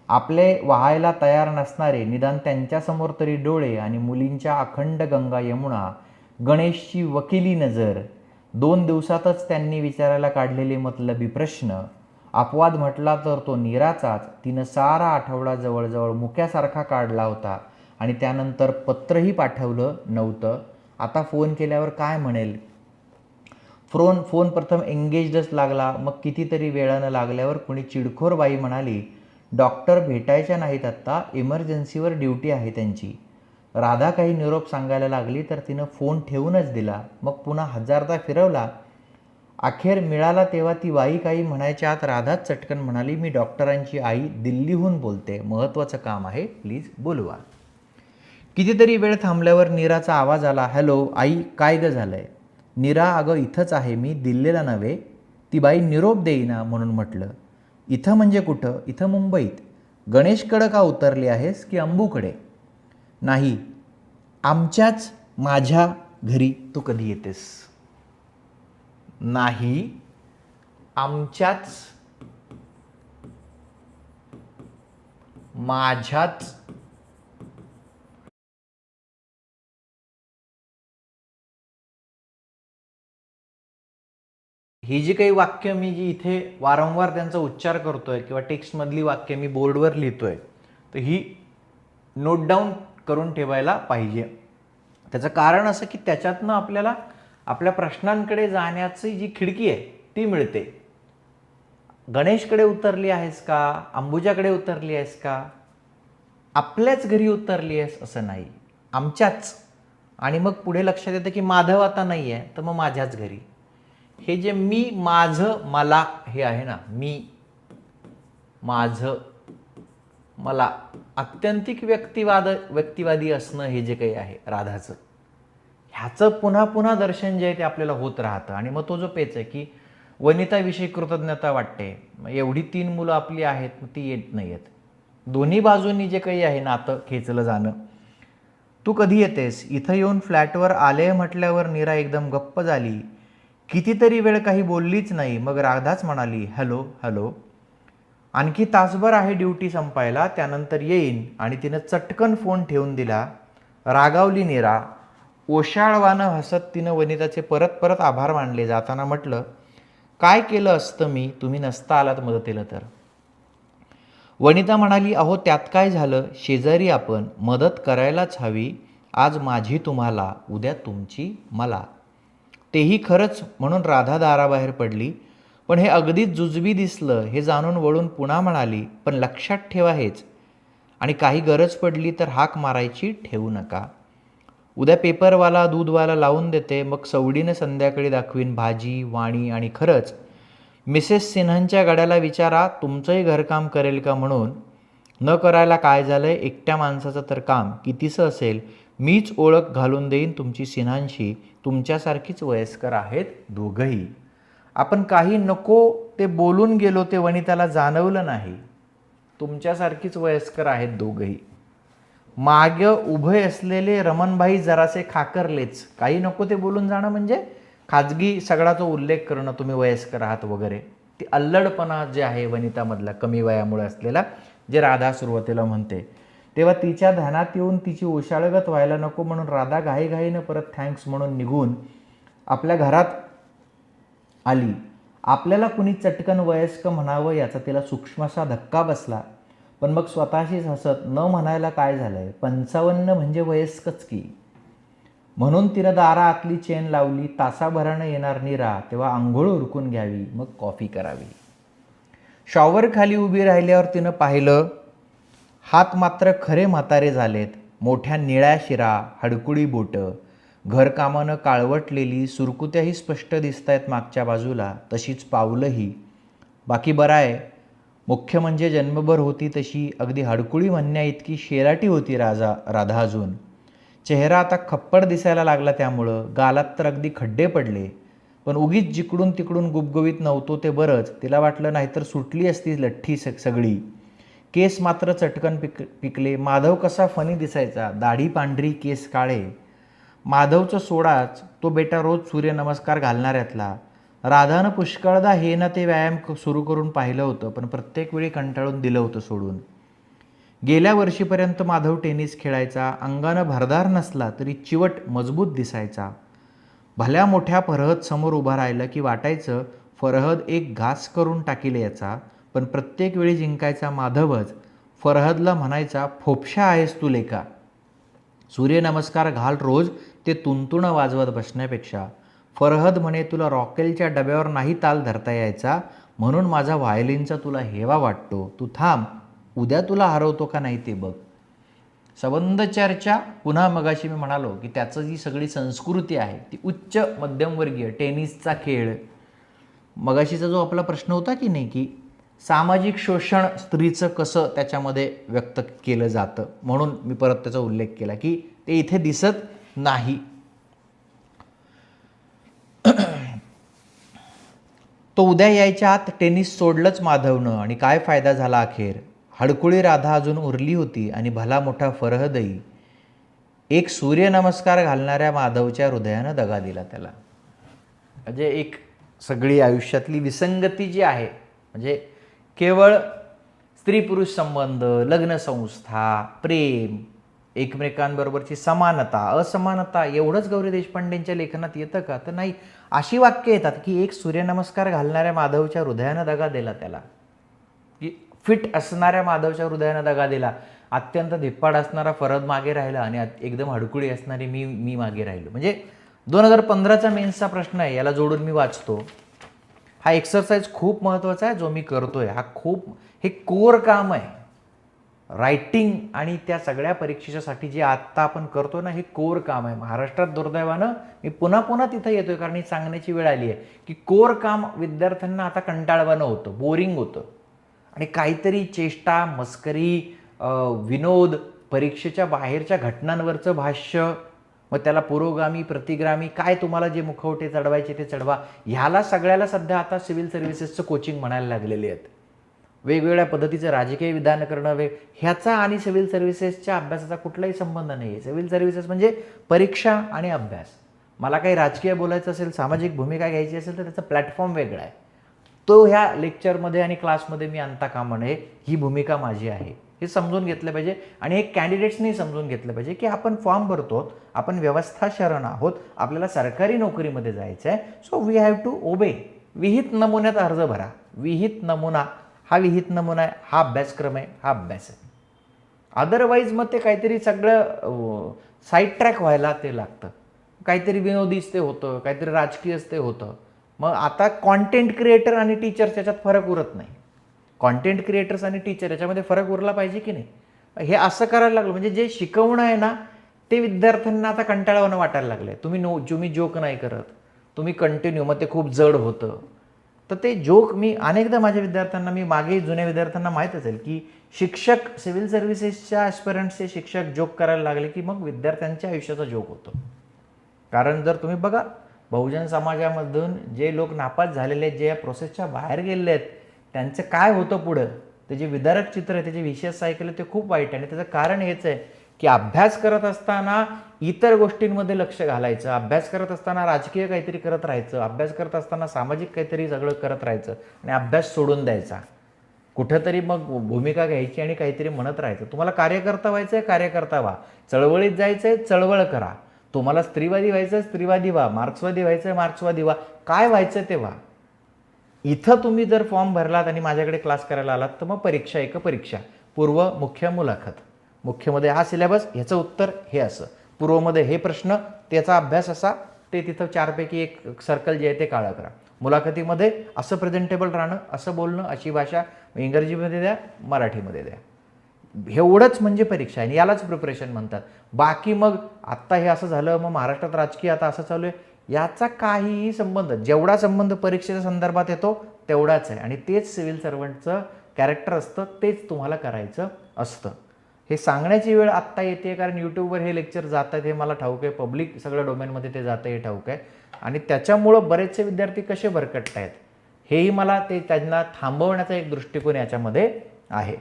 आपले वाहायला तयार नसणारे निदान त्यांच्यासमोर तरी डोळे, आणि मुलींच्या अखंड गंगा यमुना, गणेशची वकिली नजर, 2 दिवसातच त्यांनी विचारायला काढलेले मतलबी प्रश्न. अपवाद म्हटला तर तो नीराचाच. तिनं सारा आठवडा जवळजवळ मुक्यासारखा काढला होता, आणि त्यानंतर पत्रही पाठवलं नव्हतं. आता फोन केल्यावर काय म्हणेल. फोन प्रथम एंगेजडच लागला, मग कितीतरी वेळानं लागल्यावर कुणी चिडखोर बाई म्हणाली, डॉक्टर भेटायच्या नाहीत आत्ता, इमर्जन्सीवर ड्युटी आहे त्यांची. राधा काही निरोप सांगायला लागली तर तिनं फोन ठेवूनच दिला. मग पुन्हा 1000दा फिरवला. अखेर मिळाला तेव्हा ती बाई काही म्हणायच्या आत राधाच चटकन म्हणाली, मी डॉक्टरांची आई दिल्लीहून बोलते, महत्त्वाचं काम आहे, प्लीज बोलवा. कितीतरी वेळ थांबल्यावर नीराचा आवाज आला, हॅलो आई, काय ग झालंय? नीरा, अगं इथंच आहे मी, दिल्लीला नव्हे. ती बाई निरोप देईना म्हणून म्हटलं. इथं म्हणजे कुठं? इथं मुंबईत. गणेशकडं का उतरली आहेस की अंबूकडे? नाही, आमच्याच माझ्या घरी. तू कधी येतेस? नाही, आमच्याच माझ्याच. ही जी काही वाक्य मी जी इथे वारंवार त्यांचा उच्चार करतोय किंवा टेक्स्टमधली वाक्य मी बोर्डवर लिहितोय, तर ही नोट डाऊन करून ठेवायला पाहिजे. त्याचं कारण असं की त्याच्यातनं आपल्याला आपल्या प्रश्नांकडे जाण्याची जी खिडकी आहे ती मिळते. गणेशकडे उतरली आहेस का? अंबुजाकडे उतरली आहेस का? आपल्याच घरी उतरली आहेस असं नाही, आमच्याच. आणि मग पुढे लक्षात येतं की माधव आता नाही आहे, तर मग माझ्याच घरी. हे जे मी, माझं, मला हे आहे ना, मी, माझं, मला, आत्यंतिक व्यक्तिवादी असणं हे जे काही आहे राधाचं, ह्याचं पुन्हा पुन्हा दर्शन जे आहे ते आपल्याला होत राहतं. आणि मग तो जो पेच आहे की वनिताविषयी कृतज्ञता वाटते, एवढी 3 मुलं आपली आहेत, ती येत नाही आहेत. दोन्ही बाजूंनी जे काही आहे नातं खेचलं जाणं. तू कधी येतेस? इथं येऊन फ्लॅटवर आले म्हटल्यावर नीरा एकदम गप्प झाली. कितीतरी वेळ काही बोललीच नाही. मग राधाच म्हणाली, हॅलो हॅलो. आणखी तासभर आहे ड्युटी संपायला, त्यानंतर येईन. आणि तिनं चटकन फोन ठेवून दिला. रागावली नीरा. ओशाळवानं हसत तिनं वनिताचे परत परत आभार मानले. जाताना म्हटलं, काय केलं असतं मी तुम्ही नसता आलात मदतीला तर? वनिता म्हणाली, अहो त्यात काय झालं, शेजारी आपण, मदत करायलाच हवी. आज माझी तुम्हाला, उद्या तुमची मला. तेही खरंच म्हणून राधा दाराबाहेर पडली. पण हे अगदीच जुजबी दिसलं हे जाणून वळून पुन्हा म्हणाली, पण लक्षात ठेवा हेच, आणि काही गरज पडली तर हाक मारायची ठेवू नका. उद्या पेपरवाला दूधवाला लावून देते, मग सवडीनं संध्याकाळी दाखवीन भाजी वाणी. आणि खरंच मिसेस सिन्हांच्या गड्याला विचारा तुमचंही घरकाम करेल का म्हणून. न करायला काय झालंय, एकट्या माणसाचं तर काम कितीसं असेल, मीच ओळख घालून देईन तुमची सिन्हांशी, तुमच्यासारखीच वयस्कर आहेत दोघंही. आपण काही नको ते बोलून गेलो ते वनिताला जाणवलं नाही. तुमच्यासारखीच वयस्कर आहेत दोघंही. मागे उभे असलेले रमणभाई जरासे खाकरलेच. काही नको ते बोलून जाणं म्हणजे खाजगी सगळाचा उल्लेख करणं, तुम्ही वयस्कर आहात वगैरे. ती अल्लडपणा जे आहे वनितामधला कमी वयामुळे असलेला, जे राधा सुरुवातीला म्हणते, तेव्हा तिच्या ध्यानात येऊन तिची ओशाळगत व्हायला नको म्हणून राधा घाईघाईनं परत थँक्स म्हणून निघून आपल्या घरात आली. आपल्याला कुणी चटकन वयस्क म्हणावं याचा तिला सूक्ष्मसा धक्का बसला. पण मग स्वतःशीच हसत, न म्हणायला काय झालंय, 55 म्हणजे वयस्कच की. म्हणून तिनं दाराआतली चेन लावली. तासाभरानं येणार नीरा, तेव्हा आंघोळ उरकून घ्यावी, मग कॉफी करावी. शॉवर खाली उभी राहिल्यावर तिनं पाहिलं, हात मात्र खरे म्हातारे झालेत. मोठ्या निळ्या शिरा, हडकुळी बोटं, घरकामानं काळवटलेली सुरकुत्याही स्पष्ट दिसत आहेत मागच्या बाजूला, तशीच पावलंही. बाकी बरं आहे. मुख्य म्हणजे जन्मभर होती तशी अगदी हडकुळी म्हणण्या इतकी शेराटी होती राधा अजून. चेहरा आता खप्पड दिसायला लागला, त्यामुळं गालात तर अगदी खड्डे पडले. पण उगीच जिकडून तिकडून गुबगुबीत नव्हतो ते बरंच. तिला वाटलं नाहीतर सुटली असती लठ्ठी सगळी. केस मात्र चटकन पिकले. माधव कसा फनी दिसायचा, दाढी पांढरी, केस काळे. माधवचं सोडाच, तो बेटा रोज सूर्यनमस्कार घालणाऱ्यातला. राधानं पुष्कळदा हे ना ते व्यायाम सुरू करून पाहिलं होतं, पण प्रत्येक वेळी कंटाळून दिलं होतं सोडून. गेल्या वर्षीपर्यंत माधव टेनिस खेळायचा. अंगानं भरदार नसला तरी चिवट मजबूत दिसायचा. भल्या मोठ्या फरहद समोर उभा राहिलं की वाटायचं फरहद एक घास करून टाकील याचा. पण प्रत्येक वेळी जिंकायचा माधवच. फरहदला म्हणायचा, फोपशा आहेस तू लेका. सूर्यनमस्कार घाल रोज, ते तुंतुणं वाजवत बसण्यापेक्षा. फरहद म्हणे, तुला रॉकेलच्या डब्यावर नाही ताल धरता यायचा, म्हणून माझा व्हायोलिनचा तुला हेवा वाटतो. तू थांब, उद्या तुला हरवतो का नाही ते बघ. संबंध चर्चा पुन्हा मगाशी मी म्हणालो की त्याचं जी सगळी संस्कृती आहे ती उच्च मध्यमवर्गीय. टेनिसचा खेळ, मगाशीचा जो आपला प्रश्न होता की नाही, की सामाजिक शोषण स्त्रीचं कसं त्याच्यामध्ये व्यक्त केलं जातं, म्हणून मी परत त्याचा उल्लेख केला की ते इथे दिसत नाही. तो उद्या यायच्या आत टेनिस सोडलंच माधवनं, आणि काय फायदा झाला अखेर. हडकुळी राधा अजून उरली होती आणि भला मोठा फरहदही. एक सूर्यनमस्कार घालणाऱ्या माधवच्या हृदयानं दगा दिला त्याला. म्हणजे एक सगळी आयुष्यातली विसंगती जी आहे, म्हणजे केवळ स्त्री पुरुष संबंध, लग्नसंस्था, प्रेम, एकमेकांबरोबरची समानता असमानता, एवढंच गौरी देशपांडेंच्या लेखनात येतं का? तर नाही. अशी वाक्य येतात की एक सूर्यनमस्कार घालणाऱ्या माधवच्या हृदयानं दगा दिला त्याला, की फिट असणाऱ्या माधवच्या हृदयानं दगा दिला. अत्यंत धिप्पाड असणारा फरहद मागे राहिला आणि एकदम हडकुळी असणारी मी मागे राहिलो. म्हणजे 2015चा मेन्सचा प्रश्न आहे, याला जोडून मी वाचतो. हा एक्सरसाइज खूप महत्त्वाचा आहे जो मी करतोय. हे कोर काम आहे रायटिंग, आणि त्या सगळ्या परीक्षेच्यासाठी जे आत्ता आपण करतो ना, हे कोर काम आहे. महाराष्ट्रात दुर्दैवानं मी पुन्हा पुन्हा तिथं येतोय कारण ही सांगण्याची वेळ आली आहे की कोर काम विद्यार्थ्यांना आता कंटाळवाणं होतं, बोरिंग होतं, आणि काहीतरी चेष्टा, मस्करी, विनोद, परीक्षेच्या बाहेरच्या घटनांवरचं भाष्य, मग त्याला पुरोगामी, प्रतिगामी, काय तुम्हाला जे मुखवटे चढवायचे ते चढवा. ह्याला सगळ्याला सध्या आता सिव्हिल सर्व्हिसेसचं कोचिंग म्हणायला लागलेले आहेत. वेगवेगळ्या पद्धतीचं राजकीय विधान करणं, ह्याचा आणि सिव्हिल सर्व्हिसेसच्या अभ्यासाचा कुठलाही संबंध नाही आहे. सिव्हिल सर्व्हिसेस म्हणजे परीक्षा आणि अभ्यास. मला काही राजकीय बोलायचं असेल, सामाजिक भूमिका घ्यायची असेल, तर त्याचा प्लॅटफॉर्म वेगळा आहे. तो ह्या लेक्चरमध्ये आणि क्लासमध्ये मी आणता कामा नये. ही भूमिका माझी आहे, हे समजून घेतलं पाहिजे. आणि एक कॅन्डिडेट्सनी समजून घेतलं पाहिजे की आपण फॉर्म भरतो, आपण व्यवस्था शरण आहोत, आपल्याला सरकारी नोकरीमध्ये जायचं आहे. So we have to obey. विहित नमुन्यात अर्ज भरा. विहित नमुना आहे, हा अभ्यासक्रम आहे, हा अभ्यास आहे. अदरवाईज मग ते काहीतरी सगळं साईड ट्रॅक व्हायला ते लागतं. काहीतरी विनोदीच ते होतं, काहीतरी राजकीयच ते होतं. मग आता कॉन्टेंट क्रिएटर आणि टीचर्स याच्यात फरक उरत नाही. कॉन्टेंट क्रिएटर्स आणि टीचर याच्यामध्ये फरक उरला पाहिजे की नाही. हे असं करायला लागलं म्हणजे जे शिकवणं आहे ना, ते विद्यार्थ्यांना आता कंटाळवाणं वाटायला लागलं आहे. तुम्ही जोक नाही करत, तुम्ही कंटिन्यू, मग ते खूप जड होतं. तर ते जोक मी अनेकदा माझ्या विद्यार्थ्यांना, मी मागे जुन्या विद्यार्थ्यांना माहीत असेल की शिक्षक, सिव्हिल सर्व्हिसेसच्या ॲस्पिरंट्सचे शिक्षक जोक करायला लागले की मग विद्यार्थ्यांच्या आयुष्याचा जोक होतो. कारण जर तुम्ही बघा, बहुजन समाजामधून जे लोक नापास झालेले आहेत, जे या प्रोसेसच्या बाहेर गेलेले आहेत, त्यांचं काय होतं पुढं, ते जे विदारक चित्र आहे, त्याचे विशेष ऐकले ते खूप वाईट आहे. आणि त्याचं कारण हेच आहे की अभ्यास करत असताना इतर गोष्टींमध्ये लक्ष घालायचं, अभ्यास करत असताना राजकीय काहीतरी करत राहायचं, अभ्यास करत असताना सामाजिक काहीतरी सगळं करत राहायचं आणि अभ्यास सोडून द्यायचा. कुठंतरी मग भूमिका घ्यायची आणि काहीतरी म्हणत राहायचं. तुम्हाला कार्यकर्ता व्हायचं आहे, कार्यकर्ता व्हा. चळवळीत जायचं आहे, चळवळ करा. तुम्हाला स्त्रीवादी व्हायचं आहे, स्त्रीवादी व्हा. मार्क्सवादी व्हायचं आहे, मार्क्सवादी व्हा. काय व्हायचं ते व्हा. इथं तुम्ही जर फॉर्म भरलात आणि माझ्याकडे क्लास करायला आलात तर मग परीक्षा एक परीक्षा, पूर्व, मुख्य, मुलाखत. मुख्यमध्ये हा सिलेबस, ह्याचं उत्तर हे असं, पूर्वमध्ये हे प्रश्न, त्याचा अभ्यास असा, ते तिथं 4पैकी 1 सर्कल जे आहे ते काळं करा. मुलाखतीमध्ये असं प्रेझेंटेबल राहणं, असं बोलणं, अशी भाषा, इंग्रजीमध्ये द्या, मराठीमध्ये द्या. एवढंच म्हणजे परीक्षा आहे आणि यालाच प्रिपरेशन म्हणतात. बाकी मग आत्ता हे असं झालं, मग महाराष्ट्रात राजकीय आता असं चालू आहे, याचा काहीही संबंध, जेवढा संबंध परीक्षेच्या संदर्भात येतो तेवढाच आहे. आणि तेच सिव्हिल सर्वंटचं कॅरेक्टर असतं, तेच तुम्हाला करायचं असतं. हे सांगण्याची वेळ आत्ता येते कारण यूट्यूबवर हे लेक्चर जात आहेत हे मला ठाऊक आहे, पब्लिक सगळ्या डोमेनमध्ये ते जातं हे ठाऊक आहे. आणि त्याच्यामुळं बरेचसे विद्यार्थी कसे भरकटत आहेत हेही मला, ते त्यांना थांबवण्याचा एक दृष्टिकोन याच्यामध्ये आहे.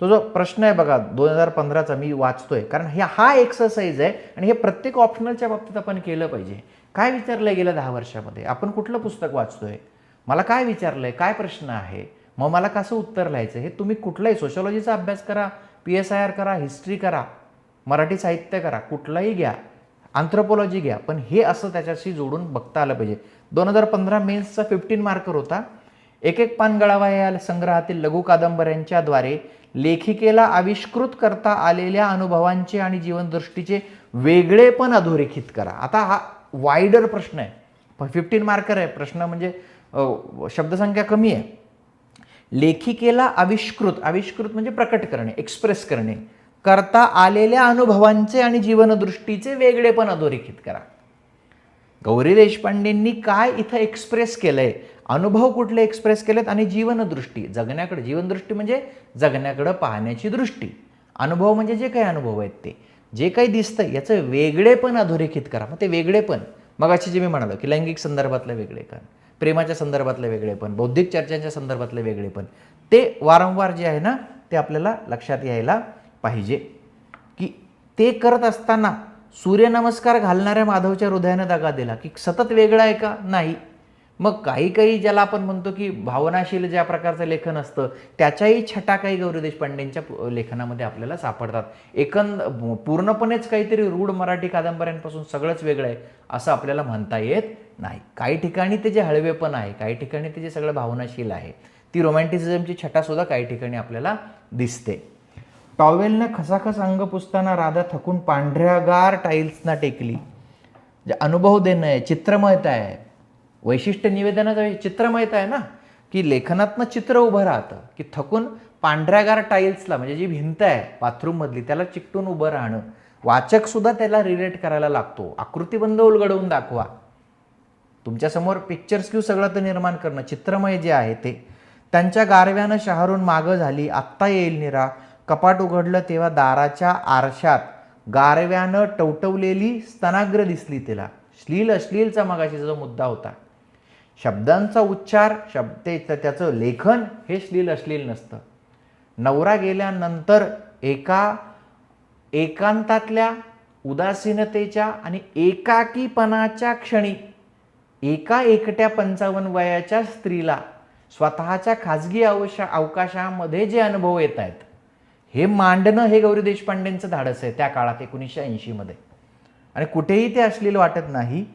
तो जो प्रश्न आहे बघा 2015चा, मी वाचतोय कारण हा एक्सरसाइज आहे आणि हे प्रत्येक ऑप्शनलच्या बाबतीत आपण केलं पाहिजे. काय विचारलंय गेल्या 10 वर्षामध्ये, आपण कुठलं पुस्तक वाचतोय, मला काय विचारलंय, काय प्रश्न आहे, मग मला कसं उत्तर लिहायचं, हे तुम्ही कुठलाही सोशॉलॉजीचा अभ्यास करा, PSIR करा, हिस्ट्री करा, मराठी साहित्य करा, कुठलाही घ्या, अँथ्रोपॉलॉजी घ्या, पण हे असं त्याच्याशी जोडून बघता आलं पाहिजे. 2015 मेन्सचा 15 मार्कर होता. एक पान गळावा या संग्रहातील लघु कादंबऱ्यांच्याद्वारे लेखिकेला आविष्कृत करता आलेल्या अनुभवांचे आणि जीवनदृष्टीचे वेगळेपण अधोरेखित करा. आता हा वाईडर प्रश्न आहे, पण 15 मार्कर आहे प्रश्न, म्हणजे शब्दसंख्या कमी आहे. लेखिकेला आविष्कृत म्हणजे प्रकट करणे, एक्सप्रेस करणे, करता आलेल्या अनुभवांचे आणि जीवनदृष्टीचे वेगळेपण अधोरेखित करा. गौरी देशपांडेंनी काय इथं एक्सप्रेस केलंय, अनुभव कुठले एक्सप्रेस केलेत आणि जीवनदृष्टी, जगण्याकडे, जीवनदृष्टी म्हणजे जगण्याकडे पाहण्याची दृष्टी, अनुभव म्हणजे जे काही अनुभव आहेत ते, जे काही दिसतंय याचं वेगळेपण अधोरेखित करा. मग ते वेगळेपण, मग अशी जे मी म्हणालो की लैंगिक संदर्भातलं वेगळेपण, प्रेमाच्या संदर्भातलं वेगळेपण, बौद्धिक चर्चांच्या संदर्भातलं वेगळेपण, ते वारंवार जे आहे ना ते आपल्याला लक्षात यायला पाहिजे. की ते करत असताना सूर्यनमस्कार घालणाऱ्या माधवच्या हृदयानं दगा दिला की सतत वेगळं आहे का, नाही. मग काही ज्याला आपण म्हणतो की भावनाशील ज्या प्रकारचं लेखन असतं त्याच्याही छटा काही गौरी देशपांडेंच्या लेखनामध्ये आपल्याला सापडतात. पूर्णपणेच काहीतरी रूढ मराठी कादंबऱ्यांपासून सगळंच वेगळं आहे असं आपल्याला म्हणता येत नाही. काही ठिकाणी ते जे हळवेपण आहे, काही ठिकाणी ते जे सगळं भावनाशील आहे, ती रोमॅन्टिसिझमची छटासुद्धा काही ठिकाणी आपल्याला दिसते. टॉवेलने खसाखस अंग पुसताना राधा थकून पांढऱ्यागार टाईल्सना टेकली. जे अनुभव देणं आहे, चित्रमयता आहे, वैशिष्ट्य निवेदनाचं चित्रमयता आहे ना, की लेखनातनं चित्र उभं राहतं की थकून पांढऱ्यागार टाईल्सला, म्हणजे जी भिंत आहे बाथरूममधली त्याला चिकटून उभं राहणं. वाचकसुद्धा त्याला रिलेट करायला लागतो. आकृतिबंध उलगडवून दाखवा, तुमच्यासमोर पिक्चर्स क्यू सगळं तर निर्माण करणं, चित्रमय जे आहे ते. त्यांच्या गारव्यानं शहरून मागं झाली, आत्ता येईल निरा. कपाट उघडलं तेव्हा दाराच्या आरशात गारव्यानं टवटवलेली स्तनाग्र दिसली तिला. श्लील अश्लीलचा मगाशी जो मुद्दा होता, शब्दांचा उच्चार, त्याचं लेखन हे श्लील अश्लील नसतं. नवरा गेल्यानंतर एकांतातल्या उदासीनतेच्या आणि एकाकीपणाच्या क्षणी एका एकट्या 55 वयाच्या स्त्रीला स्वतःच्या खाजगी अवकाशामध्ये जे अनुभव येत आहेत हे मांडणं, हे गौरी देशपांडेंचं धाडस आहे त्या काळात 1980 मध्ये. आणि कुठेही ते अश्लील वाटत नाही.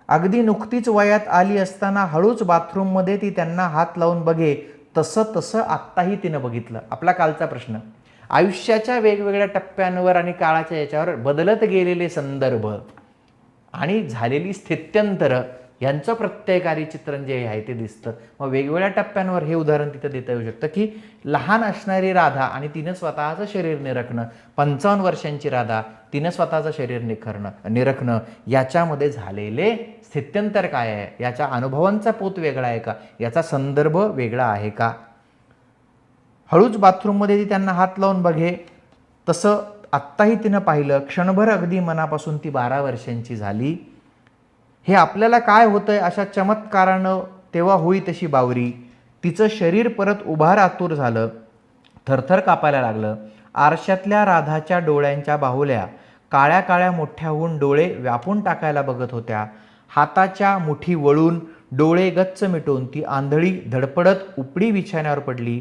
अगदी नुकतीच वयात आली असताना हळूच बाथरूममध्ये ती त्यांना हात लावून बघे, तसं आत्ताही तिनं बघितलं. आपला कालचा प्रश्न, आयुष्याच्या वेगवेगळ्या टप्प्यांवर आणि काळाच्या याच्यावर बदलत गेलेले संदर्भ आणि झालेली स्थित्यंतरं यांचं प्रत्ययकारी चित्रण जे आहे ते दिसतं. मग वेगवेगळ्या टप्प्यांवर हे उदाहरण तिथं देता येऊ शकतं की लहान असणारी राधा आणि तिनं स्वतःचं शरीर निरखणं, 55 वर्षांची राधा तिनं स्वतःचं शरीर निरखणं याच्यामध्ये झालेले स्थित्यंतर काय आहे, याच्या अनुभवांचा पोत वेगळा आहे का, याचा संदर्भ वेगळा आहे का. हळूच बाथरूममध्ये ती त्यांना हात लावून बघे तसं आत्ताही तिनं पाहिलं. क्षणभर अगदी मनापासून ती 12 वर्षांची झाली. हे आपल्याला काय होतंय अशा चमत्कारानं तेव्हा होई तशी बावरी. तिचं शरीर परत उभार आतुर झालं, थरथर कापायला लागलं. आरशातल्या राधाच्या डोळ्यांच्या बाहुल्या काळ्या काळ्या मोठ्या होऊन डोळे व्यापून टाकायला बघत होत्या. हाताच्या मुठी वळून डोळे गच्च मिटून ती आंधळी धडपडत उपडी बिछाण्यावर पडली.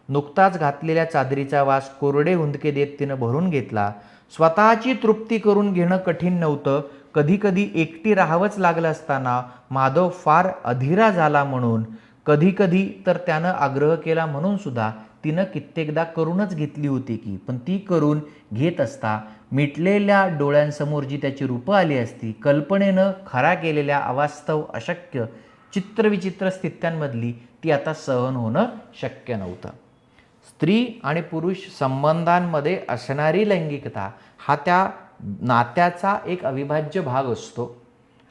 नुकताच घातलेल्या चादरीचा वास कोरडे हुंदके देत तिनं भरून घेतला. स्वतःची तृप्ती करून घेणं कठीण नव्हतं. कधी कधी एकटी राहावंच लागलं असताना माधव फार अधीरा झाला म्हणून, कधी कधी तर त्यानं आग्रह केला म्हणून सुद्धा तिनं कित्येकदा करूनच घेतली होती की. पण ती करून घेत असता मिटलेल्या डोळ्यांसमोर जी त्याची रूपं आली असती, कल्पनेनं खरा केलेल्या अवास्तव अशक्य चित्रविचित्र स्थित्यांमधली ती आता सहन होणं शक्य नव्हतं. स्त्री आणि पुरुष संबंधांमध्ये असणारी लैंगिकता हा त्या नात्याचा एक अविभाज्य भाग असतो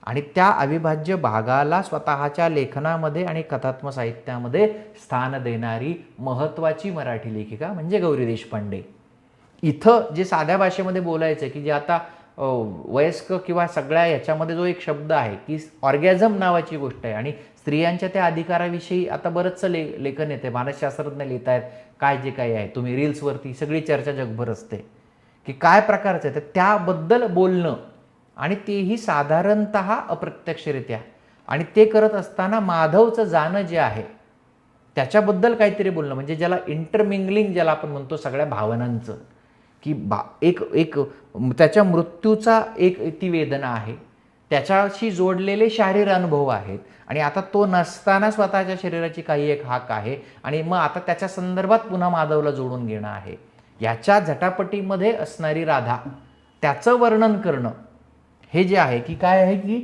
आणि त्या अविभाज्य भागाला स्वतःच्या लेखनामध्ये आणि कथात्मक साहित्यामध्ये स्थान देणारी महत्त्वाची मराठी लेखिका म्हणजे गौरी देशपांडे. इथं जे साध्या भाषेमध्ये बोलायचं आहे की जे आता वयस्क किंवा सगळ्या याच्यामध्ये जो एक शब्द आहे की ऑर्गॅझम नावाची गोष्ट आहे आणि स्त्रियांच्या त्या अधिकाराविषयी आता बरंचसं लेखन येते, मानसशास्त्रज्ञ लिहित आहेत काय जे काही आहे. तुम्ही रील्सवरती सगळी चर्चा जगभर असते की काय प्रकारचं आहे, तर त्याबद्दल बोलणं आणि तेही साधारणतः अप्रत्यक्षरित्या, आणि ते करत असताना माधवचं जाणं जे आहे त्याच्याबद्दल काहीतरी बोलणं, म्हणजे ज्याला इंटरमिंगलिंग ज्याला आपण म्हणतो सगळ्या भावनांचं, की एक त्याच्या मृत्यूचा एक ती वेदना आहे, त्याच्याशी जोडलेले शारीर अनुभव आहेत आणि आता तो नसताना स्वतःच्या शरीराची काही एक हाक आहे आणि मग आता त्याच्या संदर्भात पुन्हा माधवला जोडून घेणं आहे. याच्या झटापटीमध्ये असणारी राधा, त्याचं वर्णन करणं हे जे आहे की काय आहे की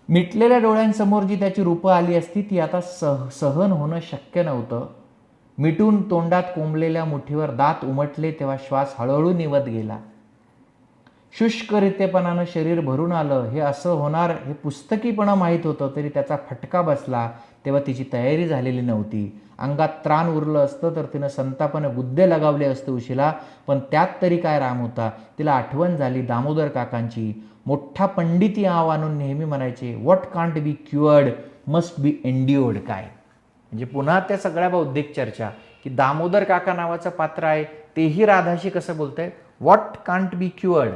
मिटलेल्या डोळ्यांसमोर जी त्याची रूपं आली असती ती आता सहन होणं शक्य नव्हतं. मिटून तोंडात कोंबलेल्या मुठीवर दात उमटले तेव्हा श्वास हळूहळू निवत गेला. शुष्करितेपणानं शरीर भरून आलं, हे असं होणार हे पुस्तकीपणा माहीत होतं तरी त्याचा फटका बसला तेव्हा तिची तयारी झालेली नव्हती. अंगात त्राण उरलं असतं तर तिनं संतापानं गुद्दे लगावले असते उशीला, पण त्यात तरी काय राम होता. तिला आठवण झाली दामोदर काकांची. मोठा पंडिती आव आणून नेहमी म्हणायचे, what can't be cured must be endured. काय म्हणजे पुन्हा त्या सगळ्या बौद्धिक चर्चा की दामोदर काका नावाचं पात्र आहे तेही राधाशी कसं बोलतंय, what can't be cured.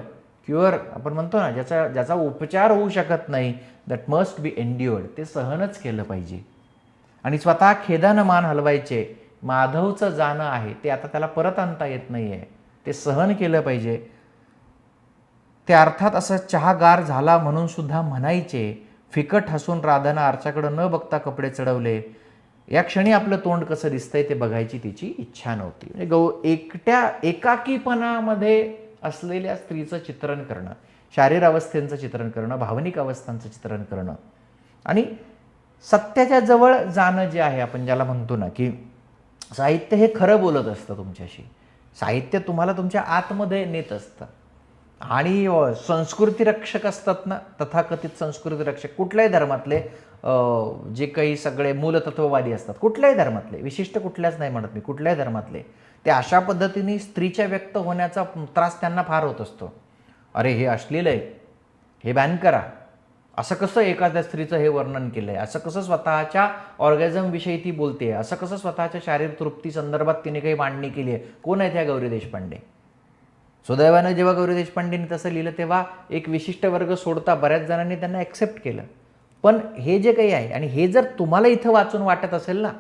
Cure आपण म्हणतो ना, ज्याचा उपचार होऊ शकत नाही, दॅट मस्ट बी एन्ड्युअर्ड, ते सहनच केलं पाहिजे. आणि स्वतः खेदानं मान हलवायचे. माधवचं जाणं आहे ते आता त्याला परत आणता येत नाही आहे, ते सहन केलं पाहिजे. ते अर्थात असं चहागार झाला म्हणून सुद्धा म्हणायचे. फिकट हसून राधानं आरच्याकडं न बघता कपडे चढवले. या क्षणी आपलं तोंड कसं दिसतंय ते बघायची तिची इच्छा नव्हती. म्हणजे एकाकीपणामध्ये असलेल्या स्त्रीचं चित्रण करणं, शारीर अवस्थेचं चित्रण करणं, भावनिक अवस्थांचं चित्रण करणं आणि सत्याच्या जवळ जाणं जे आहे, आपण ज्याला म्हणतो ना की साहित्य हे खरं बोलत असतं तुमच्याशी. साहित्य तुम्हाला तुमच्या आतमध्ये नेत असतं. आणि संस्कृती रक्षक असतात ना, तथाकथित संस्कृती रक्षक कुठल्याही धर्मातले, जे काही सगळे मूलतत्ववादी असतात कुठल्याही धर्मातले, विशिष्ट कुठल्याच नाही म्हणत मी, कुठल्याही धर्मातले, ते अशा पद्धतीने स्त्रीच्या व्यक्त होण्याचा त्रास त्यांना फार होत असतो. अरे हे अश्लील आहे, हे बॅन करा, असं कसं एखाद्या स्त्रीचं हे वर्णन केलं आहे, असं कसं स्वतःच्या ऑर्गॅझमविषयी ती बोलते, असं कसं स्वतःच्या शारीर तृप्ती संदर्भात तिने काही मांडणी केली आहे. कोण आहे त्या गौरी देशपांडे? सुदैवानं जेव्हा गौरी देशपांडेंनी तसं लिहिलं तेव्हा एक विशिष्ट वर्ग सोडता बऱ्याच जणांनी त्यांना ॲक्सेप्ट केलं. पण हे जे काही आहे, आणि हे जर तुम्हाला इथं वाचून वाटत असेल ना,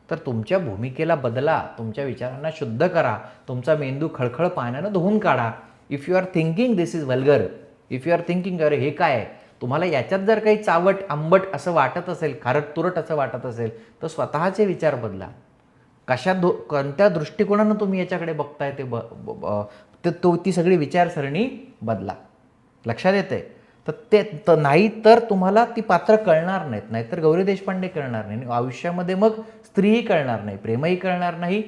तर तुमच्या भूमिकेला बदला, तुमच्या विचारांना शुद्ध करा, तुमचा मेंदू खळखळ पाण्यानं धुवून काढा. If you are thinking this is vulgar, if you are thinking अरे हे काय आहे, तुम्हाला याच्यात जर काही चावट आंबट असं वाटत असेल, खारट तुरट असं वाटत असेल, तर स्वतःचे विचार बदला. कोणत्या दृष्टिकोनानं तुम्ही याच्याकडे बघताय ती सगळी विचारसरणी बदला. लक्षात येते? तर ते नाही तर तुम्हाला ती पात्र कळणार नाहीत, नाहीतर गौरी देशपांडे कळणार नाही. आयुष्यामध्ये मग स्त्रीही कळणार नाही, प्रेमही कळणार नाही,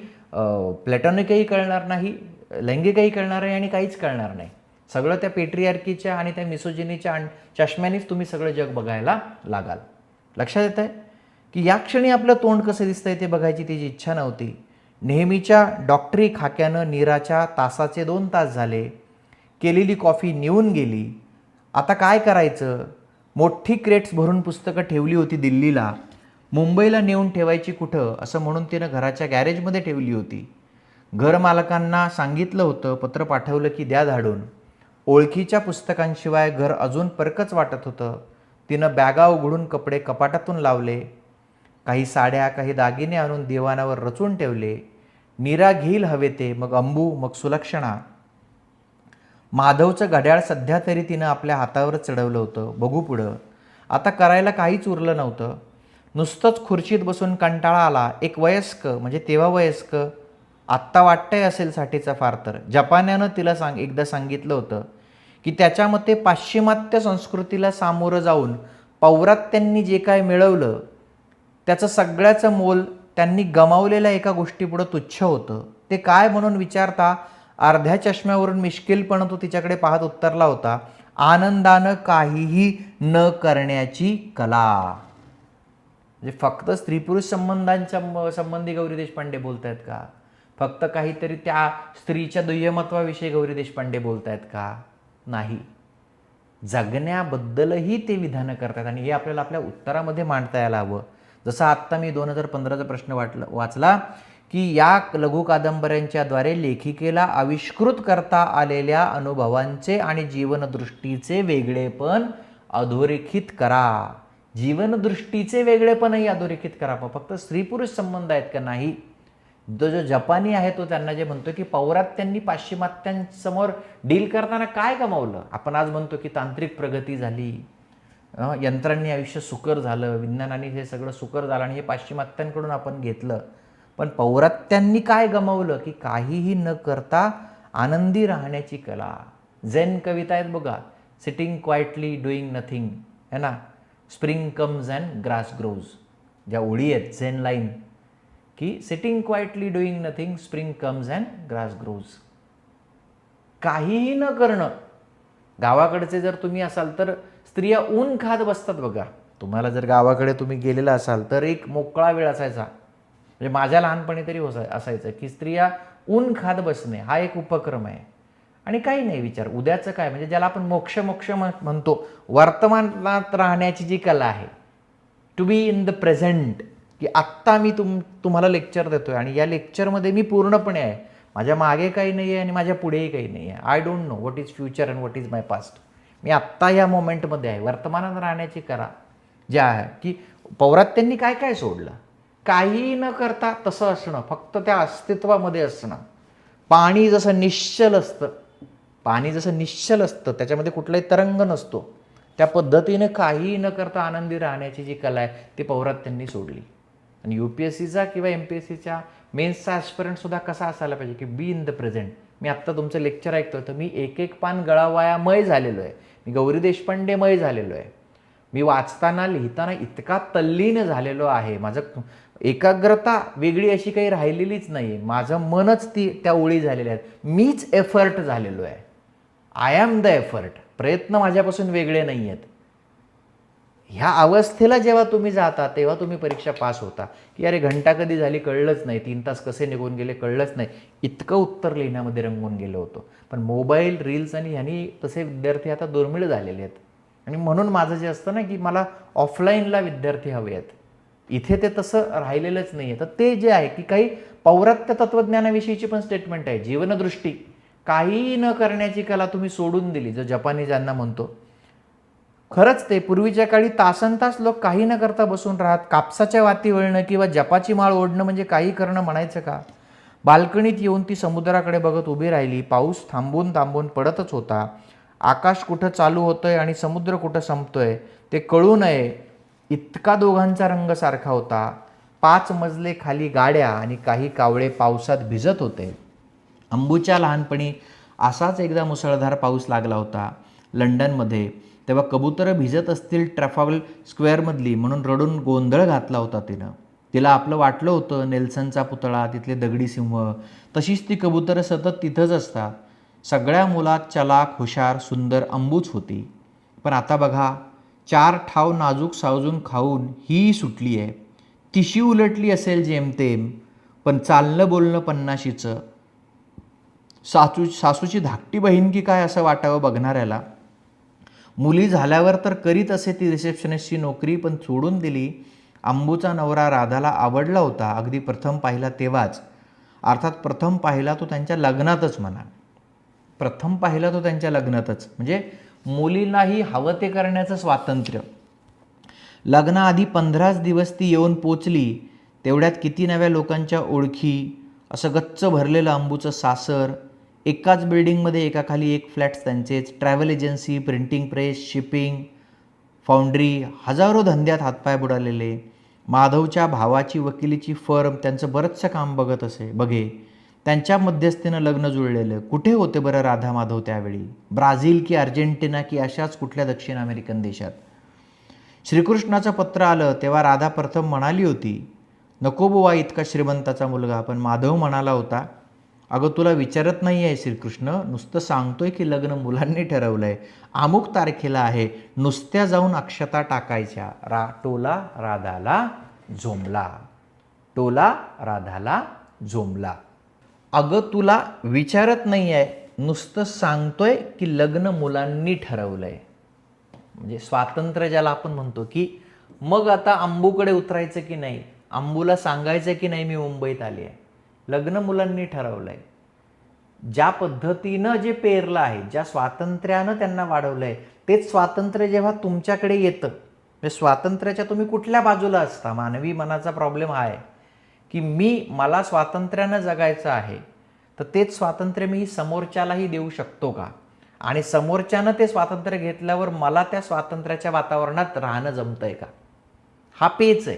प्लॅटॉनिकही कळणार नाही, लैंगिकही कळणार नाही आणि काहीच कळणार नाही. सगळं त्या पेट्रियार्कीच्या आणि त्या मिसोजिनीच्या चष्म्यानेच तुम्ही सगळं जग बघायला लागाल. लक्षात येत आहे की या क्षणी आपलं तोंड कसं दिसतंय ते बघायची तिची इच्छा नव्हती. नेहमीच्या डॉक्टरी खाक्यानं नीराच्या तासाचे 2 तास झाले. केलेली कॉफी निवून गेली. आता काय करायचं? मोठी क्रेट्स भरून पुस्तकं ठेवली होती दिल्लीला. मुंबईला नेऊन ठेवायची कुठं असं म्हणून तिनं घराच्या गॅरेजमध्ये ठेवली होती. घरमालकांना सांगितलं होतं, पत्र पाठवलं की द्या धाडून. ओळखीच्या पुस्तकांशिवाय घर अजून परकच वाटत होतं. तिनं बॅगा उघडून कपडे कपाटातून लावले. काही साड्या, काही दागिने आणून दिवाणावर रचून ठेवले. नीरा घेईल हवे ते, मग अंबू, मग सुलक्षणा. माधवचं घड्याळ सध्या तरी तिनं आपल्या हातावर चढवलं होतं. बघू पुढं. आता करायला काहीच उरलं नव्हतं. नुसतंच खुर्चीत बसून कंटाळा आला. एक वयस्क, म्हणजे तेव्हा वयस्क, आत्ता वाटतंय असेल साठीचा फार तर, जपान्यानं तिला एकदा सांगितलं होतं की त्याच्या मते पाश्चिमात्य संस्कृतीला सामोरं जाऊन पौरात्यांनी जे काय मिळवलं त्याचं सगळ्याचं मोल त्यांनी गमावलेल्या एका गोष्टीपुढं तुच्छ होतं. ते काय म्हणून विचारता अर्ध्या चष्म्यावरून मिश्किलपणे तो तिच्याकडे पाहत उत्तरला होता, आनंदानं काहीही न करण्याची कला. म्हणजे फक्त स्त्री पुरुष संबंधांच्या संबंधी गौरी देशपांडे बोलत आहेत का? फक्त काहीतरी त्या स्त्रीच्या दुय्यमत्वाविषयी गौरी देशपांडे बोलत आहेत का? नाही. जगण्याबद्दलही ते विधानं करतात आणि हे आपल्याला आपल्या उत्तरामध्ये मांडता यायला हवं. जसं आत्ता मी 2015चा प्रश्न वाचला की या लघु कादंबऱ्यांच्याद्वारे लेखिकेला आविष्कृत करता आलेल्या अनुभवांचे आणि जीवनदृष्टीचे वेगळेपण अधोरेखित करा. जीवनदृष्टीचे वेगळेपणही अधोरेखित करा. फक्त स्त्री पुरुष संबंध आहेत का? नाही. जो जपानी आहे तो त्यांना जे म्हणतो की पौरात्यांनी पाश्चिमात्यांसमोर डील करताना काय गमावलं. आपण आज म्हणतो की तांत्रिक प्रगती झाली, यंत्रांनी आयुष्य सुकर झालं, विज्ञानाने हे सगळं सुकर झालं आणि हे पाश्चिमात्यांकडून आपण घेतलं. पण पौरात्यांनी काय गमावलं की काहीही न करता आनंदी राहण्याची कला. झेन कविता आहेत बघा, सिटिंग क्वाइटली डुईंग नथिंग, है ना. Spring comes and grass grows, ज्या ओळी आहेत झेन लाईन की sitting quietly doing nothing, spring comes and grass grows. काहीही न करणं. गावाकडचे जर तुम्ही असाल तर स्त्रिया ऊन खात बसतात बघा. तुम्हाला जर गावाकडे तुम्ही गेलेला असाल तर एक मोकळा वेळ असायचा, म्हणजे माझ्या लहानपणी तरी असायचं की स्त्रिया ऊन खात बसणे हा एक उपक्रम आहे. आणि काही नाही विचार उद्याचं काय, म्हणजे ज्याला आपण मोक्ष म्हणतो, वर्तमानात राहण्याची जी कला आहे, to be in the present, की आत्ता मी तुम्हाला लेक्चर देतोय आणि या लेक्चरमध्ये मी पूर्णपणे आहे. माझ्या मागे काही नाही आहे आणि माझ्या पुढेही काही नाही आहे. I don't know what is future and what is my past. मी आत्ता या मोमेंटमध्ये आहे. वर्तमानात राहण्याची कला जे आहे की पौरात्यांनी काय काय सोडलं, काही न करता तसं असणं, फक्त त्या अस्तित्वामध्ये असणं. पाणी जसं निश्चल असतं, त्याच्यामध्ये कुठलाही तरंग नसतो, त्या पद्धतीने काहीही न करता आनंदी राहण्याची जी कला आहे ती पौरात्यांनी सोडली. आणि UPSCचा किंवा MPSCच्या मेन्सचा ॲस्पिरंटसुद्धा कसा असायला पाहिजे की बी इन द प्रेझेंट. मी आत्ता तुमचं लेक्चर ऐकतोय तर मी एक पान गळावायामय झालेलो आहे, मी गौरी देशपांडेमय झालेलो आहे. मी वाचताना लिहिताना इतका तल्लीन झालेलो आहे, माझं एकाग्रता वेगळी अशी काही राहिलेलीच नाही आहे. माझं मनच त्या ओळी झालेल्या आहेत. मीच एफर्ट झालेलो आहे. I am the effort. प्रयत्न माझ्यापासून वेगळे नाही आहेत. ह्या अवस्थेला जेव्हा तुम्ही जाता तेव्हा तुम्ही परीक्षा पास होता की अरे घंटा कधी झाली कळलंच नाही, 3 तास कसे निघून गेले कळलंच नाही, इतकं उत्तर लिहिण्यामध्ये रंगून गेलो होतो. पण मोबाईल, रील्स आणि ह्यांनी तसे विद्यार्थी आता दुर्मिळ झालेले आहेत. आणि म्हणून माझं जे असतं ना की मला ऑफलाईनला विद्यार्थी हवे आहेत, इथे ते तसं राहिलेलंच नाही आहे. तर ते जे आहे की काही पौरात्य तत्त्वज्ञानाविषयीची पण स्टेटमेंट आहे. जीवनदृष्टी, काहीही न करण्याची कला तुम्ही सोडून दिली, जो जपानी ज्यांना म्हणतो. खरंच ते पूर्वीच्या काळी तासनतास लोक काही न करता बसून राहत. कापसाच्या वाती वळणं किंवा जपाची माळ ओढणं म्हणजे काही करणं म्हणायचं का? बाल्कनीत येऊन ती समुद्राकडे बघत उभी राहिली. पाऊस थांबून थांबून पडतच होता. आकाश कुठं चालू होतंय आणि समुद्र कुठं संपतोय ते कळू नये इतका दोघांचा रंग सारखा होता. 5 मजले खाली गाड्या आणि काही कावळे पावसात भिजत होते. अंबूच्या लहानपणी असाच एकदा मुसळधार पाऊस लागला होता लंडनमध्ये. तेव्हा कबुतरं भिजत असतील ट्रॅफागल स्क्वेअरमधली म्हणून रडून गोंधळ घातला होता तिनं. तिला आपलं वाटलं होतं नेल्सनचा पुतळा, तिथले दगडी सिंह, तशीच ती कबुतरं सतत तिथंच असतात. सगळ्या मुलात चलाक, हुशार, सुंदर अंबूच होती. पण आता बघा, 4 ठाव नाजूक सावजून खाऊन ही सुटली आहे. तिशी उलटली असेल जेमतेम, पण चालणं बोलणं 50शीचं. सासूची धाकटी बहीण की काय असं वाटावं बघणाऱ्याला. मुली झाल्यावर तर करीत असे ती रिसेप्शनिस्टची नोकरी, पण सोडून दिली. अंबूचा नवरा राधाला आवडला होता, अगदी प्रथम पाहिला तेव्हाच. अर्थात प्रथम पाहिला तो त्यांच्या लग्नातच म्हणा. प्रथम पाहिला तो त्यांच्या लग्नातच, म्हणजे मुलींनाही हवं ते करण्याचं स्वातंत्र्य. लग्नाआधी 15 दिवस ती येऊन पोचली, तेवढ्यात किती नव्या लोकांच्या ओळखी, असं गच्च भरलेलं अंबूचं सासर, एकाच बिल्डिंगमध्ये एकाखाली एक फ्लॅट्स त्यांचेच, travel agency, printing press, shipping, foundry, हजारो धंद्यात हातपाय बुडालेले. माधवच्या भावाची वकिलीची फर्म त्यांचं बरंचसं काम बघत बघे. त्यांच्या मध्यस्थीनं लग्न जुळलेलं. कुठे होते बरं राधा माधव त्यावेळी? ब्राझील की अर्जेंटिना की अशाच कुठल्या दक्षिण अमेरिकन देशात? श्रीकृष्णाचं पत्र आलं तेव्हा राधा प्रथम म्हणाली होती, नको बुवा इतका श्रीमंताचा मुलगा. पण माधव म्हणाला होता, अगं तुला विचारत नाही आहे श्रीकृष्ण, नुसतं सांगतोय की लग्न मुलांनी ठरवलं आहे, अमुक तारखेला आहे, नुसत्या जाऊन अक्षता टाकायच्या. टोला राधाला झोंबला. टोला राधाला झोंबला. अगं तुला विचारत नाही आहे, नुसतं सांगतोय की लग्न मुलांनी ठरवलं आहे. म्हणजे स्वातंत्र्य ज्याला आपण म्हणतो, की मग आता अंबूकडे उतरायचं की नाही, अंबूला सांगायचं की नाही मी मुंबईत आली आहे, लग्न मुलांनी ठरवलं आहे. ज्या पद्धतीनं जे पेरलं आहे, ज्या स्वातंत्र्यानं त्यांना वाढवलं आहे, तेच स्वातंत्र्य जेव्हा तुमच्याकडे येतं, म्हणजे स्वातंत्र्याच्या तुम्ही कुठल्या बाजूला असता. मानवी मनाचा प्रॉब्लेम हा आहे की मला स्वातंत्र्यानं जगायचं आहे, तर तेच स्वातंत्र्य मी समोरच्यालाही देऊ शकतो का? आणि समोरच्यानं ते स्वातंत्र्य घेतल्यावर मला त्या स्वातंत्र्याच्या वातावरणात राहणं जमतंय का? हा पेच आहे.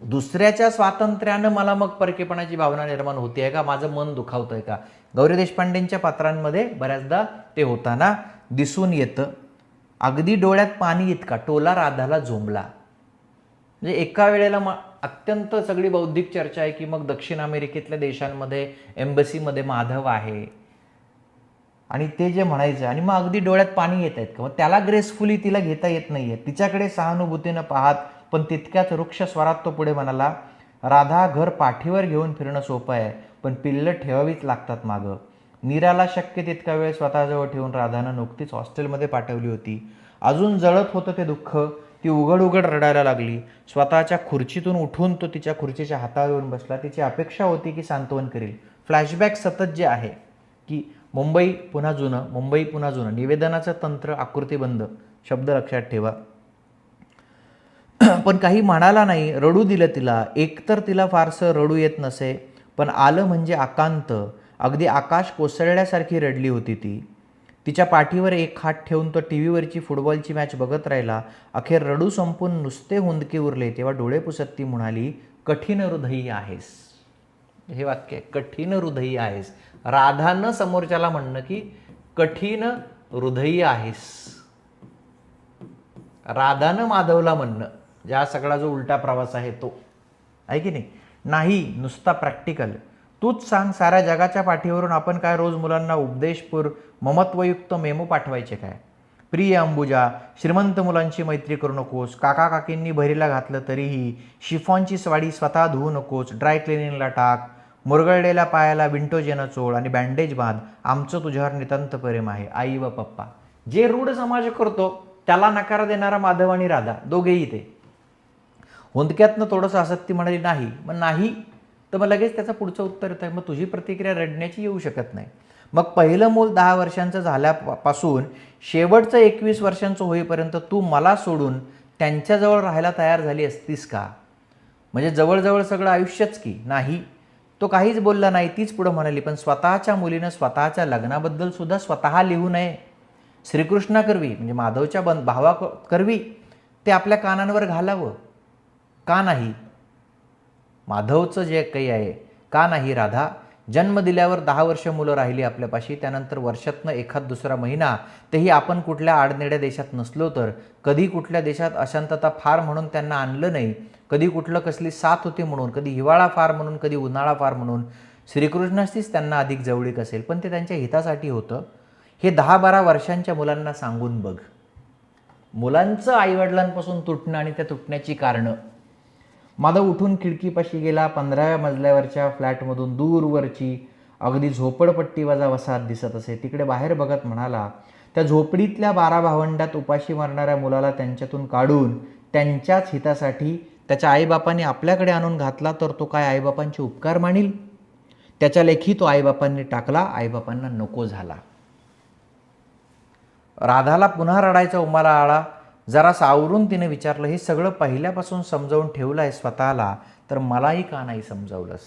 दुसऱ्याच्या स्वातंत्र्यानं मला मग परकेपणाची भावना निर्माण होते आहे का? माझं मन दुखावतंय का? गौरी देशपांडेंच्या पात्रांमध्ये बऱ्याचदा ते होताना दिसून येतं. अगदी डोळ्यात पाणी इतका टोला राधाला झोंबला. म्हणजे एका वेळेला अत्यंत सगळी बौद्धिक चर्चा आहे की मग दक्षिण अमेरिकेतल्या देशांमध्ये एम्बसीमध्ये माधव आहे आणि ते जे म्हणायचं, आणि मग अगदी डोळ्यात पाणी येत आहेत का? मग त्याला ग्रेसफुली तिला घेता येत नाही आहे. तिच्याकडे सहानुभूतीनं पाहत, पण तितक्याच वृक्ष स्वरात तो पुढे म्हणाला, राधा घर पाठीवर घेऊन फिरणं सोपं आहे, पण पिल्लं ठेवावीच लागतात मागं. नीराला शक्य तितका वेळ स्वतःजवळ ठेवून राधानं नुकतीच हॉस्टेलमध्ये पाठवली होती. अजून जळत होतं ते दुःख. ती उघड उघड रडायला लागली. स्वतःच्या खुर्चीतून उठून तो तिच्या खुर्चीच्या हातावर येऊन बसला. तिची अपेक्षा होती की सांत्वन करेल. फ्लॅशबॅक सतत जे आहे की मुंबई पुन्हा जुनं, मुंबई पुन्हा जुनं, निवेदनाचं तंत्र आकृतीबंध, शब्द लक्षात ठेवा. पण काही म्हणाला नाही, रडू दिलं तिला. एकतर तिला फारसं रडू येत नसे, पण आलं म्हणजे आकांत, अगदी आकाश कोसळल्यासारखी रडली होती ती. तिच्या पाठीवर एक हात ठेवून तो टी व्हीवरची फुटबॉलची मॅच बघत राहिला. अखेर रडू संपून नुसते हुंदके उरले तेव्हा डोळे पुसत ती म्हणाली, कठीण हृदयी आहेस. हे वाक्य, कठीण हृदयी आहेस. राधानं समोरच्याला म्हणणं की कठीण हृदयी आहेस. राधानं माधवला म्हणणं, ज्या सगळा जो उलटा प्रवास आहे तो आहे की नाही, नुसता प्रॅक्टिकल. तूच सांग, साऱ्या जगाच्या पाठीवरून आपण काय रोज मुलांना उपदेशपूर ममत्वयुक्त मेमो पाठवायचे काय? प्रिय अंबुजा, श्रीमंत मुलांची मैत्री करू नकोस. काका काकींनी बहिरीला घातलं तरीही शिफॉनची स्वाडी स्वतः धुवू नकोस. ड्राय क्लिनिंगला टाक. मुरगळलेल्या पायाला विंटोजेनं चोळ आणि बँडेज बांध. आमचं तुझ्यावर नितांत प्रेम आहे, आई व पप्पा. जे रूढ समाज करतो त्याला नकार देणारा माधव आणि राधा दोघेही ते. हुंदक्यातनं थोडंसं आसक्ती म्हणाली नाही, मग नाही तर मग लगेच त्याचं पुढचं उत्तर येतं, मग तुझी प्रतिक्रिया रडण्याची येऊ शकत नाही. मग पहिलं मूल 10 वर्षांचं झाल्यापासून शेवटचं 21 वर्षांचं होईपर्यंत तू मला सोडून त्यांच्याजवळ राहायला तयार झाली असतीस का? म्हणजे जवळजवळ सगळं आयुष्यच की नाही. तो काहीच बोलला नाही. तीच पुढं म्हणाली, पण स्वतःच्या मुलीनं स्वतःच्या लग्नाबद्दल सुद्धा स्वतः लिहू नये. श्रीकृष्णा करवी म्हणजे माधवच्या भावा करवी ते आपल्या कानांवर घालावं का नाही? माधवचं जे काही आहे का नाही राधा, जन्म दिल्यावर 10 वर्ष मुलं राहिली आपल्यापाशी, त्यानंतर वर्षातनं एखाद दुसरा महिना, तेही आपण कुठल्या आडनेड्या देशात नसलो तर, कधी कुठल्या देशात अशांतता फार म्हणून त्यांना आणलं नाही, कधी कुठलं कसली साथ होती म्हणून, कधी हिवाळा फार म्हणून, कधी उन्हाळा फार म्हणून, श्रीकृष्णाशीच त्यांना अधिक जवळीक असेल, पण ते त्यांच्या हितासाठी होतं. हे 10-12 वर्षांच्या मुलांना सांगून बघ. मुलांचं आईवडिलांपासून तुटणं आणि त्या तुटण्याची कारणं. माधव उठून खिडकीपाशी गेला. 15व्या मजल्यावरच्या फ्लॅटमधून दूरवरची अगदी झोपडपट्टी वसाहत दिसत असे. तिकडे बाहेर बघत म्हणाला, त्या झोपडीतल्या 12 भावंडात उपाशी मरणाऱ्या मुलाला त्यांच्यातून काढून त्यांच्याच हितासाठी त्याच्या आईबापांनी आपल्याकडे आणून घातला तर तो काय आईबापांचे उपकार मानील? त्याच्या लेखी तो आईबापांनी टाकला, आईबापांना नको झाला. राधाला पुन्हा रडायचा उमाला आला. जरा सावरून तिने विचारलं, हे सगळं पहिल्यापासून समजावून ठेवलं आहे स्वतःला, तर मलाही का नाही समजावलंस?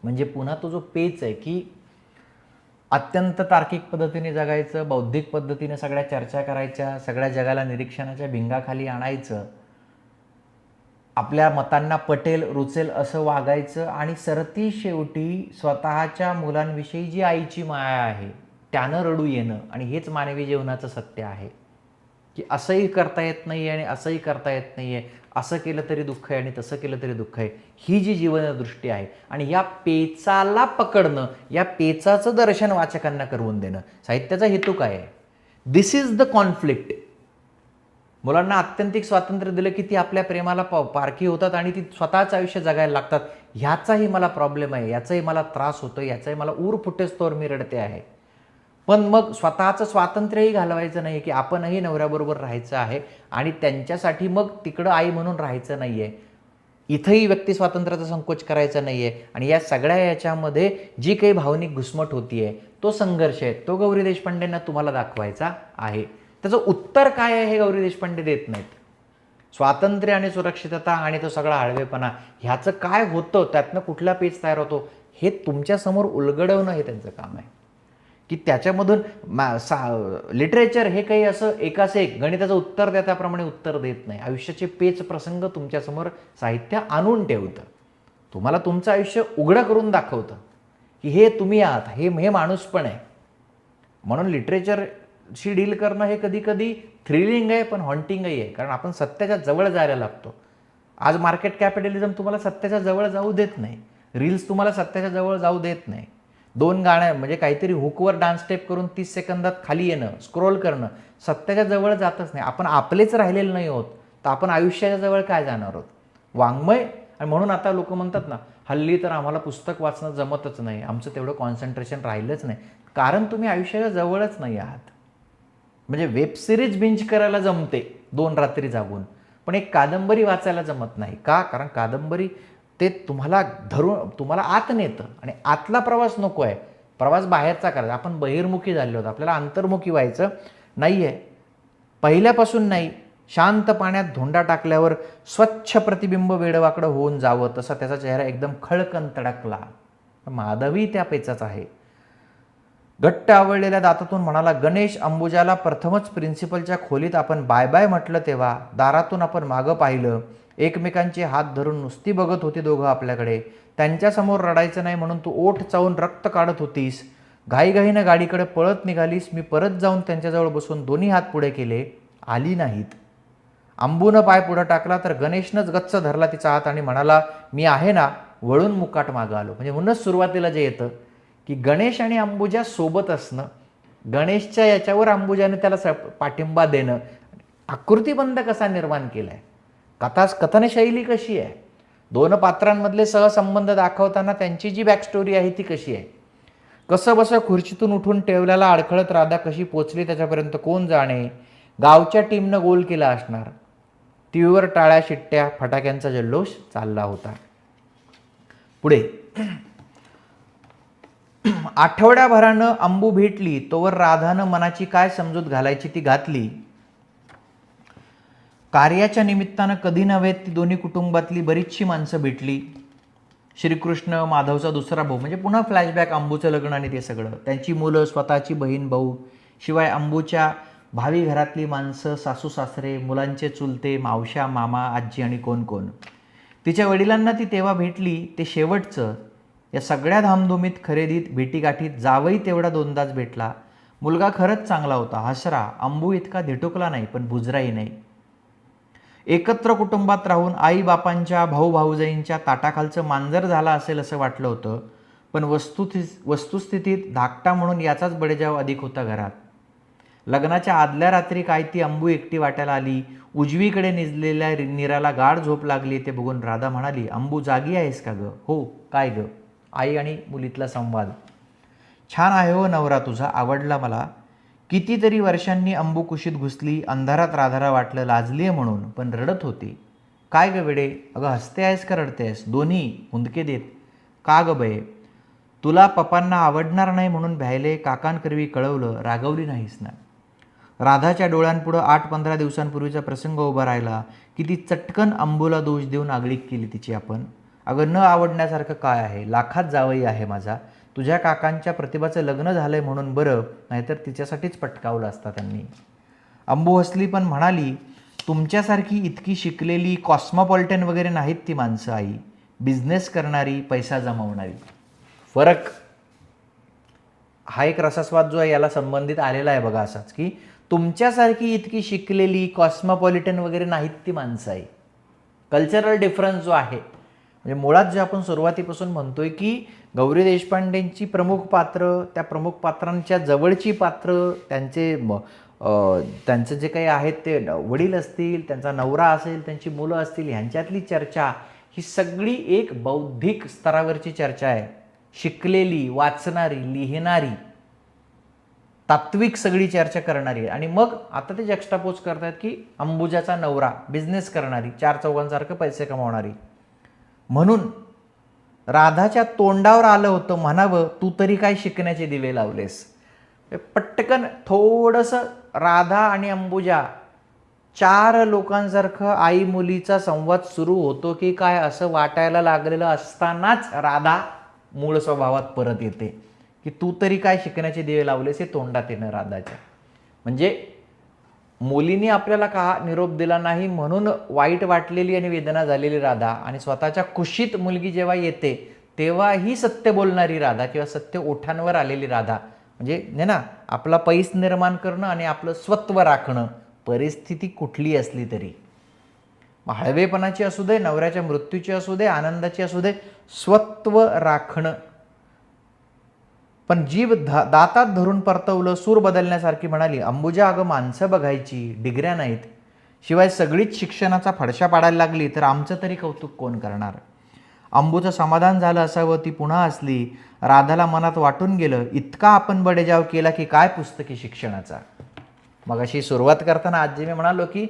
म्हणजे पुन्हा तो जो पेच आहे की अत्यंत तार्किक पद्धतीने जगायचं, बौद्धिक पद्धतीने सगळ्या चर्चा करायच्या, सगळ्या जगाला निरीक्षणाच्या भिंगाखाली आणायचं, आपल्या मतांना पटेल रुचेल असं वागायचं आणि सरती शेवटी स्वतःच्या मुलांविषयी जी आईची माया आहे त्यानं रडू येणं. आणि हेच मानवी जीवनाचं सत्य आहे की असंही करता येत नाही आहे आणि असंही करता येत नाही आहे, असं केलं तरी दुःख आहे आणि तसं केलं तरी दुःख आहे. ही जी जीवनदृष्टी आहे आणि या पेचाला पकडणं, या पेचाचं दर्शन वाचकांना करवून देणं, साहित्याचा हेतू काय आहे? दिस इज द कॉन्फ्लिक्ट. मुलांना आत्यंतिक स्वातंत्र्य दिलं की ती आपल्या प्रेमाला पारखी होतात आणि ती स्वतःचं आयुष्य जगायला लागतात. ह्याचाही मला प्रॉब्लेम आहे, याचाही मला त्रास होतो, याचाही मला ऊर फुटेस्तोवर मी रडते आहे. पण मग स्वतःचं स्वातंत्र्यही घालवायचं नाही की आपणही नवऱ्याबरोबर राहायचं आहे आणि त्यांच्यासाठी मग तिकडं आई म्हणून राहायचं नाही आहे. इथंही व्यक्ती स्वातंत्र्याचा संकोच करायचा नाही आहे. आणि या सगळ्या याच्यामध्ये जी काही भावनिक घुसमट होती आहे, तो संघर्ष आहे, तो गौरी देशपांडेंना तुम्हाला दाखवायचा आहे. त्याचं उत्तर काय आहे हे गौरी देशपांडे देत नाहीत. स्वातंत्र्य आणि सुरक्षितता आणि तो सगळा हळवेपणा ह्याचं काय होतं, त्यातनं कुठला पेच तयार होतो, हे तुमच्यासमोर उलगडवणं हे त्यांचं काम आहे. की त्याच्यामधून लिटरेचर हे काही असं एकाच एक गणिताचं उत्तर द्या त्याप्रमाणे उत्तर देत नाही. आयुष्याचे पेच प्रसंग तुमच्यासमोर साहित्य आणून ठेवतं, तुम्हाला तुमचं आयुष्य उघडं करून दाखवतं की हे तुम्ही आहात, हे माणूस पण आहे. म्हणून लिटरेचरशी डील करणं हे कधी कधी थ्रिलिंग आहे पण हॉन्टिंगही आहे, कारण आपण सत्याच्या जवळ जायला लागतो. आज मार्केट कॅपिटलिझम तुम्हाला सत्याच्या जवळ जाऊ देत नाही, रील्स तुम्हाला सत्याच्या जवळ जाऊ देत नाही. 2 गाण्या म्हणजे काहीतरी हुकवर डान्स स्टेप करून 30 सेकंदात खाली येणं, स्क्रोल करणं सत्याच्या जवळ जातच नाही. आपण आपलेच राहिलेले नाही आहोत तर आपण आयुष्याच्या जवळ काय जाणार आहोत? वाङ्मय. आणि म्हणून आता लोक म्हणतात ना, हल्ली तर आम्हाला पुस्तक वाचणं जमतच नाही, आमचं तेवढं कॉन्सन्ट्रेशन राहिलंच नाही, कारण तुम्ही आयुष्याच्या जवळच नाही आहात. म्हणजे वेब सिरीज बिंज करायला जमते 2 रात्री जागून, पण एक कादंबरी वाचायला जमत नाही. का? कारण कादंबरी ते तुम्हाला धरून तुम्हाला आत नेतं आणि आतला प्रवास नको आहे, प्रवास बाहेरचा करायचा. आपण बहिर्मुखी झालेलो आहोत, आपल्याला अंतर्मुखी व्हायचं नाही आहे पहिल्यापासून. नाही, शांत पाण्यात धोंडा टाकल्यावर स्वच्छ प्रतिबिंब वेडवाकडं होऊन जावं तसा त्याचा चेहरा एकदम खळकन तडकला. माधवी त्या पेचाच आहे. घट्ट आवळलेल्या दातातून म्हणाला, गणेश अंबुजाला प्रथमच प्रिन्सिपलच्या खोलीत आपण बाय बाय म्हटलं तेव्हा दारातून आपण मागं पाहिलं, एकमेकांचे हात धरून नुसती बघत होती दोघं आपल्याकडे. त्यांच्यासमोर रडायचं नाही म्हणून तू ओठ चावून रक्त काढत होतीस, घाईघाईनं गाडीकडे पळत निघालीस. मी परत जाऊन त्यांच्याजवळ बसून दोन्ही हात पुढे केले, आली नाहीत. अंबूनं पाय पुढं टाकला तर गणेशनंच गच्च धरला तिचा हात आणि म्हणाला, मी आहे ना, वळून मुकाट मागं आलो. म्हणजे म्हणूनच सुरुवातीला जे येतं की गणेश आणि अंबुजा सोबत असणं, गणेशच्या याच्यावर अंबुजाने त्याला पाठिंबा देणं, आकृतीबंध कसा निर्माण केलाय, कथनशैली कशी आहे, 2 पात्रांमधले सहसंबंध दाखवताना त्यांची जी बॅकस्टोरी आहे ती कशी आहे, कसं बसं खुर्चीतून उठून टेवल्याला अडखळत राधा कशी पोचली त्याच्यापर्यंत कोण जाणे. गावच्या टीमनं गोल केला असणार. टीव्हीवर टाळ्या शिट्ट्या फटाक्यांचा जल्लोष चालला होता. पुढे आठवड्याभरानं अंबू भेटली तोवर राधानं मनाची काय समजूत घालायची ती घातली. कार्याच्या निमित्तानं कधी नव्हे ती दोन्ही कुटुंबातली बरीचशी माणसं भेटली. श्रीकृष्ण, माधवचा दुसरा भाऊ, म्हणजे पुन्हा फ्लॅशबॅक, अंबूचं लग्न आणि ते सगळं, त्यांची मुलं, स्वतःची बहीण भाऊ, शिवाय अंबूच्या भावी घरातली माणसं, सासू सासरे, मुलांचे चुलते, मावश्या, मामा, आजी आणि कोण कोण. तिच्या वडिलांना ती तेव्हा भेटली ते शेवटचं या सगळ्या धामधुमीत, खरेदीत, भेटीगाठीत जावई तेवढा दोनदाच भेटला. मुलगा खरंच चांगला होता, हसरा. अंबू इतका धिटुकला नाही, पण बुजराही नाही. एकत्र कुटुंबात राहून आई बापांच्या, भाऊ भाऊजाईंच्या ताटाखालचं मांजर झाला असेल असं वाटलं होतं. पण वस्तुस्थितीत धाकटा म्हणून याचाच बडेजाव अधिक होता घरात. लग्नाच्या आदल्या रात्री काय ती अंबू एकटी वाटायला आली. उजवीकडे निजलेल्या नीराला गाढ झोप लागली ते बघून राधा म्हणाली, अंबू जागी आहेस का ग? हो. काय ग? आई आणि मुलीतला संवाद. छान आहे हो नवरा तुझा, आवडला मला. कितीतरी वर्षांनी अंबू कुशीत घुसली. अंधारात राधाला वाटलं लाजली आहे म्हणून, पण रडत होती. काय ग वेडे? अगं हसते आहेस का रडते आहेस? दोन्ही हुंदके देत. का ग बये? तुला पप्पांना आवडणार नाही म्हणून भ्यायले काकांकरवी कळवलं, रागवली नाहीस ना? राधाच्या डोळ्यांपुढं 8-15 दिवसांपूर्वीचा प्रसंग उभा राहिला. किती चटकन अंबूला दोष देऊन आगळीक केली तिची आपण. अगं न आवडण्यासारखं काय आहे? लाखात जावई आहे माझा. तुझ्या काकांच्या प्रतिभाचं लग्न झालंय म्हणून बरं, नाहीतर तिच्यासाठीच पटकावलं असता त्यांनी. अंबू हसली पण म्हणाली, तुमच्यासारखी इतकी शिकलेली कॉस्मोपॉलिटन वगैरे नाहीत ती माणसं आई. बिझनेस करणारी, पैसा जमवणारी. फरक हा एक रसस्वाद जो आहे याला संबंधित आलेला आहे बघा असाच, की तुमच्यासारखी इतकी शिकलेली कॉस्मोपॉलिटन वगैरे नाहीत ती माणसं आहे. कल्चरल डिफरन्स जो आहे, म्हणजे मुळात जे आपण सुरुवातीपासून म्हणतोय की गौरी देशपांडेंची प्रमुख पात्र, त्या प्रमुख पात्रांच्या जवळची पात्र, त्यांचं जे काही आहेत ते वडील असतील, त्यांचा नवरा असेल, त्यांची मुलं असतील, ह्यांच्यातली चर्चा ही सगळी एक बौद्धिक स्तरावरची चर्चा आहे. शिकलेली, वाचणारी, लिहिणारी, तात्विक सगळी चर्चा करणारी. आणि मग आता ते जक्स्टापोज करतात की अंबुजाचा नवरा बिझनेस करणारी, 4 चौघांसारखं पैसे कमावणारी. म्हणून राधाच्या तोंडावर आलं होतं म्हणावं, तू तरी काय शिकण्याचे दिवे लावलेस. पटकन थोडंसं राधा आणि अंबुजा 4 लोकांसारखं आई मुलीचा संवाद सुरू होतो की काय असं वाटायला लागलेलं असतानाच राधा मूळ स्वभावात परत येते की तू तरी काय शिकण्याचे दिवे लावलेस, हे तोंडात येणं राधाच्या. म्हणजे मुलीने आपल्याला का निरोप दिला नाही म्हणून वाईट वाटलेली आणि वेदना झालेली राधा, आणि स्वतःच्या कुशीत मुलगी जेव्हा येते तेव्हा ही सत्य बोलणारी राधा किंवा सत्य ओठांवर आलेली राधा. म्हणजे ना आपला पैस निर्माण करणं आणि आपलं स्वत्व राखणं, परिस्थिती कुठली असली तरी. हळवेपणाची असू दे, नवऱ्याच्या मृत्यूची असू दे, आनंदाची असू दे, स्वत्व राखणं. पण जीव दातात धरून परतवलं, सूर बदलण्यासारखी म्हणाली, अंबुजा अगं माणसं बघायची, डिग्र्या नाहीत. शिवाय सगळीच शिक्षणाचा फडशा पाडायला लागली तर आमचं तरी कौतुक कोण करणार. अंबूचं समाधान झालं असावं, ती पुन्हा असली. राधाला मनात वाटून गेलं, इतका आपण बडेजाव केला की काय पुस्तकी शिक्षणाचा. मग अशी सुरुवात करताना आजी मी म्हणालो की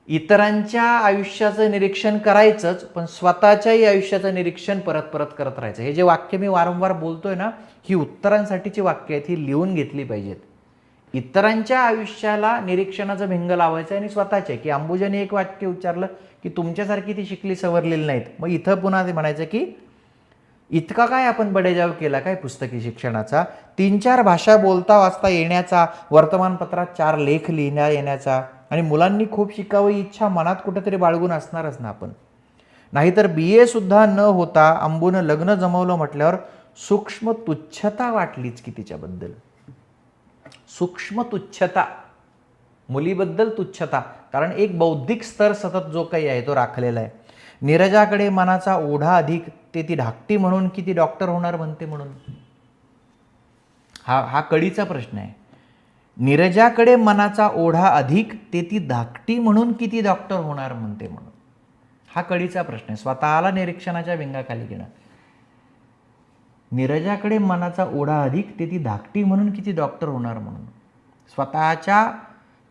इतरांच्या आयुष्याचं निरीक्षण करायचंच, पण स्वतःच्याही आयुष्याचं निरीक्षण परत परत करत राहायचं. हे जे वाक्य मी वारंवार बोलतोय ना, ही उत्तरांसाठीची वाक्य आहेत, ही लिहून घेतली पाहिजेत. इतरांच्या आयुष्याला निरीक्षणाचं भिंग लावायचं आणि स्वतःचे, की अंबुजाने एक वाक्य उच्चारलं की तुमच्यासारखी ती शिकली सवरलेली नाहीत. मग इथं पुन्हा ते म्हणायचं की इतका काय आपण बडेजाव केला काय पुस्तकी शिक्षणाचा. 3-4 भाषा बोलता वाचता येण्याचा, वर्तमानपत्रात 4 लेख लिहिण्या येण्याचा, आणि मुलांनी खूप शिकावं ही इच्छा मनात कुठेतरी बाळगून असणारच ना आपण. नाहीतर BA सुद्धा न होता अंबूनं लग्न जमवलं म्हटल्यावर सूक्ष्म तुच्छता वाटलीच की तिच्याबद्दल. सूक्ष्म तुच्छता, मुलीबद्दल तुच्छता. कारण एक बौद्धिक स्तर सतत जो काही आहे तो राखलेला आहे. नीरजाकडे मनाचा ओढा अधिक, ते ती धाकटी म्हणून की ती डॉक्टर होणार म्हणते म्हणून. हा कळीचा प्रश्न आहे. नीरजाकडे मनाचा ओढा अधिक, ते ती धाकटी म्हणून की ती डॉक्टर होणार म्हणते म्हणून. हा कळीचा प्रश्न आहे. स्वतःला निरीक्षणाच्या विंगाखाली घेणं. नीरजाकडे मनाचा ओढा अधिक, ते ती धाकटी म्हणून की ती डॉक्टर होणार म्हणून. स्वतःच्या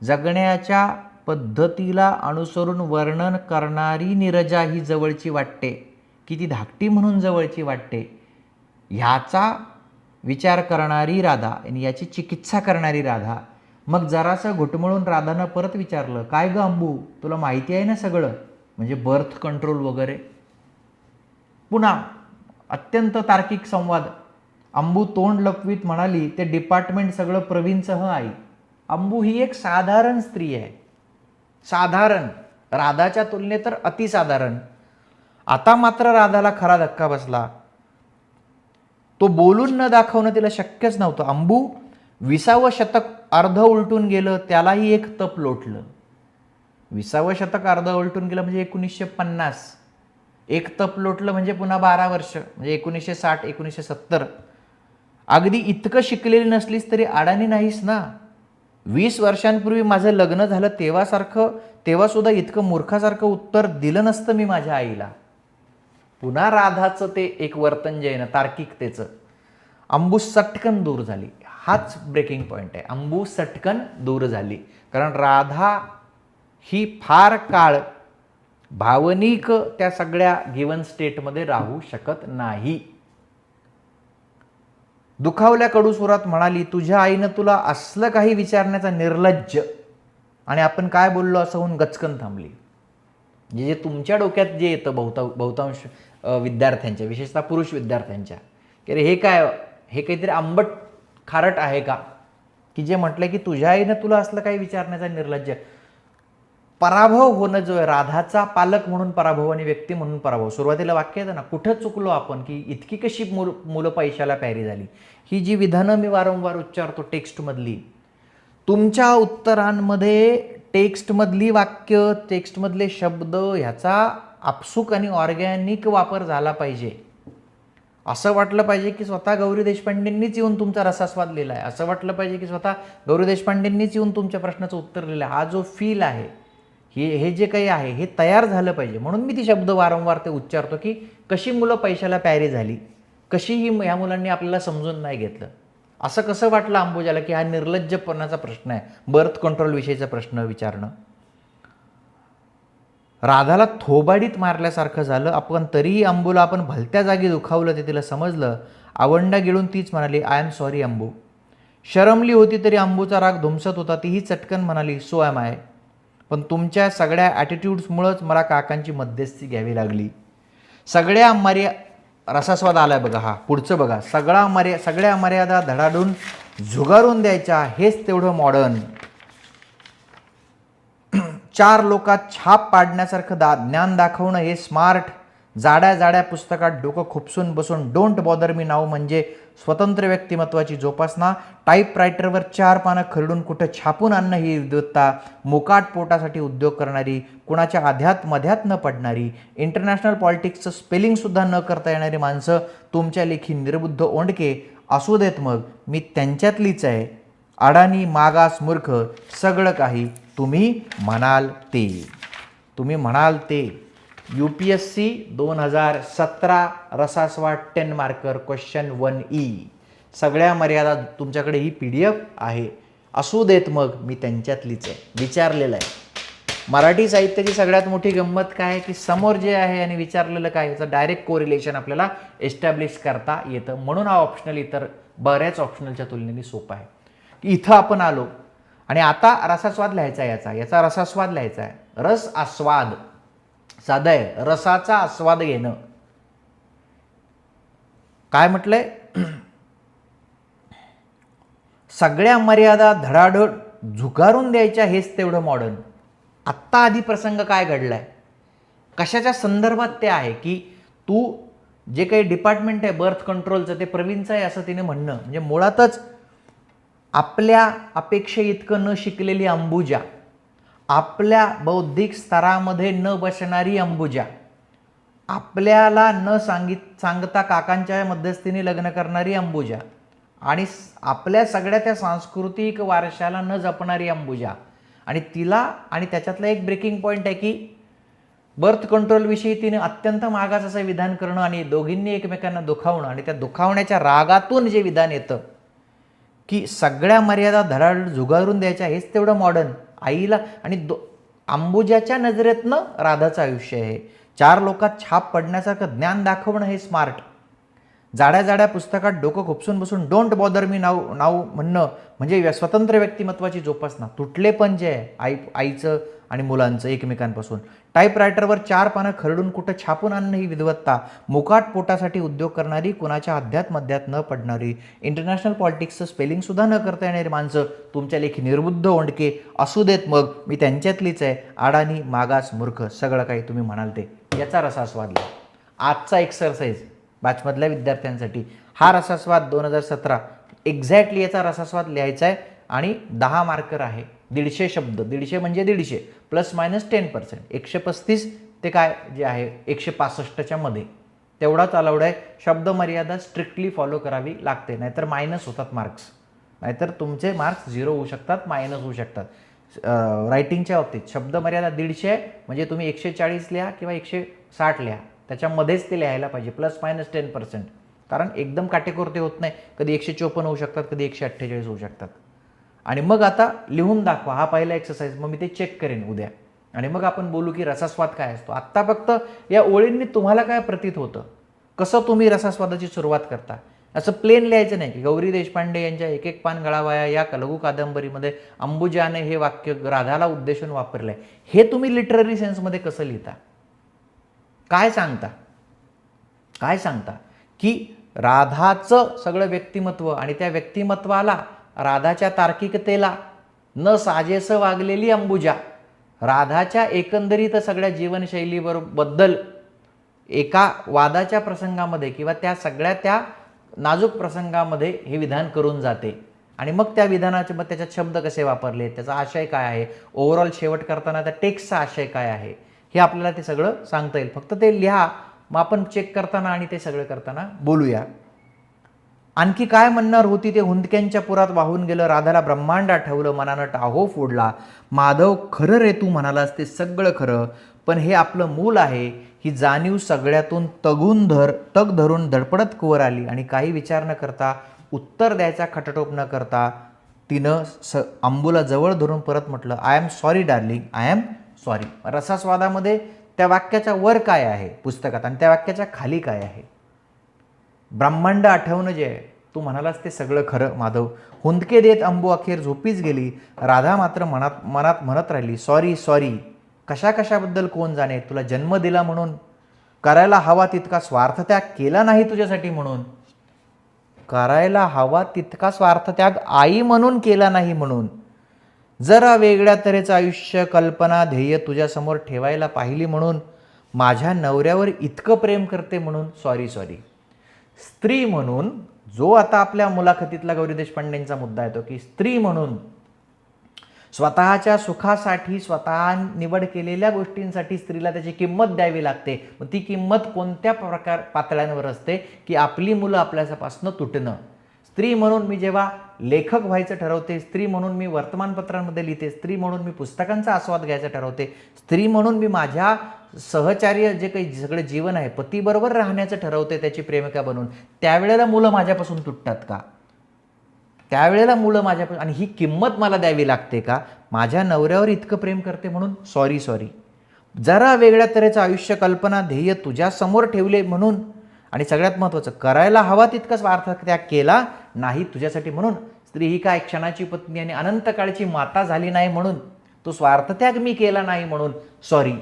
जगण्याच्या पद्धतीला अनुसरून वर्णन करणारी नीरजा ही जवळची वाटते की ती धाकटी म्हणून जवळची वाटते, ह्याचा विचार करणारी राधा आणि याची चिकित्सा करणारी राधा. मग जरासं घुटमळून राधानं परत विचारलं, काय ग अंबू, तुला माहिती आहे ना सगळं, म्हणजे बर्थ कंट्रोल वगैरे. पुन्हा अत्यंत तार्किक संवाद. अंबू तोंड लपवीत म्हणाली, ते डिपार्टमेंट सगळं प्रवीणसह आई. अंबू ही एक साधारण स्त्री आहे, साधारण, राधाच्या तुलनेत तर अतिसाधारण. आता मात्र राधाला खरा धक्का बसला. तो बोलून न दाखवणं तिला शक्यच नव्हतं. अंबू 20वं शतक अर्ध उलटून गेलं, त्यालाही एक तप लोटलं. 20वं शतक अर्ध उलटून गेलं म्हणजे 1950. एक तप लोटलं म्हणजे पुन्हा 12 वर्ष, म्हणजे 1960 1970. अगदी इतकं शिकलेली नसलीस तरी अडाणी नाहीस ना. 20 वर्षांपूर्वी माझं लग्न झालं तेव्हा सुद्धा इतकं मूर्खासारखं उत्तर दिलं नसतं मी माझ्या आईला. पुन्हा राधाचं ते एक वर्तन जे आहे ना तार्किकतेचं, अंबू सटकन दूर झाली. हाच ब्रेकिंग पॉईंट आहे. अंबू सटकन दूर झाली कारण राधा ही फार काळ भावनिक त्या सगळ्या गिवन स्टेटमध्ये राहू शकत नाही. दुखावल्या कडू सुरात म्हणाली, तुझ्या आईनं तुला असलं काही विचारण्याचा निर्लज्ज. आणि आपण काय बोललो असं होऊन गचकन थांबली. जे तुमच्या डोक्यात जे येतं बहुतांश विद्यार्थ्यांच्या, विशेषतः पुरुष विद्यार्थ्यांच्या, की अरे हे काय, हे काहीतरी आंबट खारट आहे का, की जे म्हटलं की तुझ्या आईनं तुला असलं काही विचारण्याचा निर्लज्ज. पराभव होणं जो आहे, राधाचा पालक म्हणून पराभव आणि व्यक्ती म्हणून पराभव. सुरुवातीला वाक्य येतं ना, कुठं चुकलो आपण की इतकी कशी मुलं पैशाला प्यारी झाली. ही जी विधानं मी वारंवार उच्चारतो टेक्स्टमधली, तुमच्या उत्तरांमध्ये टेक्स्टमधली वाक्य, टेक्स्टमधले शब्द ह्याचा आपसूक आणि ऑर्गॅनिक वापर झाला पाहिजे. असं वाटलं पाहिजे की स्वतः गौरी देशपांडेंनीच येऊन तुमचा रसास्वाद लिहिला आहे. असं वाटलं पाहिजे की स्वतः गौरी देशपांडेंनीच येऊन तुमच्या प्रश्नाचं उत्तर लिहिलं आहे. हा जो फील आहे, हे जे काही आहे हे तयार झालं पाहिजे. म्हणून मी ती शब्द वारंवार ते उच्चारतो की कशी मुलं पैशाला प्यारी झाली, कशी ही ह्या मुलांनी आपल्याला समजून नाही घेतलं. असं कसं वाटलं अंबुजाला की हा निर्लज्जपणाचा प्रश्न आहे, बर्थ कंट्रोल विषयीचा प्रश्न विचारणं. राधाला थोबाडीत मारल्यासारखं झालं. आपण तरीही अंबूला आपण भलत्या जागी दुखावलं ते तिला समजलं. आवंडा गिळून तीच म्हणाली, आय एम सॉरी अंबू. शरमली होती तरी अंबूचा राग धुमसत होता. तीही चटकन म्हणाली, सो एम आय. पण तुमच्या सगळ्या ॲटिट्यूड्समुळंच मला काकांची मध्यस्थी घ्यावी लागली. सगळ्या रसास्वाद आलाय बघा. हा पुढचं बघा, सगळ्या मर्यादा धडाडून झुगारून द्यायच्या हेच तेवढं मॉडर्न. 4 लोकात छाप पाडण्यासारखं ज्ञान दाखवणं हे स्मार्ट. जाड्या पुस्तकात डोकं खुपसून बसून डोंट बॉदर मी नाव म्हणजे स्वतंत्र व्यक्तिमत्वाची जोपासना. टाईपरायटरवर 4 पानं खरडून कुठं छापून आणणं ही विद्वत्ता. मुकाट पोटासाठी उद्योग करणारी, कुणाच्या आध्यात मध्यात न पडणारी, इंटरनॅशनल पॉलिटिक्सचं स्पेलिंगसुद्धा न करता येणारी माणसं तुमच्या लेखी निर्बुद्ध ओंडके. असू देत मग, मी त्यांच्यातलीच आहे. अडाणी, मागास, मूर्ख, सगळं काही तुम्ही म्हणाल ते. तुम्ही म्हणाल ते. UPSC 2017 रसास्वाद 10 marker question 1E. सगळ्या मर्यादा तुमच्याकडे ही PDF आहे. असू देत मग, मी त्यांच्यातलीच आहे. विचारलेलं आहे. मराठी साहित्याची सगळ्यात मोठी गंमत काय आहे की समोर जे आहे आणि विचारलेलं काय याचं डायरेक्ट कोरिलेशन आपल्याला एस्टॅब्लिश करता येतं. म्हणून हा ऑप्शनल इतर बऱ्याच ऑप्शनलच्या तुलनेने सोपा आहे. इथं आपण आलो आणि आता रसास्वाद लिहायचा आहे. याचा रसास्वाद लिहायचा आहे. रस आस्वाद साधं आहे, रसाचा आस्वाद घेणं. काय म्हटलंय, सगळ्या मर्यादा धडाधड झुगारून द्यायच्या हेच तेवढं मॉडर्न. आत्ता आधी प्रसंग काय घडलाय, कशाच्या संदर्भात ते आहे की तू जे काही डिपार्टमेंट आहे बर्थ कंट्रोलचं ते प्रवीणचं आहे असं तिने म्हणणं. म्हणजे मुळातच आपल्या अपेक्षे इतकं न शिकलेली अंबुजा, आपल्या बौद्धिक स्तरामध्ये न बसणारी अंबुजा, आपल्याला न सांगता काकांच्या मध्यस्थीने लग्न करणारी अंबुजा आणि आपल्या सगळ्या त्या सांस्कृतिक वारशाला न जपणारी अंबुजा. आणि तिला, आणि त्याच्यातला एक ब्रेकिंग पॉईंट आहे की बर्थ कंट्रोलविषयी तिने अत्यंत मागास असं विधान करणं आणि दोघींनी एकमेकांना दुखावणं आणि त्या दुखावण्याच्या रागातून जे विधान येतं की सगळ्या मर्यादा धडाड झुगारून द्यायच्या हेच तेवढं मॉडर्न. आईला आणि अंबुजाच्या नजरेतनं राधाचं आयुष्य आहे. 4 लोकात छाप पडण्यासारखं ज्ञान दाखवणं हे स्मार्ट. जाड्या पुस्तकात डोकं खुपसून बसून डोंट बॉदर मी नाव म्हणणं म्हणजे स्वतंत्र व्यक्तिमत्वाची जोपासना. तुटले पण जे आहे आईचं आणि मुलांचं एकमेकांपासून. टाईपरायटरवर 4 पानं खरडून कुठं छापून आणणं ही विद्वत्ता. मुकाट पोटासाठी उद्योग करणारी, कुणाच्या अध्यात मध्यात न पडणारी, इंटरनॅशनल पॉलिटिक्सचं स्पेलिंगसुद्धा न करता येणारी माणसं तुमच्या लेखी निर्बुद्ध ओंडके. असू देत मग, मी त्यांच्यातलीच आहे. अडाणी, मागास, मूर्ख, सगळं काही तुम्ही म्हणाल ते. याचा रसास्वाद लिहा. आजचा एक्सरसाइज बॅचमधल्या विद्यार्थ्यांसाठी. हा रसास्वाद 2017 एक्झॅक्टली याचा रसास्वाद लिहायचा आहे आणि 10 मार्कर आहे. 150 शब्द, 150 म्हणजे 150 ±10%, 135 ते काय जे आहे 165च्या मध्ये तेवढाच अलाउड आहे. शब्द मर्यादा स्ट्रिक्टली फॉलो करावी लागते, नाहीतर मायनस होतात मार्क्स, नाहीतर तुमचे मार्क्स 0 होऊ शकतात, मायनस होऊ शकतात. रायटिंगच्या बाबतीत शब्द मर्यादा 150 आहे म्हणजे तुम्ही 140 लिहा किंवा 160 लिहा, त्याच्यामध्येच ते लिहायला पाहिजे, ±10%. कारण एकदम काटेकोर ते होत नाही, कधी 154 होऊ शकतात, कधी 148 होऊ शकतात. आणि मग आता लिहून दाखवा, हा पहिला एक्सरसाइज. मग मी ते चेक करेन उद्या आणि मग आपण बोलू की रसास्वाद काय असतो. आत्ता फक्त या ओळींनी तुम्हाला काय प्रतीत होतं, कसं तुम्ही रसास्वादाची सुरुवात करता. असं प्लेन लिहायचं नाही की गौरी देशपांडे यांच्या एक एक पान गळावाया या लघु कादंबरीमध्ये अंबुजाने हे वाक्य राधाला उद्देशून वापरलंय. हे तुम्ही लिटररी सेन्समध्ये कसं लिहिता, काय सांगता, काय सांगता की राधाचं सगळं व्यक्तिमत्व आणि त्या व्यक्तिमत्वाला, राधाच्या तार्किकतेला न साजेसं वागलेली अंबुजा, राधाच्या एकंदरीत सगळ्या जीवनशैलीबद्दल एका वादाच्या प्रसंगामध्ये किंवा त्या सगळ्या त्या नाजूक प्रसंगामध्ये हे विधान करून जाते. आणि मग त्या विधानाचे मग त्याच्यात शब्द कसे वापरले, त्याचा आशय काय आहे, ओव्हरऑल शेवट करताना त्या टेक्स्टचा आशय काय आहे, हे आपल्याला ते सगळं सांगता येईल. फक्त ते लिहा, मग आपण चेक करताना आणि ते सगळं करताना बोलूया. आणखी काय म्हणणार होती ते हुंदक्यांच्या पुरात वाहून गेलं, राधाला ब्रह्मांड आठवलं, मनानं टाहो फोडला, माधव खरं रे तू म्हणालास ते सगळं खरं, पण हे आपलं मूल आहे, ही जाणीव सगळ्यातून तग धरून धडपडत कुवर आली आणि काही विचार न करता, उत्तर द्यायचा खटाटोप न करता तिनं अंबूला जवळ धरून परत म्हटलं, I am sorry darling, I am sorry. रसास्वादामध्ये त्या वाक्याच्या वर काय आहे पुस्तकात आणि त्या वाक्याच्या खाली काय आहे. ब्रह्मांड आठवणं जे आहे, तू म्हणालास ते सगळं खरं माधव. हुंदके देत अंबू अखेर झोपीच गेली, राधा मात्र मनात म्हणत राहिली, सॉरी सॉरी. कशाबद्दल कोण जाणे, तुला जन्म दिला म्हणून, करायला हवा तितका स्वार्थत्याग केला नाही तुझ्यासाठी म्हणून, करायला हवा तितका स्वार्थत्याग आई म्हणून केला नाही म्हणून, जरा वेगळ्या तऱ्हेचं आयुष्य कल्पना ध्येय तुझ्यासमोर ठेवायला पाहिली म्हणून, माझ्या नवऱ्यावर इतकं प्रेम करते म्हणून, सॉरी सॉरी. स्त्री म्हणून, जो आता आपल्या मुलाखतीतला गौरी देशपांडेंचा मुद्दा येतो की स्त्री म्हणून स्वतःच्या सुखासाठी, स्वतः निवड केलेल्या गोष्टींसाठी स्त्रीला त्याची किंमत द्यावी लागते. मग ती किंमत कोणत्या पातळ्यांवर असते की आपली मुलं आपल्यापासून तुटणं. स्त्री म्हणून मी जेव्हा लेखक व्हायचं ठरवते, स्त्री म्हणून मी वर्तमानपत्रांमध्ये लिहिते, स्त्री म्हणून मी पुस्तकांचा आस्वाद घ्यायचा ठरवते, स्त्री म्हणून मी माझ्या सहचार्य जे काही सगळं जीवन आहे पतीबरोबर राहण्याचं ठरवते त्याची प्रेमिका बनून, त्यावेळेला मुलं माझ्यापासून तुटतात का, त्यावेळेला मुलं माझ्यापासून, आणि ही किंमत मला द्यावी लागते का, माझ्या नवऱ्यावर इतकं प्रेम करते म्हणून, सॉरी सॉरी. जरा वेगळ्या तऱ्हेचं आयुष्य कल्पना ध्येय तुझ्यासमोर ठेवले म्हणून, आणि सगळ्यात महत्त्वाचं, करायला हवा तितका स्वार्थत्याग केला नाही तुझ्यासाठी म्हणून. स्त्री ही काय क्षणाची पत्नी आणि अनंत काळची माता झाली नाही म्हणून, तो स्वार्थत्याग मी केला नाही म्हणून, सॉरी.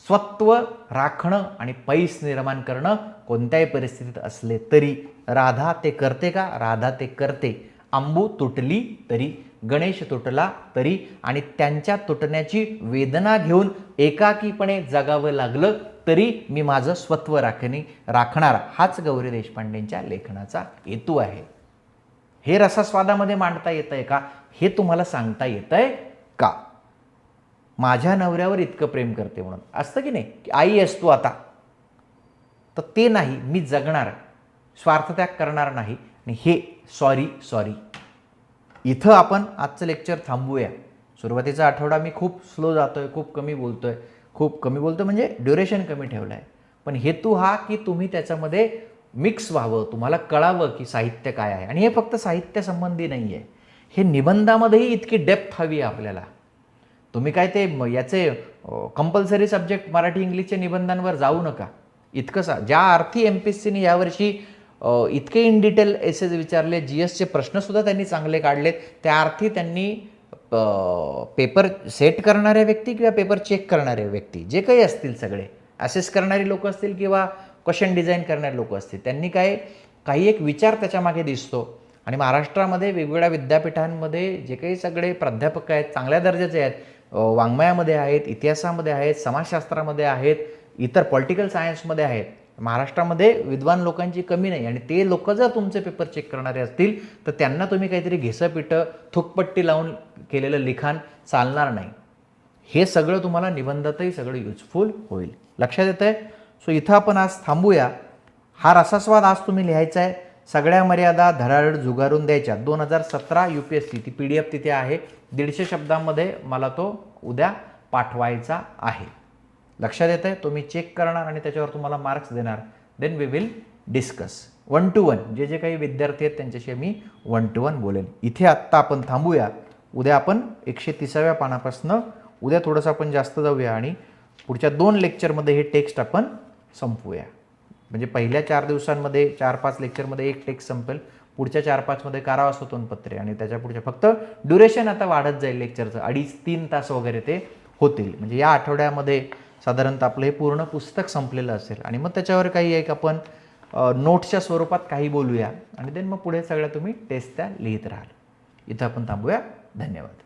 स्वत्व राखणं आणि पैस निर्माण करणं कोणत्याही परिस्थितीत असले तरी राधा ते करते का, राधा ते करते. अंबू तुटली तरी, गणेश तुटला तरी, आणि त्यांच्या तुटण्याची वेदना घेऊन एकाकीपणे जगावं लागलं तरी मी माझं स्वत्व राखणार, हाच गौरी देशपांडेंच्या लेखनाचा हेतू आहे. हे रसास्वादामध्ये मांडता येतंय का, हे तुम्हाला सांगता येतंय का. माझ्या नवऱ्यावर इतकं प्रेम करते म्हणून असतं की नाही, की आई असतो आता, तर ते नाही, मी जगणार, स्वार्थत्याग करणार नाही. आणि हे सॉरी सॉरी. इथं आपण आजचं लेक्चर थांबूया. सुरुवातीचा आठवडा मी खूप स्लो जातोय, खूप कमी बोलतोय म्हणजे ड्युरेशन कमी ठेवलं आहे, पण हेतू हा की तुम्ही त्याच्यामध्ये मिक्स व्हावं, तुम्हाला कळावं की साहित्य काय आहे. आणि हे फक्त साहित्य संबंधी नाही आहे, हे निबंधामध्येही इतकी डेप्थ हवी आहे आपल्याला. तुम्ही काय ते याचे कंपल्सरी सब्जेक्ट मराठी इंग्लिशच्या निबंधांवर जाऊ नका. इतकंसा ज्या अर्थी MPSCने यावर्षी इतके इन डिटेल एसेज विचारले, GSचे प्रश्नसुद्धा त्यांनी चांगले काढलेत, त्या अर्थी त्यांनी पेपर सेट करणाऱ्या व्यक्ती किंवा पेपर चेक करणारे व्यक्ती जे काही असतील, सगळे असेस करणारी लोक असतील किंवा क्वेश्चन डिझाईन करणारे लोक असतील, त्यांनी काही एक विचार त्याच्यामागे दिसतो. आणि महाराष्ट्रामध्ये वेगवेगळ्या विद्यापीठांमध्ये जे काही सगळे प्राध्यापक आहेत, चांगल्या दर्जाचे आहेत, वाङ्मयामध्ये आहेत, इतिहासामध्ये आहेत, समाजशास्त्रामध्ये आहेत, इतर पॉलिटिकल सायन्समध्ये आहेत, महाराष्ट्रामध्ये विद्वान लोकांची कमी नाही आणि ते लोक जर तुमचे पेपर चेक करणारे असतील तर त्यांना तुम्ही काहीतरी घेसपिटं थुकपट्टी लावून केलेलं लिखाण चालणार नाही. हे सगळं तुम्हाला निबंधातही सगळं युजफुल होईल. लक्षात येतं आहे? सो इथं आपण आज थांबूया. हा रसास्वाद आज तुम्ही लिहायचा आहे. सगळ्या मर्यादा धडाधड झुगारून द्यायच्या. 2017 UPSC ती PDF तिथे आहे. 150 शब्दांमध्ये मला तो उद्या पाठवायचा आहे. लक्षात येतं आहे? तो मी चेक करणार आणि त्याच्यावर तुम्हाला मार्क्स देणार. Then we will discuss 1 to 1. जे जे काही विद्यार्थी आहेत त्यांच्याशी मी 1 to 1 बोलेन. इथे आत्ता आपण थांबूया. उद्या आपण 130व्या पानापासून उद्या थोडंसं आपण जास्त जाऊया आणि पुढच्या 2 लेक्चरमध्ये हे टेक्स्ट आपण संपवूया. म्हणजे पहिल्या 4 दिवसांमध्ये 4-5 लेक्चरमध्ये एक टेक्स्ट संपेल. पुढच्या 4-5मध्ये कारावास तोंडपत्रे आणि त्याच्या पुढच्या फक्त ड्युरेशन आता वाढत जाईल लेक्चरचं. 2.5-3 तास वगैरे ते होतील. म्हणजे या आठवड्यामध्ये साधारणतः आपलं हे पूर्ण पुस्तक संपलेलं असेल आणि मग त्याच्यावर काही एक आपण नोट्सच्या स्वरूपात काही बोलूया आणि देन मग पुढे सगळ्या तुम्ही टेस्ट त्या लिहित राहाल. इथं आपण थांबूया. धन्यवाद.